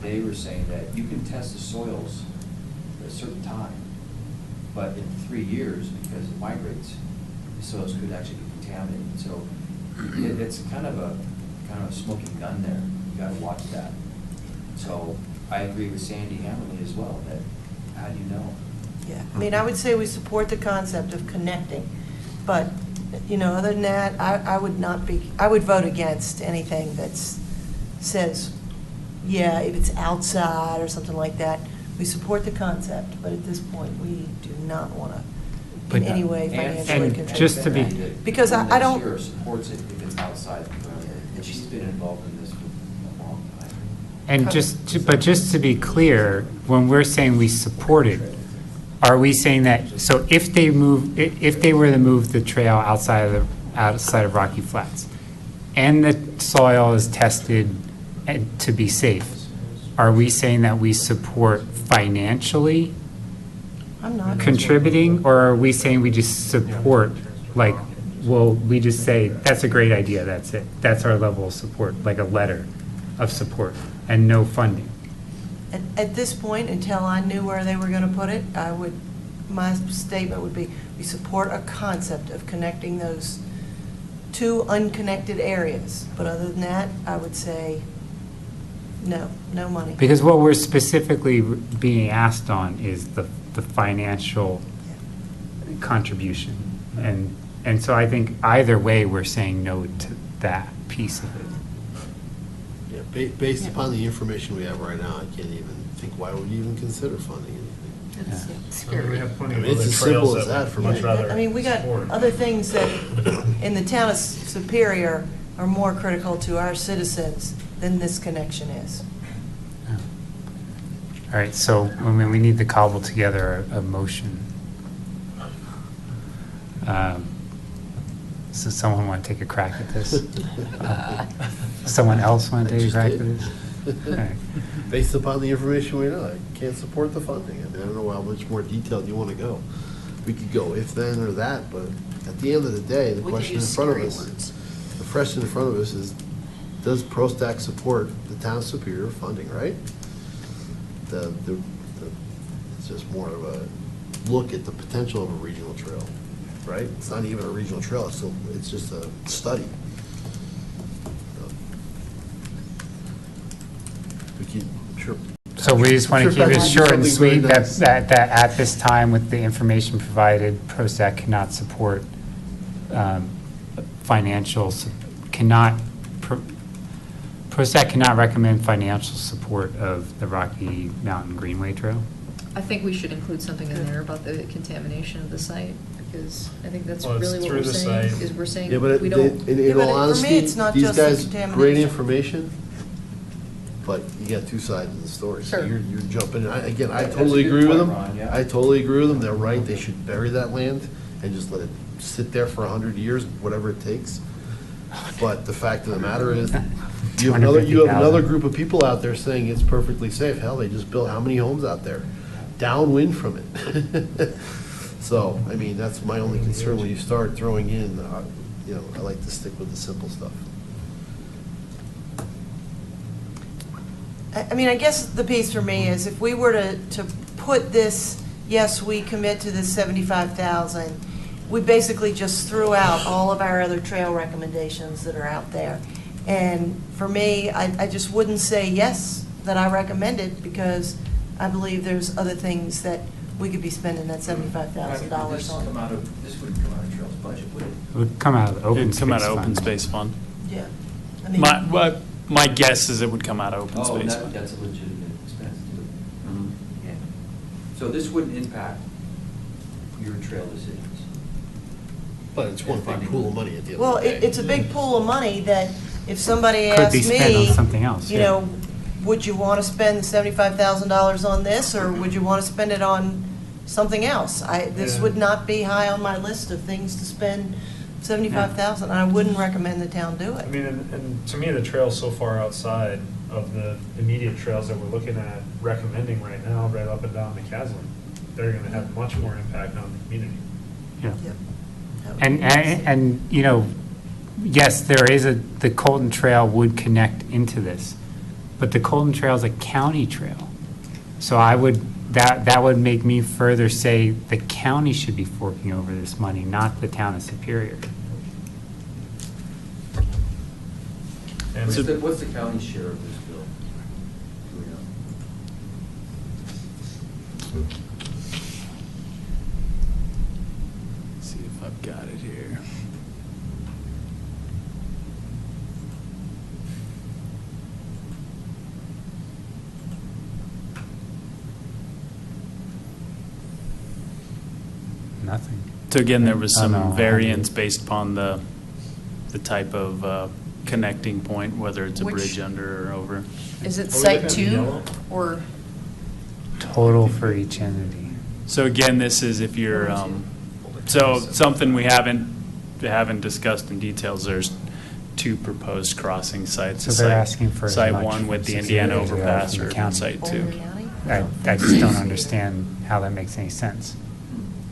Speaker 15: they were saying that you can test the soils at a certain time, but in 3 years, because it migrates, the soils could actually be contaminated. So it's kind of a smoking gun there. You got to watch that. So I agree with Sandy Hamlin as well, that how do you know?
Speaker 12: Yeah, I mean, I would say we support the concept of connecting, but, you know, other than that, I would not be, I would vote against anything that's, says, yeah, if it's outside or something like that. We support the concept, but at this point, we do not want to in any way financially
Speaker 2: and
Speaker 12: contribute.
Speaker 2: just to be,
Speaker 12: Because I don't.
Speaker 15: Sure supports it if it's outside the perimeter, and she's been involved in this for a long time.
Speaker 2: and just to be clear, when we're saying we support it, are we saying that, so if they were to move the trail outside of Rocky Flats, and the soil is tested to be safe, are we saying that we support financially
Speaker 12: I'm not.
Speaker 2: contributing, or are we saying we just support, like, well, we just say, that's a great idea, that's it, that's our level of support, like a letter of support, and no funding?
Speaker 12: At this point, until I knew where they were going to put it, my statement would be, we support a concept of connecting those two unconnected areas. But other than that, I would say, no money.
Speaker 2: Because what we're specifically being asked on is the financial contribution. And so I think either way, we're saying no to that piece of it.
Speaker 10: Yeah, based upon the information we have right now, I can't even think, why would you even consider funding anything?
Speaker 11: It's scary.
Speaker 6: We have plenty of
Speaker 10: It's
Speaker 6: other
Speaker 10: as simple
Speaker 6: trails
Speaker 10: as that for
Speaker 6: much
Speaker 10: me.
Speaker 6: rather
Speaker 12: I mean, we got
Speaker 6: support.
Speaker 12: other things that in the town of Superior are more critical to our citizens than this connection is.
Speaker 2: All right, so, I mean, we need to cobble together a motion. So someone want to take a crack at this? Someone else want to take a crack at this? All right.
Speaker 10: Based upon the information we know, I can't support the funding. I mean, I don't know how much more detailed you want to go. We could go if, then, or that, but at the end of the day, the question in front of us, the question in front of us is, does PROSTAC support the town of Superior funding, right? It's just more of a look at the potential of a regional trail, right? It's not even a regional trail, it's just a study. We keep, sure.
Speaker 2: So we just want to keep it short and sweet, that at this time, with the information provided, PROSTAC cannot support PROSTAC cannot recommend financial support of the Rocky Mountain Greenway Trail?
Speaker 13: I think we should include something in there about the contamination of the site, because I think that's
Speaker 6: Well, it's
Speaker 13: really what
Speaker 6: through
Speaker 13: we're
Speaker 6: the
Speaker 13: saying,
Speaker 6: site.
Speaker 13: is we're saying
Speaker 10: Yeah, but
Speaker 13: we don't.
Speaker 10: in
Speaker 12: but
Speaker 10: all
Speaker 12: for me,
Speaker 10: honesty,
Speaker 12: it's not
Speaker 10: these
Speaker 12: just the
Speaker 10: guys, great
Speaker 12: contamination.
Speaker 10: information, but you got two sides of the story. So
Speaker 13: Sure.
Speaker 10: you're jumping, again, I
Speaker 15: That's
Speaker 10: totally
Speaker 15: a good
Speaker 10: agree with
Speaker 15: point,
Speaker 10: them.
Speaker 15: Ron, yeah.
Speaker 10: I totally agree with them. They're right. They should bury that land and just let it sit there for 100 years, whatever it takes. But the fact of the matter is, you have another group of people out there saying it's perfectly safe. Hell, they just built how many homes out there? Downwind from it. So, I mean, that's my only concern when you start throwing in, I like to stick with the simple stuff.
Speaker 12: I mean, I guess the piece for me is if we were to put this, yes, we commit to this 75,000, we basically just threw out all of our other trail recommendations that are out there. And for me, I just wouldn't say yes, that I recommend it, because I believe there's other things that we could be spending that $75,000 on.
Speaker 15: This wouldn't come out of Trail's budget, would it?
Speaker 2: It would come out of the open
Speaker 5: It'd
Speaker 2: space
Speaker 5: come out of
Speaker 2: fund.
Speaker 5: open space fund.
Speaker 12: Yeah. I mean,
Speaker 5: My guess is it would come out of open
Speaker 15: Oh,
Speaker 5: space fund.
Speaker 15: that's a legitimate expense too. Yeah. So this wouldn't impact your trail decisions?
Speaker 10: But it's one big pool of money at the end
Speaker 12: well,
Speaker 10: of the day.
Speaker 12: it's a big pool of money that if somebody
Speaker 2: Could be
Speaker 12: asked
Speaker 2: spent on
Speaker 12: me,
Speaker 2: something else,
Speaker 12: you
Speaker 2: yeah.
Speaker 12: know, would you want to spend $75,000 on this, or would you want to spend it on something else? This
Speaker 6: Yeah.
Speaker 12: would not be high on my list of things to spend $75,000. I wouldn't recommend the town do
Speaker 6: I
Speaker 12: it.
Speaker 6: mean, and to me, the trail's so far outside of the immediate trails that we're looking at recommending right now, right up and down McCaslin, they're gonna have much more impact on the community.
Speaker 2: Yeah.
Speaker 12: Yep. That would
Speaker 2: And,
Speaker 12: be nice.
Speaker 2: and, you know, yes, there is the Colton Trail would connect into this, but the Colton Trail is a county trail. So that would make me further say the county should be forking over this money, not the town of Superior.
Speaker 6: And
Speaker 15: What's the county's share of this bill? Do we know?
Speaker 5: See if I've got it here.
Speaker 2: Nothing.
Speaker 5: So again, there was
Speaker 2: Oh,
Speaker 5: some
Speaker 2: no.
Speaker 5: variance based upon the type of connecting point, whether it's a
Speaker 13: Which-
Speaker 5: bridge under or over.
Speaker 13: Is it
Speaker 1: Are we
Speaker 13: site
Speaker 1: looking at
Speaker 13: 2
Speaker 1: yellow?
Speaker 13: or?
Speaker 2: Total for each entity.
Speaker 5: So again, this is if you're, so something we haven't discussed in details, there's 2 proposed crossing sites.
Speaker 2: So they're asking for as
Speaker 5: Site
Speaker 2: much
Speaker 5: 1 with
Speaker 2: from
Speaker 5: the Indiana
Speaker 2: 60 as they are
Speaker 5: overpass
Speaker 2: from the
Speaker 5: or
Speaker 2: county.
Speaker 5: site 2.
Speaker 2: I just don't understand how that makes any sense.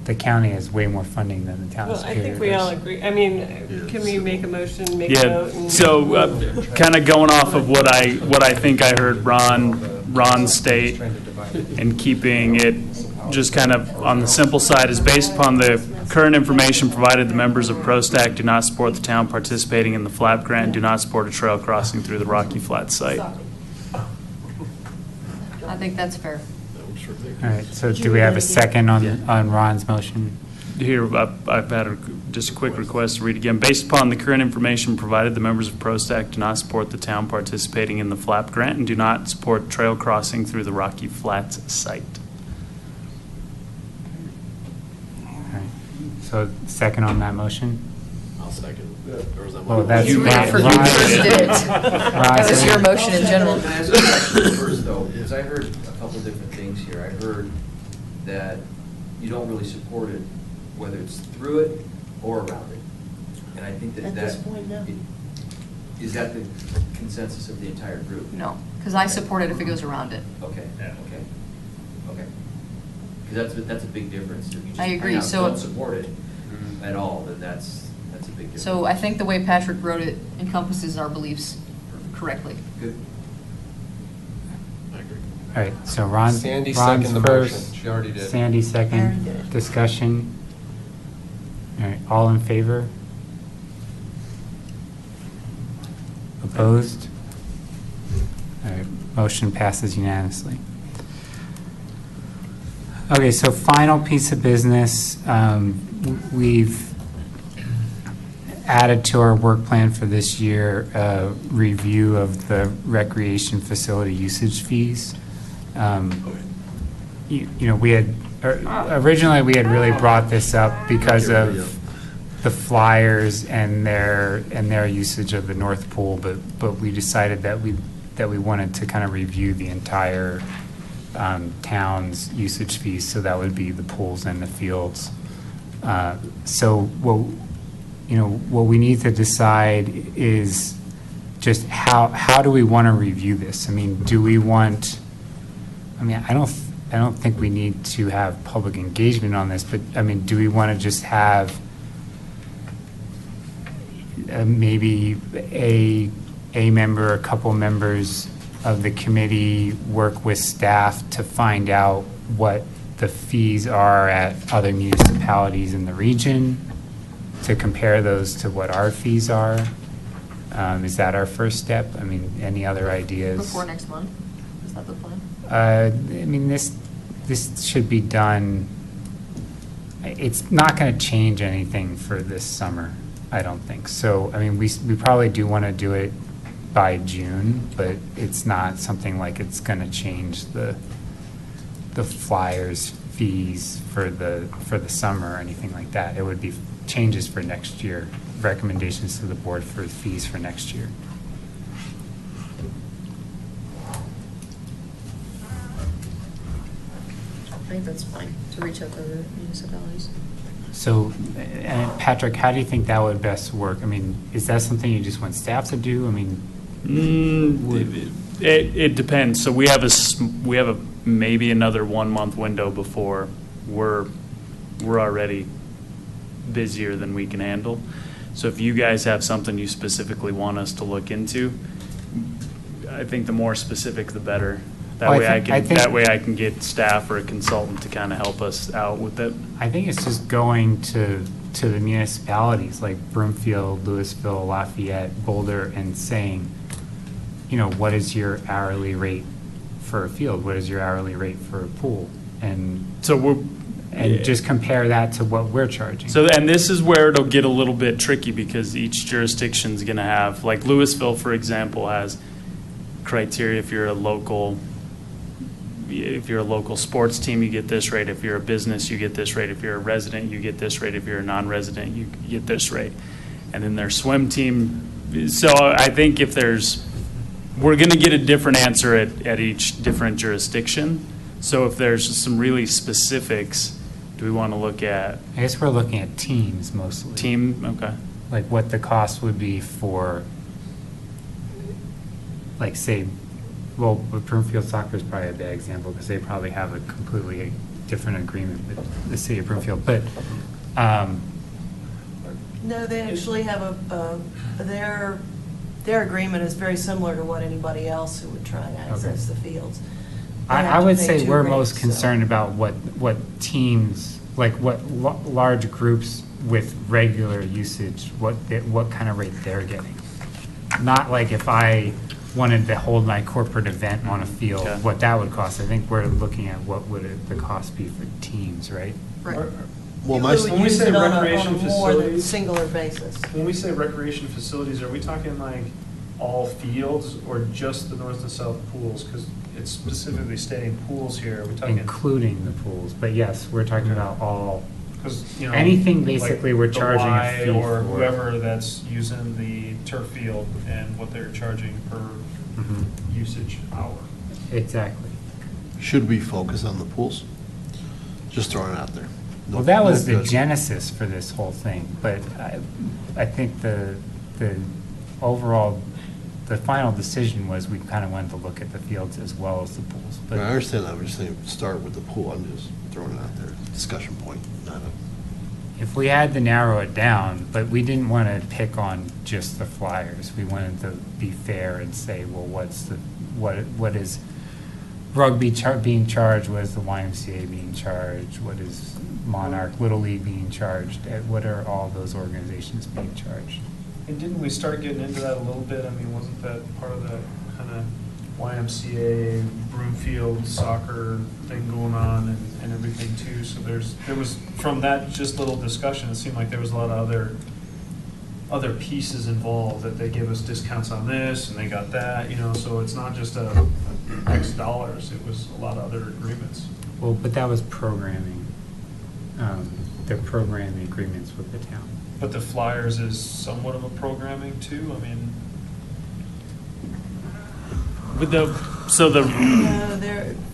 Speaker 2: The county has way more funding than the town of
Speaker 11: Well, I
Speaker 2: Superior
Speaker 11: think we all
Speaker 2: does.
Speaker 11: agree. I mean, can we make a motion, make a
Speaker 5: Yeah,
Speaker 11: vote? and-
Speaker 5: so kind of going off of what I think I heard Ron state, and keeping it just kind of on the simple side, is based upon the current information provided, the members of PROSTAC do not support the town participating in the FLAP grant, do not support a trail crossing through the Rocky Flats site.
Speaker 13: I think that's fair.
Speaker 2: All right, so do we have a second on Ron's motion?
Speaker 5: Here, I've had just a quick request to read again. Based upon the current information provided, the members of PROSTAC do not support the town participating in the FLAP grant and do not support trail crossing through the Rocky Flats site.
Speaker 2: All right, so second on that motion?
Speaker 10: I'll second. Or was that
Speaker 2: Well,
Speaker 10: one?
Speaker 2: that's
Speaker 5: You
Speaker 2: Ron.
Speaker 5: first
Speaker 13: did it. That was your motion in general.
Speaker 15: Can I ask a question first, though? Because I heard a couple different things here. I heard that you don't really support it, whether it's through it or around it. And I think that
Speaker 12: At this point, no.
Speaker 15: Is that the consensus of the entire group?
Speaker 13: No, because I support it if it goes around it.
Speaker 15: Okay, okay. Because that's a big difference. If you just
Speaker 13: I agree,
Speaker 15: plain out
Speaker 13: so-
Speaker 15: don't support it at all, then that's a big difference.
Speaker 13: So I think the way Patrick wrote it encompasses our beliefs correctly.
Speaker 15: Good.
Speaker 10: I agree.
Speaker 2: All right, so Ron's
Speaker 1: Sandy
Speaker 2: Ron's
Speaker 1: seconded the
Speaker 2: first.
Speaker 1: motion. She already did.
Speaker 2: Sandy
Speaker 12: I already
Speaker 2: second.
Speaker 12: did.
Speaker 2: Discussion. All right, all in favor? Opposed? All right, motion passes unanimously. Okay, so final piece of business, we've added to our work plan for this year, review of the recreation facility usage fees. You know, we had, originally, we had really brought this up because of the Flyers and their usage of the North Pool, but we decided that we wanted to kind of review the entire town's usage fees, so that would be the pools and the fields. So what we need to decide is just how do we want to review this? I mean, do we want, I don't think we need to have public engagement on this, but I mean, do we want to just have maybe a member, a couple members of the committee work with staff to find out what the fees are at other municipalities in the region, to compare those to what our fees are? Is that our first step? I mean, any other ideas?
Speaker 13: Before next month? Is that the plan?
Speaker 2: I mean, this should be done, it's not going to change anything for this summer, I don't think. So, I mean, we probably do want to do it by June, but it's not something like it's going to change the Flyers fees for the summer or anything like that. It would be changes for next year, recommendations to the board for fees for next year.
Speaker 13: I think that's fine, to reach out to other municipalities.
Speaker 2: So, and Patrick, how do you think that would best work? I mean, is that something you just want staff to do? I mean,
Speaker 5: It depends. So we have a maybe another 1 month window before we're already busier than we can handle. So if you guys have something you specifically want us to look into, I think the more specific, the better. That
Speaker 2: Well,
Speaker 5: way
Speaker 2: I think-
Speaker 5: that way I can get staff or a consultant to kind of help us out with it.
Speaker 2: I think it's just going to the municipalities like Broomfield, Louisville, Lafayette, Boulder, and saying, what is your hourly rate for a field? What is your hourly rate for a pool? and
Speaker 5: So
Speaker 2: just compare that to what we're charging.
Speaker 5: So, and this is where it'll get a little bit tricky because each jurisdiction's going to have, like Louisville, for example, has criteria. If you're a local sports team, you get this rate. If you're a business, you get this rate. If you're a resident, you get this rate. If you're a non-resident, you get this rate. And then their swim team. So I think we're going to get a different answer at each different jurisdiction. So if there's some really specifics, do we want to look at?
Speaker 2: I guess we're looking at teams mostly.
Speaker 5: Team, okay.
Speaker 2: Like what the cost would be for, like, say, well, Broomfield Soccer is probably a bad example because they probably have a completely different agreement with the city of Broomfield. But
Speaker 12: No, they actually have their agreement is very similar to what anybody else who would try and access the fields.
Speaker 2: I would say we're most concerned about what teams, like what large groups with regular usage, what kind of rate they're getting. Not like if I wanted to hold my corporate event on a field, what that would cost. I think we're looking at what would the cost be for teams, right?
Speaker 12: Right.
Speaker 6: Well,
Speaker 12: when we say
Speaker 6: recreation facilities,
Speaker 12: singular basis.
Speaker 6: When we say recreation facilities, are we talking like all fields or just the north and south pools? Because it's specifically stating pools here. Are we talking
Speaker 2: including the pools? But yes, we're talking about all.
Speaker 6: Because
Speaker 2: anything basically
Speaker 6: like
Speaker 2: we're charging a fee
Speaker 6: or
Speaker 2: for.
Speaker 6: whoever that's using the turf field and what they're charging per usage hour.
Speaker 2: Exactly.
Speaker 10: Should we focus on the pools? Just throwing it out there.
Speaker 2: Well, that was the genesis for this whole thing, but I think the overall, the final decision was we kind of wanted to look at the fields as well as the pools. But
Speaker 10: I understand that. I'm just saying start with the pool. I'm just throwing it out there. Discussion point, not a.
Speaker 2: If we had to narrow it down, but we didn't want to pick on just the Flyers. We wanted to be fair and say, well, what is rugby being charged? What is the YMCA being charged? What is Monarch Little League being charged? What are all those organizations being charged?
Speaker 6: And didn't we start getting into that a little bit? I mean, wasn't that part of the kind of YMCA, Broomfield soccer thing going on and everything too? So there was, from that just little discussion, it seemed like there was a lot of other pieces involved, that they give us discounts on this and they got that, so it's not just X dollars, it was a lot of other agreements.
Speaker 2: Well, but that was programming. Their programming agreements with the town.
Speaker 6: But the Flyers is somewhat of a programming too, I mean.
Speaker 5: With
Speaker 12: No,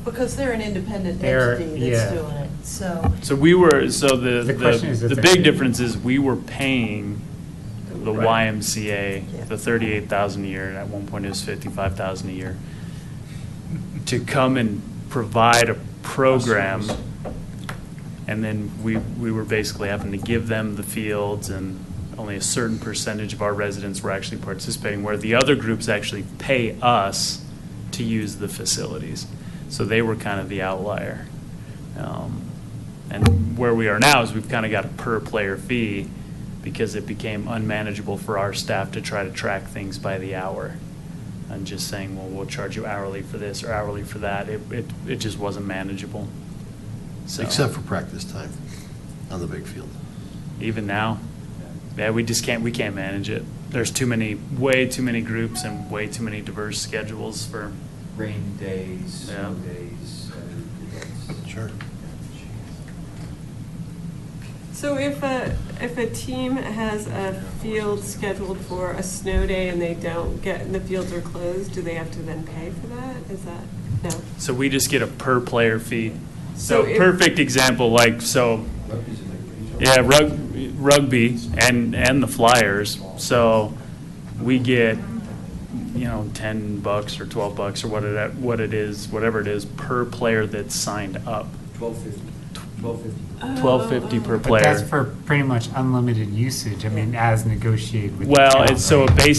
Speaker 12: because they're an independent entity that's doing it, so.
Speaker 5: So we were, so
Speaker 2: The question is if
Speaker 5: the
Speaker 2: they're
Speaker 5: big
Speaker 2: paying.
Speaker 5: difference is we were paying the YMCA, the 38,000 a year, and at one point it was 55,000 a year, to come and provide a program. And then we were basically having to give them the fields, and only a certain percentage of our residents were actually participating, where the other groups actually pay us to use the facilities. So they were kind of the outlier. And where we are now is we've kind of got a per player fee because it became unmanageable for our staff to try to track things by the hour. And just saying, well, we'll charge you hourly for this or hourly for that. It just wasn't manageable. So,
Speaker 10: except for practice time on the big field.
Speaker 5: Even now, yeah, we can't manage it. There's way too many groups and way too many diverse schedules for
Speaker 15: rain days, snow days.
Speaker 10: Sure.
Speaker 11: So if a team has a field scheduled for a snow day and the fields are closed, do they have to then pay for that? Is that, no?
Speaker 5: So we just get a per player fee.
Speaker 11: So
Speaker 5: perfect example, rugby and the Flyers. So we get, $10 or $12 or whatever it is per player that's signed up. $12.50 per player.
Speaker 2: But that's for pretty much unlimited usage. I mean, as negotiated with.
Speaker 5: Well,
Speaker 2: the town, right?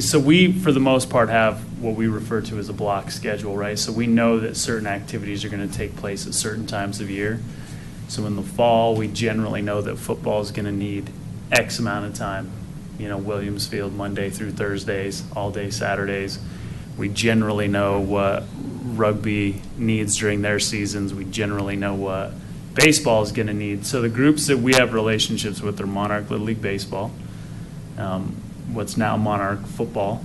Speaker 5: so we, for the most part, have what we refer to as a block schedule, right? So we know that certain activities are going to take place at certain times of year. So in the fall, we generally know that football is going to need X amount of time. Williams Field, Monday through Thursdays, all day Saturdays. We generally know what rugby needs during their seasons. We generally know what baseball is going to need. So the groups that we have relationships with are Monarch Little League Baseball, what's now Monarch Football,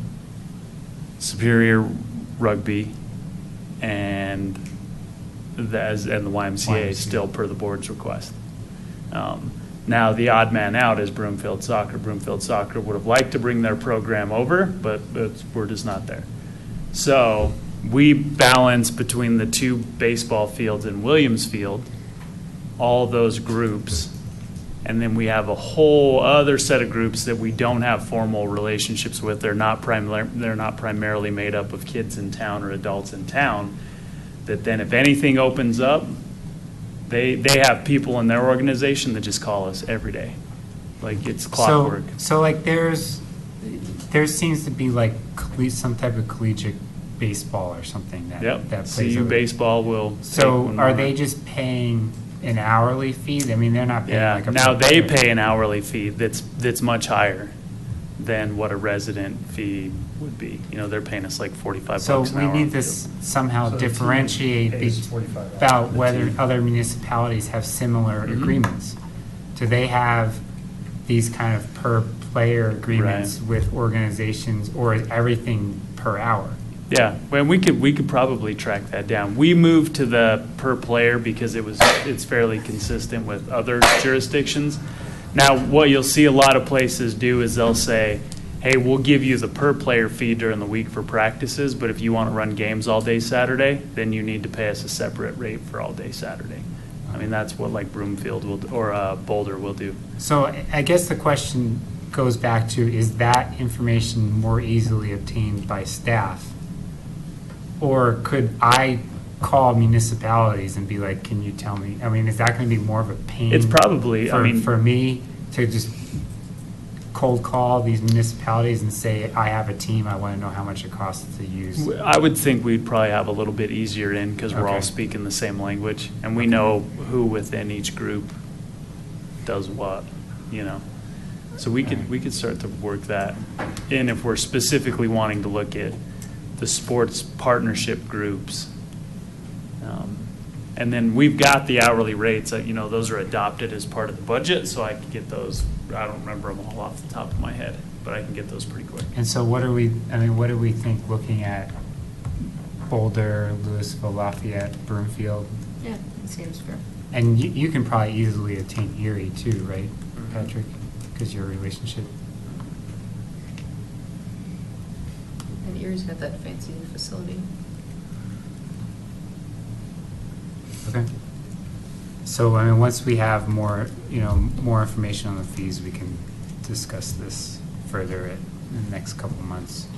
Speaker 5: Superior Rugby, and the YMCA, still per the board's request. Now, the odd man out is Broomfield Soccer. Broomfield Soccer would have liked to bring their program over, but we're just not there. So we balance between the two baseball fields in Williams Field, all those groups, and then we have a whole other set of groups that we don't have formal relationships with. They're not primarily made up of kids in town or adults in town, that then if anything opens up, they have people in their organization that just call us every day. Like, it's clockwork.
Speaker 2: So like there seems to be like some type of collegiate baseball or something that that plays
Speaker 5: CU
Speaker 2: over.
Speaker 5: baseball will.
Speaker 2: So are they just paying an hourly fee? I mean, they're not paying like a.
Speaker 5: Now they pay an hourly fee that's much higher than what a resident fee would be. You know, they're paying us like $45 an hour.
Speaker 2: So we need to somehow differentiate about whether other municipalities have similar agreements. Do they have these kind of per player agreements with organizations, or is everything per hour?
Speaker 5: Yeah, well, we could probably track that down. We moved to the per player because it's fairly consistent with other jurisdictions. Now, what you'll see a lot of places do is they'll say, hey, we'll give you the per player fee during the week for practices, but if you want to run games all day Saturday, then you need to pay us a separate rate for all day Saturday. I mean, that's what like Broomfield or Boulder will do.
Speaker 2: So I guess the question goes back to, is that information more easily obtained by staff? Or could I call municipalities and be like, can you tell me? I mean, is that going to be more of a pain?
Speaker 5: It's probably,
Speaker 2: for me to just cold call these municipalities and say, I have a team, I want to know how much it costs to use?
Speaker 5: I would think we'd probably have a little bit easier in because we're all speaking the same language and we know who within each group does what, you know. So we could start to work that in if we're specifically wanting to look at the sports partnership groups. And then we've got the hourly rates, you know, those are adopted as part of the budget, so I can get those. I don't remember them all off the top of my head, but I can get those pretty quick.
Speaker 2: And so what do we think looking at Boulder, Louisville, Lafayette, Broomfield?
Speaker 13: Yeah, it seems fair.
Speaker 2: And you can probably easily attain Erie too, right, Patrick? Because your relationship.
Speaker 13: And Erie's got that fancy facility.
Speaker 2: Okay. So, I mean, once we have more information on the fees, we can discuss this further in the next couple of months.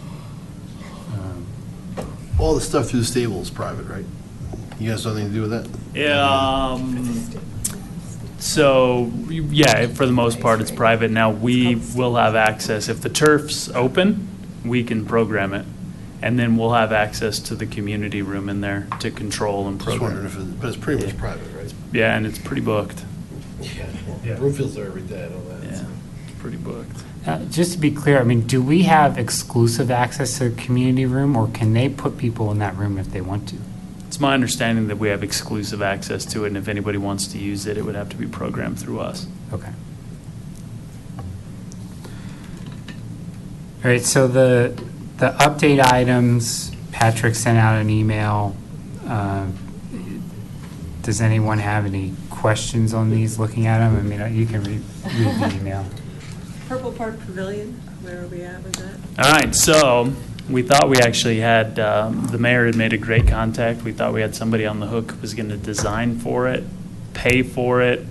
Speaker 10: All the stuff through the stable is private, right? You guys have nothing to do with that?
Speaker 5: Yeah. So, yeah, for the most part, it's private. Now, we will have access. If the turf's open, we can program it. And then we'll have access to the community room in there to control and program.
Speaker 10: Just wondering but it's pretty much private, right?
Speaker 5: Yeah, and it's pretty booked.
Speaker 10: Yeah. Broomfield's there every day, I know that.
Speaker 5: Yeah, it's pretty booked.
Speaker 2: Just to be clear, I mean, do we have exclusive access to the community room, or can they put people in that room if they want to?
Speaker 5: It's my understanding that we have exclusive access to it, and if anybody wants to use it, it would have to be programmed through us.
Speaker 2: Okay. All right, so the update items, Patrick sent out an email. Does anyone have any questions on these, looking at them? I mean, you can read the email.
Speaker 11: Purple Park Pavilion, where are we at with that?
Speaker 5: All right, so we thought we actually had, the mayor had made a great contact. We thought we had somebody on the hook who was going to design for it, pay for it,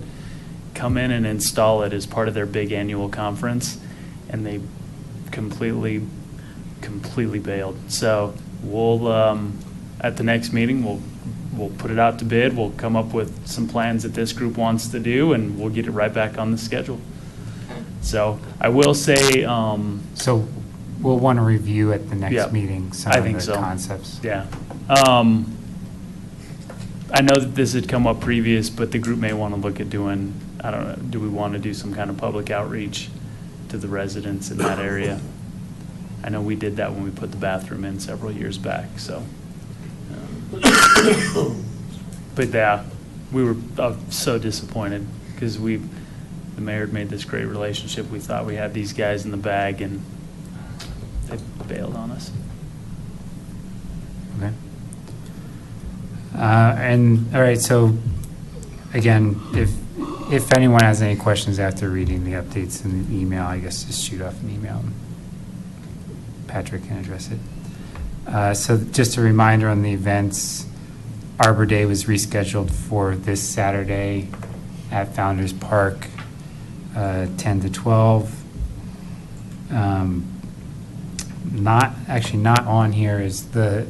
Speaker 5: come in and install it as part of their big annual conference, and they completely bailed. So we'll, at the next meeting, we'll put it out to bid. We'll come up with some plans that this group wants to do, and we'll get it right back on the schedule. So I will say.
Speaker 2: So we'll want to review at the next meeting some of the
Speaker 5: so.
Speaker 2: concepts.
Speaker 5: Yeah. I know that this had come up previous, but the group may want to look at doing, I don't know, do we want to do some kind of public outreach to the residents in that area? I know we did that when we put the bathroom in several years back, so. But yeah, we were so disappointed because the mayor had made this great relationship. We thought we had these guys in the bag, and they bailed on us.
Speaker 2: Okay. And, all right, so, again, if anyone has any questions after reading the updates in the email, I guess just shoot off an email. Patrick can address it. So just a reminder on the events, Arbor Day was rescheduled for this Saturday at Founders Park, 10 to 12. Not on here is the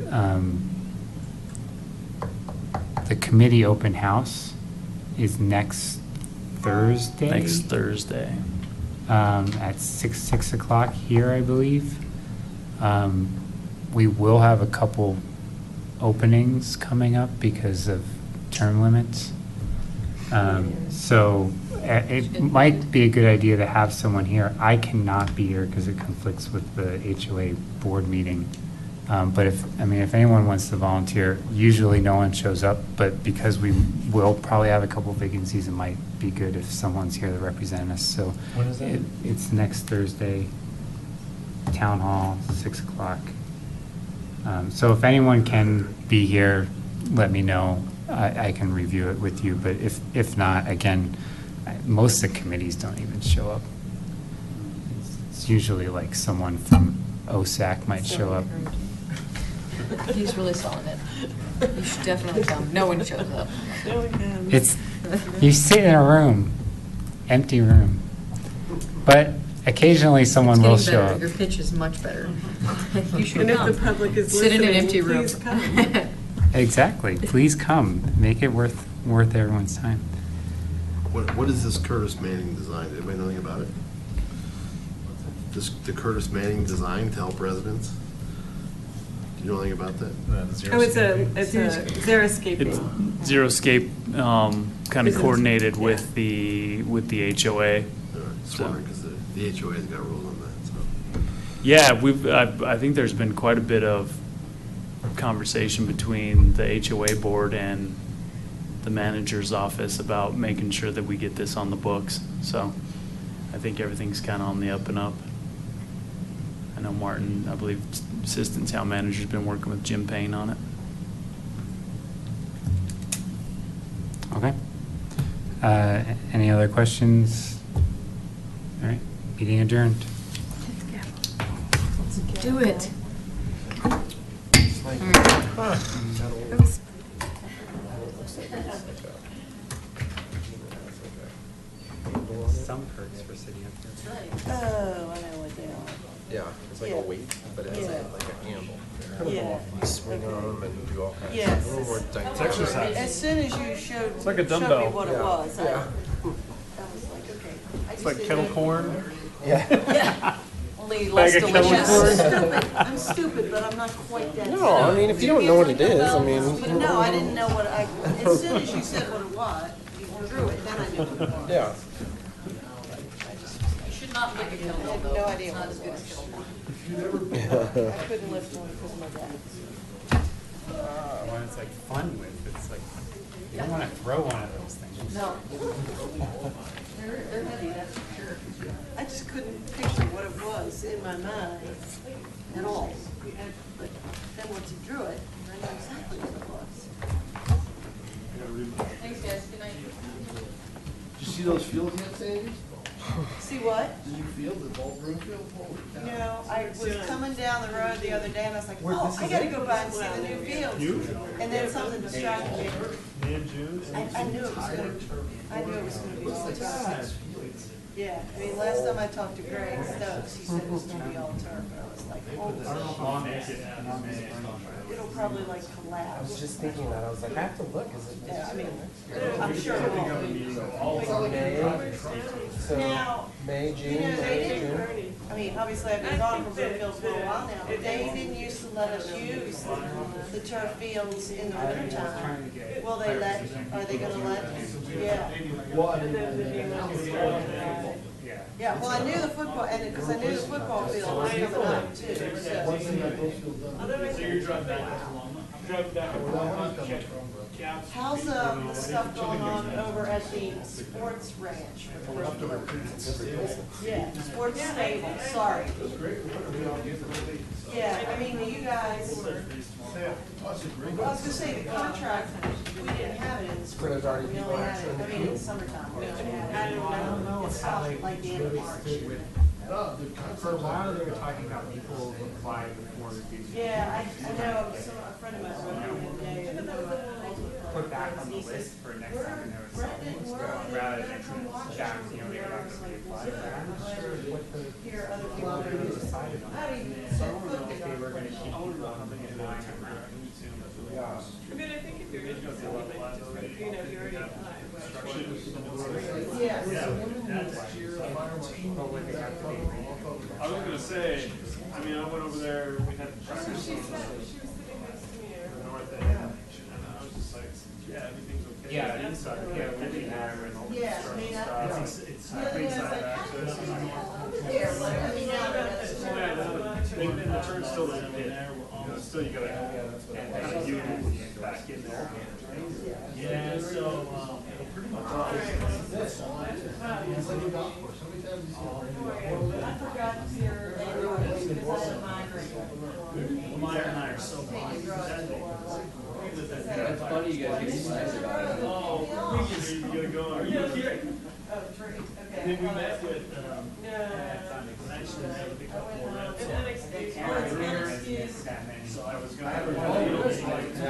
Speaker 2: committee open house is next Thursday.
Speaker 5: Next Thursday.
Speaker 2: At 6 o'clock here, I believe. We will have a couple openings coming up because of term limits. So it might be a good idea to have someone here. I cannot be here because it conflicts with the HOA board meeting. But if anyone wants to volunteer, usually no one shows up, but because we will probably have a couple vacancies, it might be good if someone's here to represent us. So
Speaker 1: when is that?
Speaker 2: It's next Thursday, Town Hall, 6 o'clock. So if anyone can be here, let me know. I can review it with you, but if not, again, most of the committees don't even show up. It's usually like someone from OSAC might show up.
Speaker 13: He's really selling it. You should definitely come. No one shows up.
Speaker 2: You sit in a room, empty room, but occasionally someone will show up.
Speaker 13: Your pitch is much better. You should
Speaker 11: And if
Speaker 13: come.
Speaker 11: the public is
Speaker 13: Sit in an
Speaker 11: listening,
Speaker 13: empty room.
Speaker 11: please come.
Speaker 2: Exactly. Please come. Make it worth everyone's time.
Speaker 10: What is this Curtis Manning design? Anybody know anything about it? The Curtis Manning design to help residents? Do you know anything about that?
Speaker 11: Oh, it's a xeriscaping.
Speaker 5: It's Xeriscape, kind of coordinated with the HOA.
Speaker 10: Just wondering, because the HOA's got rules on that, so.
Speaker 5: Yeah, I think there's been quite a bit of conversation between the HOA board and the manager's office about making sure that we get this on the books. So I think everything's kind of on the up and up. I know Martin, I believe, assistant town manager's been working with Jim Payne on it.
Speaker 2: Okay. Any other questions? All right. Meeting adjourned.
Speaker 13: Do it.
Speaker 2: Some perks for sitting up there.
Speaker 12: Oh, I know what they are.
Speaker 1: Yeah, it's like a weight, but it's like a handle.
Speaker 12: Yeah.
Speaker 1: You swing on them and do all kinds
Speaker 12: Yes.
Speaker 1: of a little more dynamic.
Speaker 6: It's exercise.
Speaker 12: As soon as you showed
Speaker 6: It's like a
Speaker 12: me
Speaker 6: dumbbell.
Speaker 12: what it
Speaker 1: Yeah.
Speaker 12: was, I
Speaker 1: Yeah.
Speaker 12: was like, okay. I
Speaker 6: It's
Speaker 12: just
Speaker 6: like
Speaker 12: didn't
Speaker 6: kettle
Speaker 12: know.
Speaker 6: corn.
Speaker 1: Yeah.
Speaker 12: Yeah. Only less
Speaker 6: Bag of kettle
Speaker 12: delicious.
Speaker 6: corn.
Speaker 12: I'm stupid, but I'm not quite that.
Speaker 1: No, I mean, if you don't know what it is, I mean.
Speaker 12: No, I didn't know as soon as you said what it was, you drew it, then I knew what it was.
Speaker 1: Yeah.
Speaker 13: You should not lick a
Speaker 12: I
Speaker 13: kettlebell,
Speaker 12: had
Speaker 13: though.
Speaker 12: no idea
Speaker 13: It's
Speaker 12: what
Speaker 13: not as
Speaker 12: it
Speaker 13: good as
Speaker 12: was.
Speaker 13: kettlebell.
Speaker 12: I couldn't lift one because of my back.
Speaker 2: When it's like fun with, it's like, you don't want to throw one of those things.
Speaker 13: No. They're heavy, that's for sure.
Speaker 12: I just couldn't picture what it was in my mind at all. But then once you drew it, I knew exactly what it was.
Speaker 13: Thanks, guys. Good night.
Speaker 10: Did you see those fields yet, Sandy?
Speaker 12: See what?
Speaker 10: Did you field the Bolt Broomfield?
Speaker 12: No, I was coming down the road the other day and I was like, oh, I gotta go by and see the new fields. And then something distracted me. I knew it was gonna be all turf. Yeah, I mean, last time I talked to Greg Stokes, he said it was gonna be all turf, and I was like, oh, it'll probably like
Speaker 1: I
Speaker 12: collapse.
Speaker 1: was just thinking that. I was like, I have to look. Is it?
Speaker 12: Yeah, I mean, I'm sure it will.
Speaker 1: So
Speaker 12: Now,
Speaker 1: May, June,
Speaker 12: you know, they
Speaker 1: May,
Speaker 12: didn't,
Speaker 1: June.
Speaker 12: I mean, obviously I've been gone from Broomfield for a while now, but they didn't used to let us use the turf fields in the winter time. Will they are they gonna let? Yeah. Yeah, well, I knew the football, and because I knew the football field was coming up too, so.
Speaker 14: driving back and forth, check cabs.
Speaker 12: How's the stuff going on over at the sports ranch? Yeah, sports stable, sorry. Yeah, I mean, you guys, I was gonna say the contract, we didn't have it in the spring. We only had it, I mean, in the summertime. We only had it. I don't know. It stopped like the end of March.
Speaker 2: For a while, they were talking about people who apply before the future.
Speaker 12: Yeah, I know, a friend of mine wrote me the other day.
Speaker 2: Put back on the list for next time, and there was something rather than Jack, they were actually applied. I'm not sure what the people were going to decide on. I don't know if they were going to keep people in line or not.
Speaker 11: I mean, I think if you're interested, you already applied.
Speaker 12: Yes.
Speaker 6: I was gonna say, I mean, I went over there, we had.
Speaker 11: She was sitting next to me.
Speaker 6: The north end, and I was just like, yeah, everything's okay.
Speaker 2: Yeah,
Speaker 6: inside,
Speaker 2: yeah, living there and all
Speaker 12: Yeah, I mean,
Speaker 6: It's free side access.
Speaker 12: I mean, now that's.
Speaker 6: And the turnstile isn't in there, still you gotta kind of use back in there.
Speaker 14: Yeah, so, pretty much.
Speaker 12: I forgot your, because of migraine.
Speaker 14: Meyer and I are so blind.
Speaker 15: That's funny you guys get excited about it.
Speaker 6: Oh, you gotta go. Are you kidding?
Speaker 12: Oh, great, okay.
Speaker 14: And then we met with,
Speaker 6: Actually, I had a big couple more reps.
Speaker 11: An unexcused.
Speaker 6: So I was gonna have a deal, like, so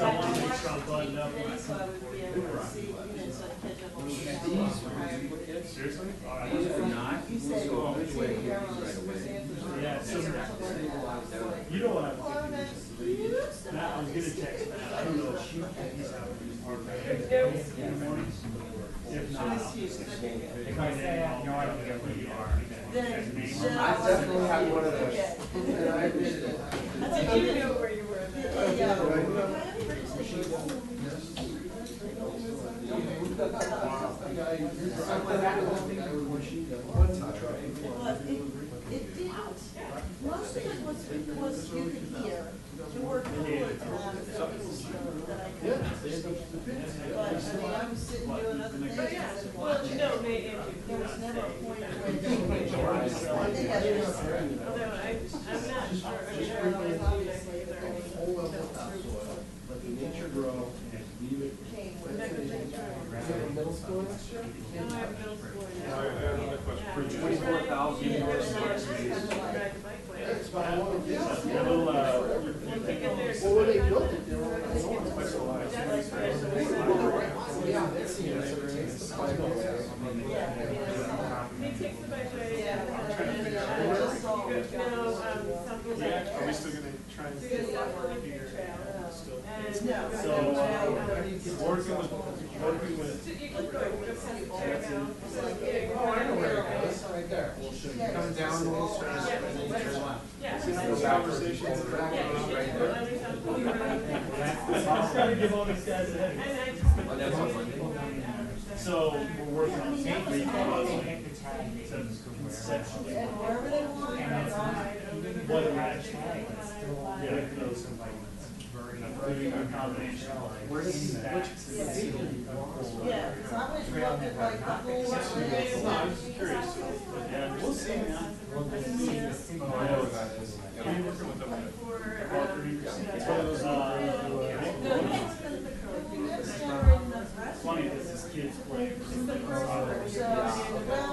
Speaker 6: I wanted to make sure I'm buttoned up.
Speaker 12: So I would be able to see, so I catch up on the.
Speaker 6: Seriously?
Speaker 15: Not.
Speaker 12: You said,
Speaker 6: Yeah, so, you know what I'm thinking? Matt, I was gonna text Matt, I don't know if he's having these parties in the mornings. If not,
Speaker 2: If I say, I don't get where you are.
Speaker 1: I definitely had one of those. And I admitted it.
Speaker 11: Did you know where you were
Speaker 12: It didn't. Most of it was you could hear. There were a couple of times that I couldn't understand. But, I mean, I was sitting doing other things.
Speaker 11: Well, no,
Speaker 12: There was never a point where. I
Speaker 11: Although
Speaker 12: think I just.
Speaker 11: I'm not sure, I mean, I don't know obviously if there are any.
Speaker 1: Let the nature grow and leave it. Middle school next year?
Speaker 11: No, I have middle school.
Speaker 6: I have another question.
Speaker 15: For 24,000
Speaker 11: Yeah,
Speaker 15: north
Speaker 11: ride
Speaker 15: side
Speaker 11: the bike lane.
Speaker 1: That's what I wanted to do.
Speaker 6: Yeah, little,
Speaker 1: Well, when they built it, they were like, yeah, they're seeing it, so it takes the bike away.
Speaker 11: He takes the bike lane.
Speaker 6: Are we still gonna try and
Speaker 11: There's
Speaker 6: do
Speaker 11: South
Speaker 6: that
Speaker 11: Olympic
Speaker 6: here?
Speaker 11: Trail.
Speaker 6: Still?
Speaker 11: And
Speaker 6: So, working with,
Speaker 11: you can go past the fairground.
Speaker 1: Oh, I know where it goes, right there. Come down the little stretch and then you turn left.
Speaker 11: Yeah.
Speaker 6: those conversations.
Speaker 14: I'm trying to give all these guys a headache.
Speaker 6: So, we're working on some recalls conceptually.
Speaker 12: Wherever they want.
Speaker 6: What it actually, yeah, those environments. Including a combination of like.
Speaker 12: Yeah, because I went and looked at like the whole.
Speaker 6: No, I'm just curious. Yeah, we'll see, man.
Speaker 1: I know what that is.
Speaker 6: Are you working with them? It's one of those, funny because this kid's playing.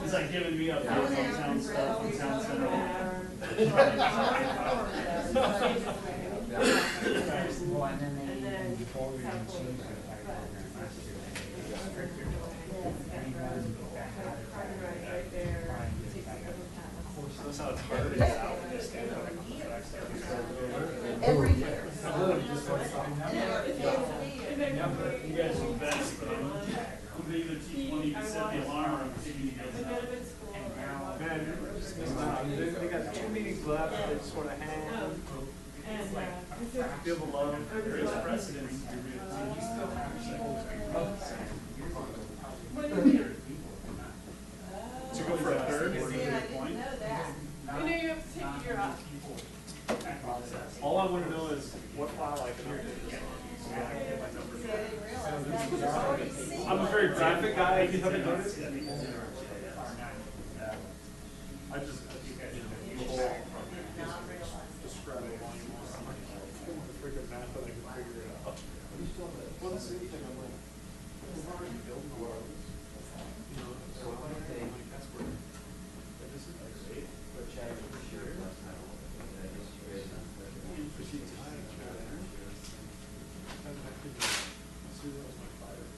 Speaker 6: It's like giving me updates on town stuff and town center.
Speaker 2: Well, and then they, before we even changed the fire program last year, they restricted anyone that had a fire
Speaker 6: That's how it's hard to get out and stand up and contracts.
Speaker 12: Every year.
Speaker 6: You guys are the best, but I'm gonna either teach one, you can set the alarm, or I'm taking you guys out.
Speaker 14: Man, you're just missing out. They got 2 meetings left, they just want to hang.
Speaker 6: Feel the love, there is precedence. You still have to go for a third, or your point.
Speaker 11: You know, you have to take your off.
Speaker 6: All I want to know is what file I can I'm a very graphic guy, if you haven't noticed. I just, describe a line more. The freaking math that I can figure it out. Well, that's the thing, I'm like, it's already built a lot of this. You know, so I think that's where, but this is like great. But Chad, for sure. Interesting time, Chad. See, that was my fire.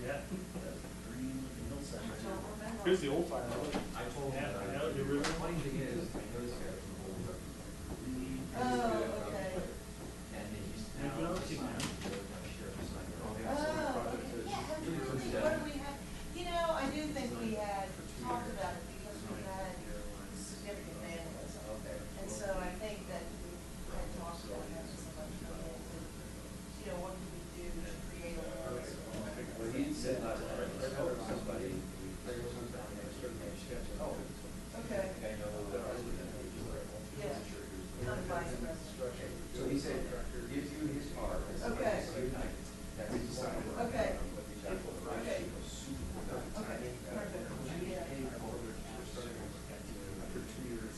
Speaker 6: Yeah. Green looking hillside right here. Here's the old fire.
Speaker 15: I told him.
Speaker 6: Yeah, I know, the original.
Speaker 15: Funny thing is, I noticed that from old up.
Speaker 12: Oh, okay.
Speaker 15: And they used to.
Speaker 6: Maybe I'll keep that.
Speaker 12: What do we have? You know, I do think we had talked about it because we had significant vandalism. And so I think that we had talked about having somebody come in and, you know, what can we do to create awareness?
Speaker 15: Well, he said not to somebody. Oh.
Speaker 12: Okay.
Speaker 15: I know that I was with him.
Speaker 12: Yeah. Not a vice president.
Speaker 15: So he said, gives you his car.
Speaker 12: Okay.
Speaker 15: That's his sign.
Speaker 12: Okay.
Speaker 15: Okay.
Speaker 12: Okay. Okay. Perfect. Yeah.
Speaker 6: After 2 years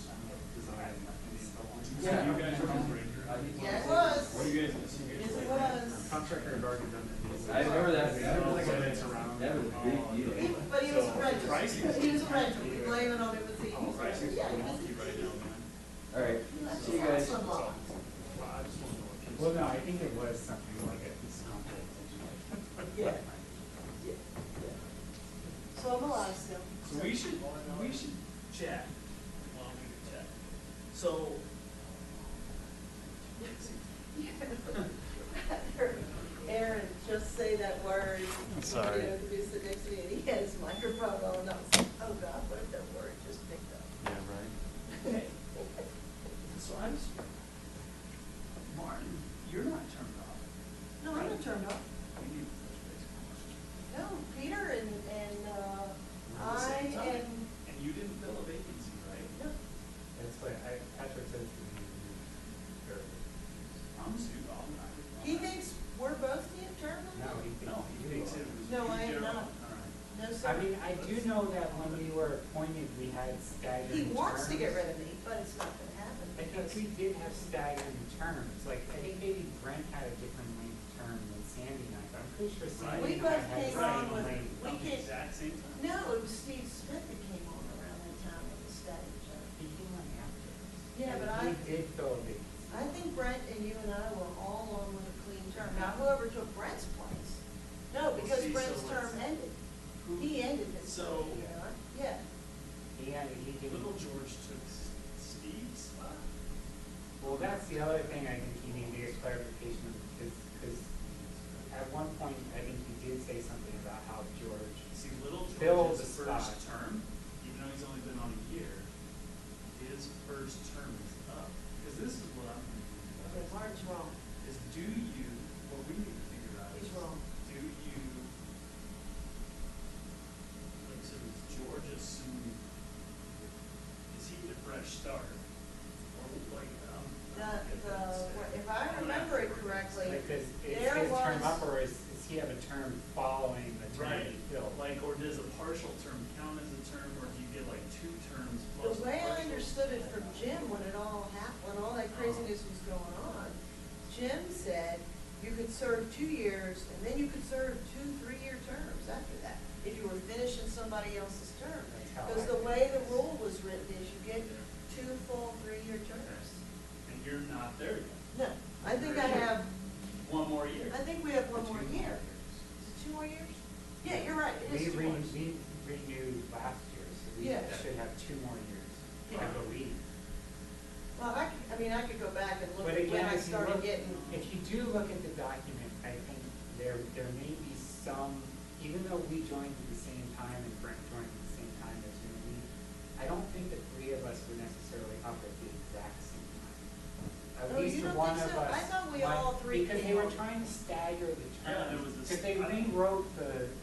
Speaker 6: design.
Speaker 15: Yeah.
Speaker 6: You guys are Ranger.
Speaker 12: Yeah, it was.
Speaker 6: What do you guys?
Speaker 12: Yes, it was.
Speaker 6: Contractor had already done it.
Speaker 15: I remember that.
Speaker 6: Around.
Speaker 15: That was a big deal.
Speaker 12: But he was a renter.
Speaker 6: Pricing.
Speaker 12: He was a renter. We blame it on him with the.
Speaker 6: Pricing's
Speaker 12: Yeah,
Speaker 6: wonky right now, man.
Speaker 15: All right,
Speaker 12: That's
Speaker 15: see you guys.
Speaker 12: awesome.
Speaker 6: Well, I just want to know what you
Speaker 2: Well, no, I think it was something like a discount.
Speaker 12: Yeah. Yeah. So I'm alive still.
Speaker 16: So we should chat. Well, we can chat. So.
Speaker 12: Aaron, just say that word.
Speaker 6: Sorry.
Speaker 12: You know, to be sitting next to me, and he had his microphone on, and I was like, oh God, what if that word just picked up?
Speaker 6: Yeah, right.
Speaker 16: Okay. So I just, Martin, you're not turned off.
Speaker 12: No, I'm not turned off.
Speaker 16: We need to touch base on this.
Speaker 12: No, Peter and
Speaker 16: We're at the
Speaker 12: I
Speaker 16: same time.
Speaker 12: and,
Speaker 16: And you didn't fill a vacancy, right?
Speaker 12: no,
Speaker 2: That's what Patrick said to me.
Speaker 16: Promise you, I'll not.
Speaker 12: he thinks we're both the term
Speaker 2: No,
Speaker 12: limit?
Speaker 2: he thinks.
Speaker 16: No, he thinks it was.
Speaker 12: No, I am
Speaker 16: you're
Speaker 12: not.
Speaker 16: on. All right.
Speaker 12: No, sir.
Speaker 2: I mean, I do know that when we were appointed, we had staggered
Speaker 12: He wants to get
Speaker 2: terms.
Speaker 12: rid of me, but it's not gonna happen
Speaker 2: I think
Speaker 12: because.
Speaker 2: we did have staggered terms, like, I think maybe Brent had a different length term than Sandy and I, but I'm pretty sure Sandy
Speaker 12: We
Speaker 2: and I
Speaker 12: both
Speaker 2: had the
Speaker 12: came
Speaker 2: same
Speaker 12: on with,
Speaker 2: length.
Speaker 12: we
Speaker 16: At the
Speaker 12: came,
Speaker 16: exact same time?
Speaker 12: no, it was Steve Smith that came on around that time with the staggered term.
Speaker 2: He came on after.
Speaker 12: Yeah, but
Speaker 2: He
Speaker 12: I-
Speaker 2: did fill a vacancy.
Speaker 12: I think Brent and you and I were all on with a clean term. Now, whoever took Brent's place, no, because
Speaker 16: See, so
Speaker 12: Brent's term
Speaker 16: let's-
Speaker 12: ended.
Speaker 16: Who-
Speaker 12: He ended his
Speaker 16: So-
Speaker 12: term, you know? Yeah.
Speaker 2: He did.
Speaker 16: Little George took Steve's spot.
Speaker 2: Well, that's the other thing I think he needed to get clarification of, because at one point, I think he did say something about how George
Speaker 16: See, Little
Speaker 2: filled
Speaker 16: George's
Speaker 2: the
Speaker 16: first
Speaker 2: spot.
Speaker 16: term, even though he's only been on a year, his first term is up. Because this is what I'm
Speaker 12: Yeah,
Speaker 16: thinking about.
Speaker 12: Martin's wrong.
Speaker 16: Is do you, what we need to figure out
Speaker 12: He's
Speaker 16: is,
Speaker 12: wrong.
Speaker 16: do you, like I said, is George assume, is he the fresh start? Or like,
Speaker 12: If I remember it correctly,
Speaker 2: Because is
Speaker 12: there
Speaker 2: his term up,
Speaker 12: was,
Speaker 2: or does he have a term following the term
Speaker 16: right,
Speaker 2: he filled?
Speaker 16: like, or does a partial term count as a term, or do you get like 2 terms plus
Speaker 12: the
Speaker 16: a
Speaker 12: way I
Speaker 16: partial?
Speaker 12: understood it from Jim when it all happened, when all that craziness was going on, Jim said you could serve 2 years and then you could serve 2 3-year terms after that, if you were finishing somebody else's term.
Speaker 2: That's how
Speaker 12: Because
Speaker 2: I
Speaker 12: the way the
Speaker 2: read it.
Speaker 12: rule was written is you get 2 full 3-year terms.
Speaker 16: And you're not there yet.
Speaker 12: No, I think I have,
Speaker 16: 1 more year.
Speaker 12: I think we have 1 more
Speaker 2: 2 more
Speaker 12: year.
Speaker 2: years.
Speaker 12: Is it 2 more years? Yeah, you're right, it
Speaker 2: We
Speaker 12: is 2 more.
Speaker 2: renewed last year, so we
Speaker 12: Yeah.
Speaker 2: should have 2 more years, I
Speaker 12: Yeah.
Speaker 2: believe.
Speaker 12: Well, I mean, I could go back and look
Speaker 2: But
Speaker 12: at when
Speaker 2: again,
Speaker 12: I
Speaker 2: if you
Speaker 12: started
Speaker 2: look,
Speaker 12: getting.
Speaker 2: if you do look at the document, I think there may be some, even though we joined at the same time and Brent joined at the same time as me, I don't think the 3 of us were necessarily up at the exact same time. At
Speaker 12: Oh,
Speaker 2: least
Speaker 12: you don't
Speaker 2: one
Speaker 12: think
Speaker 2: of
Speaker 12: so?
Speaker 2: us.
Speaker 12: I thought we
Speaker 2: one-
Speaker 12: all 3
Speaker 2: Because they
Speaker 12: came
Speaker 2: were
Speaker 12: on.
Speaker 2: trying to stagger the
Speaker 16: Yeah, there
Speaker 2: terms.
Speaker 16: was this-
Speaker 2: Because they rewrote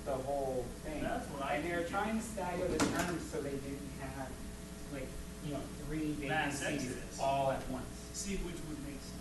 Speaker 2: the whole thing.
Speaker 16: That's what I
Speaker 2: And they were
Speaker 16: think.
Speaker 2: trying to stagger the terms so they didn't have, like, 3
Speaker 16: Mass
Speaker 2: vacancies
Speaker 16: exodus.
Speaker 2: all at once.
Speaker 16: See, which would make sense.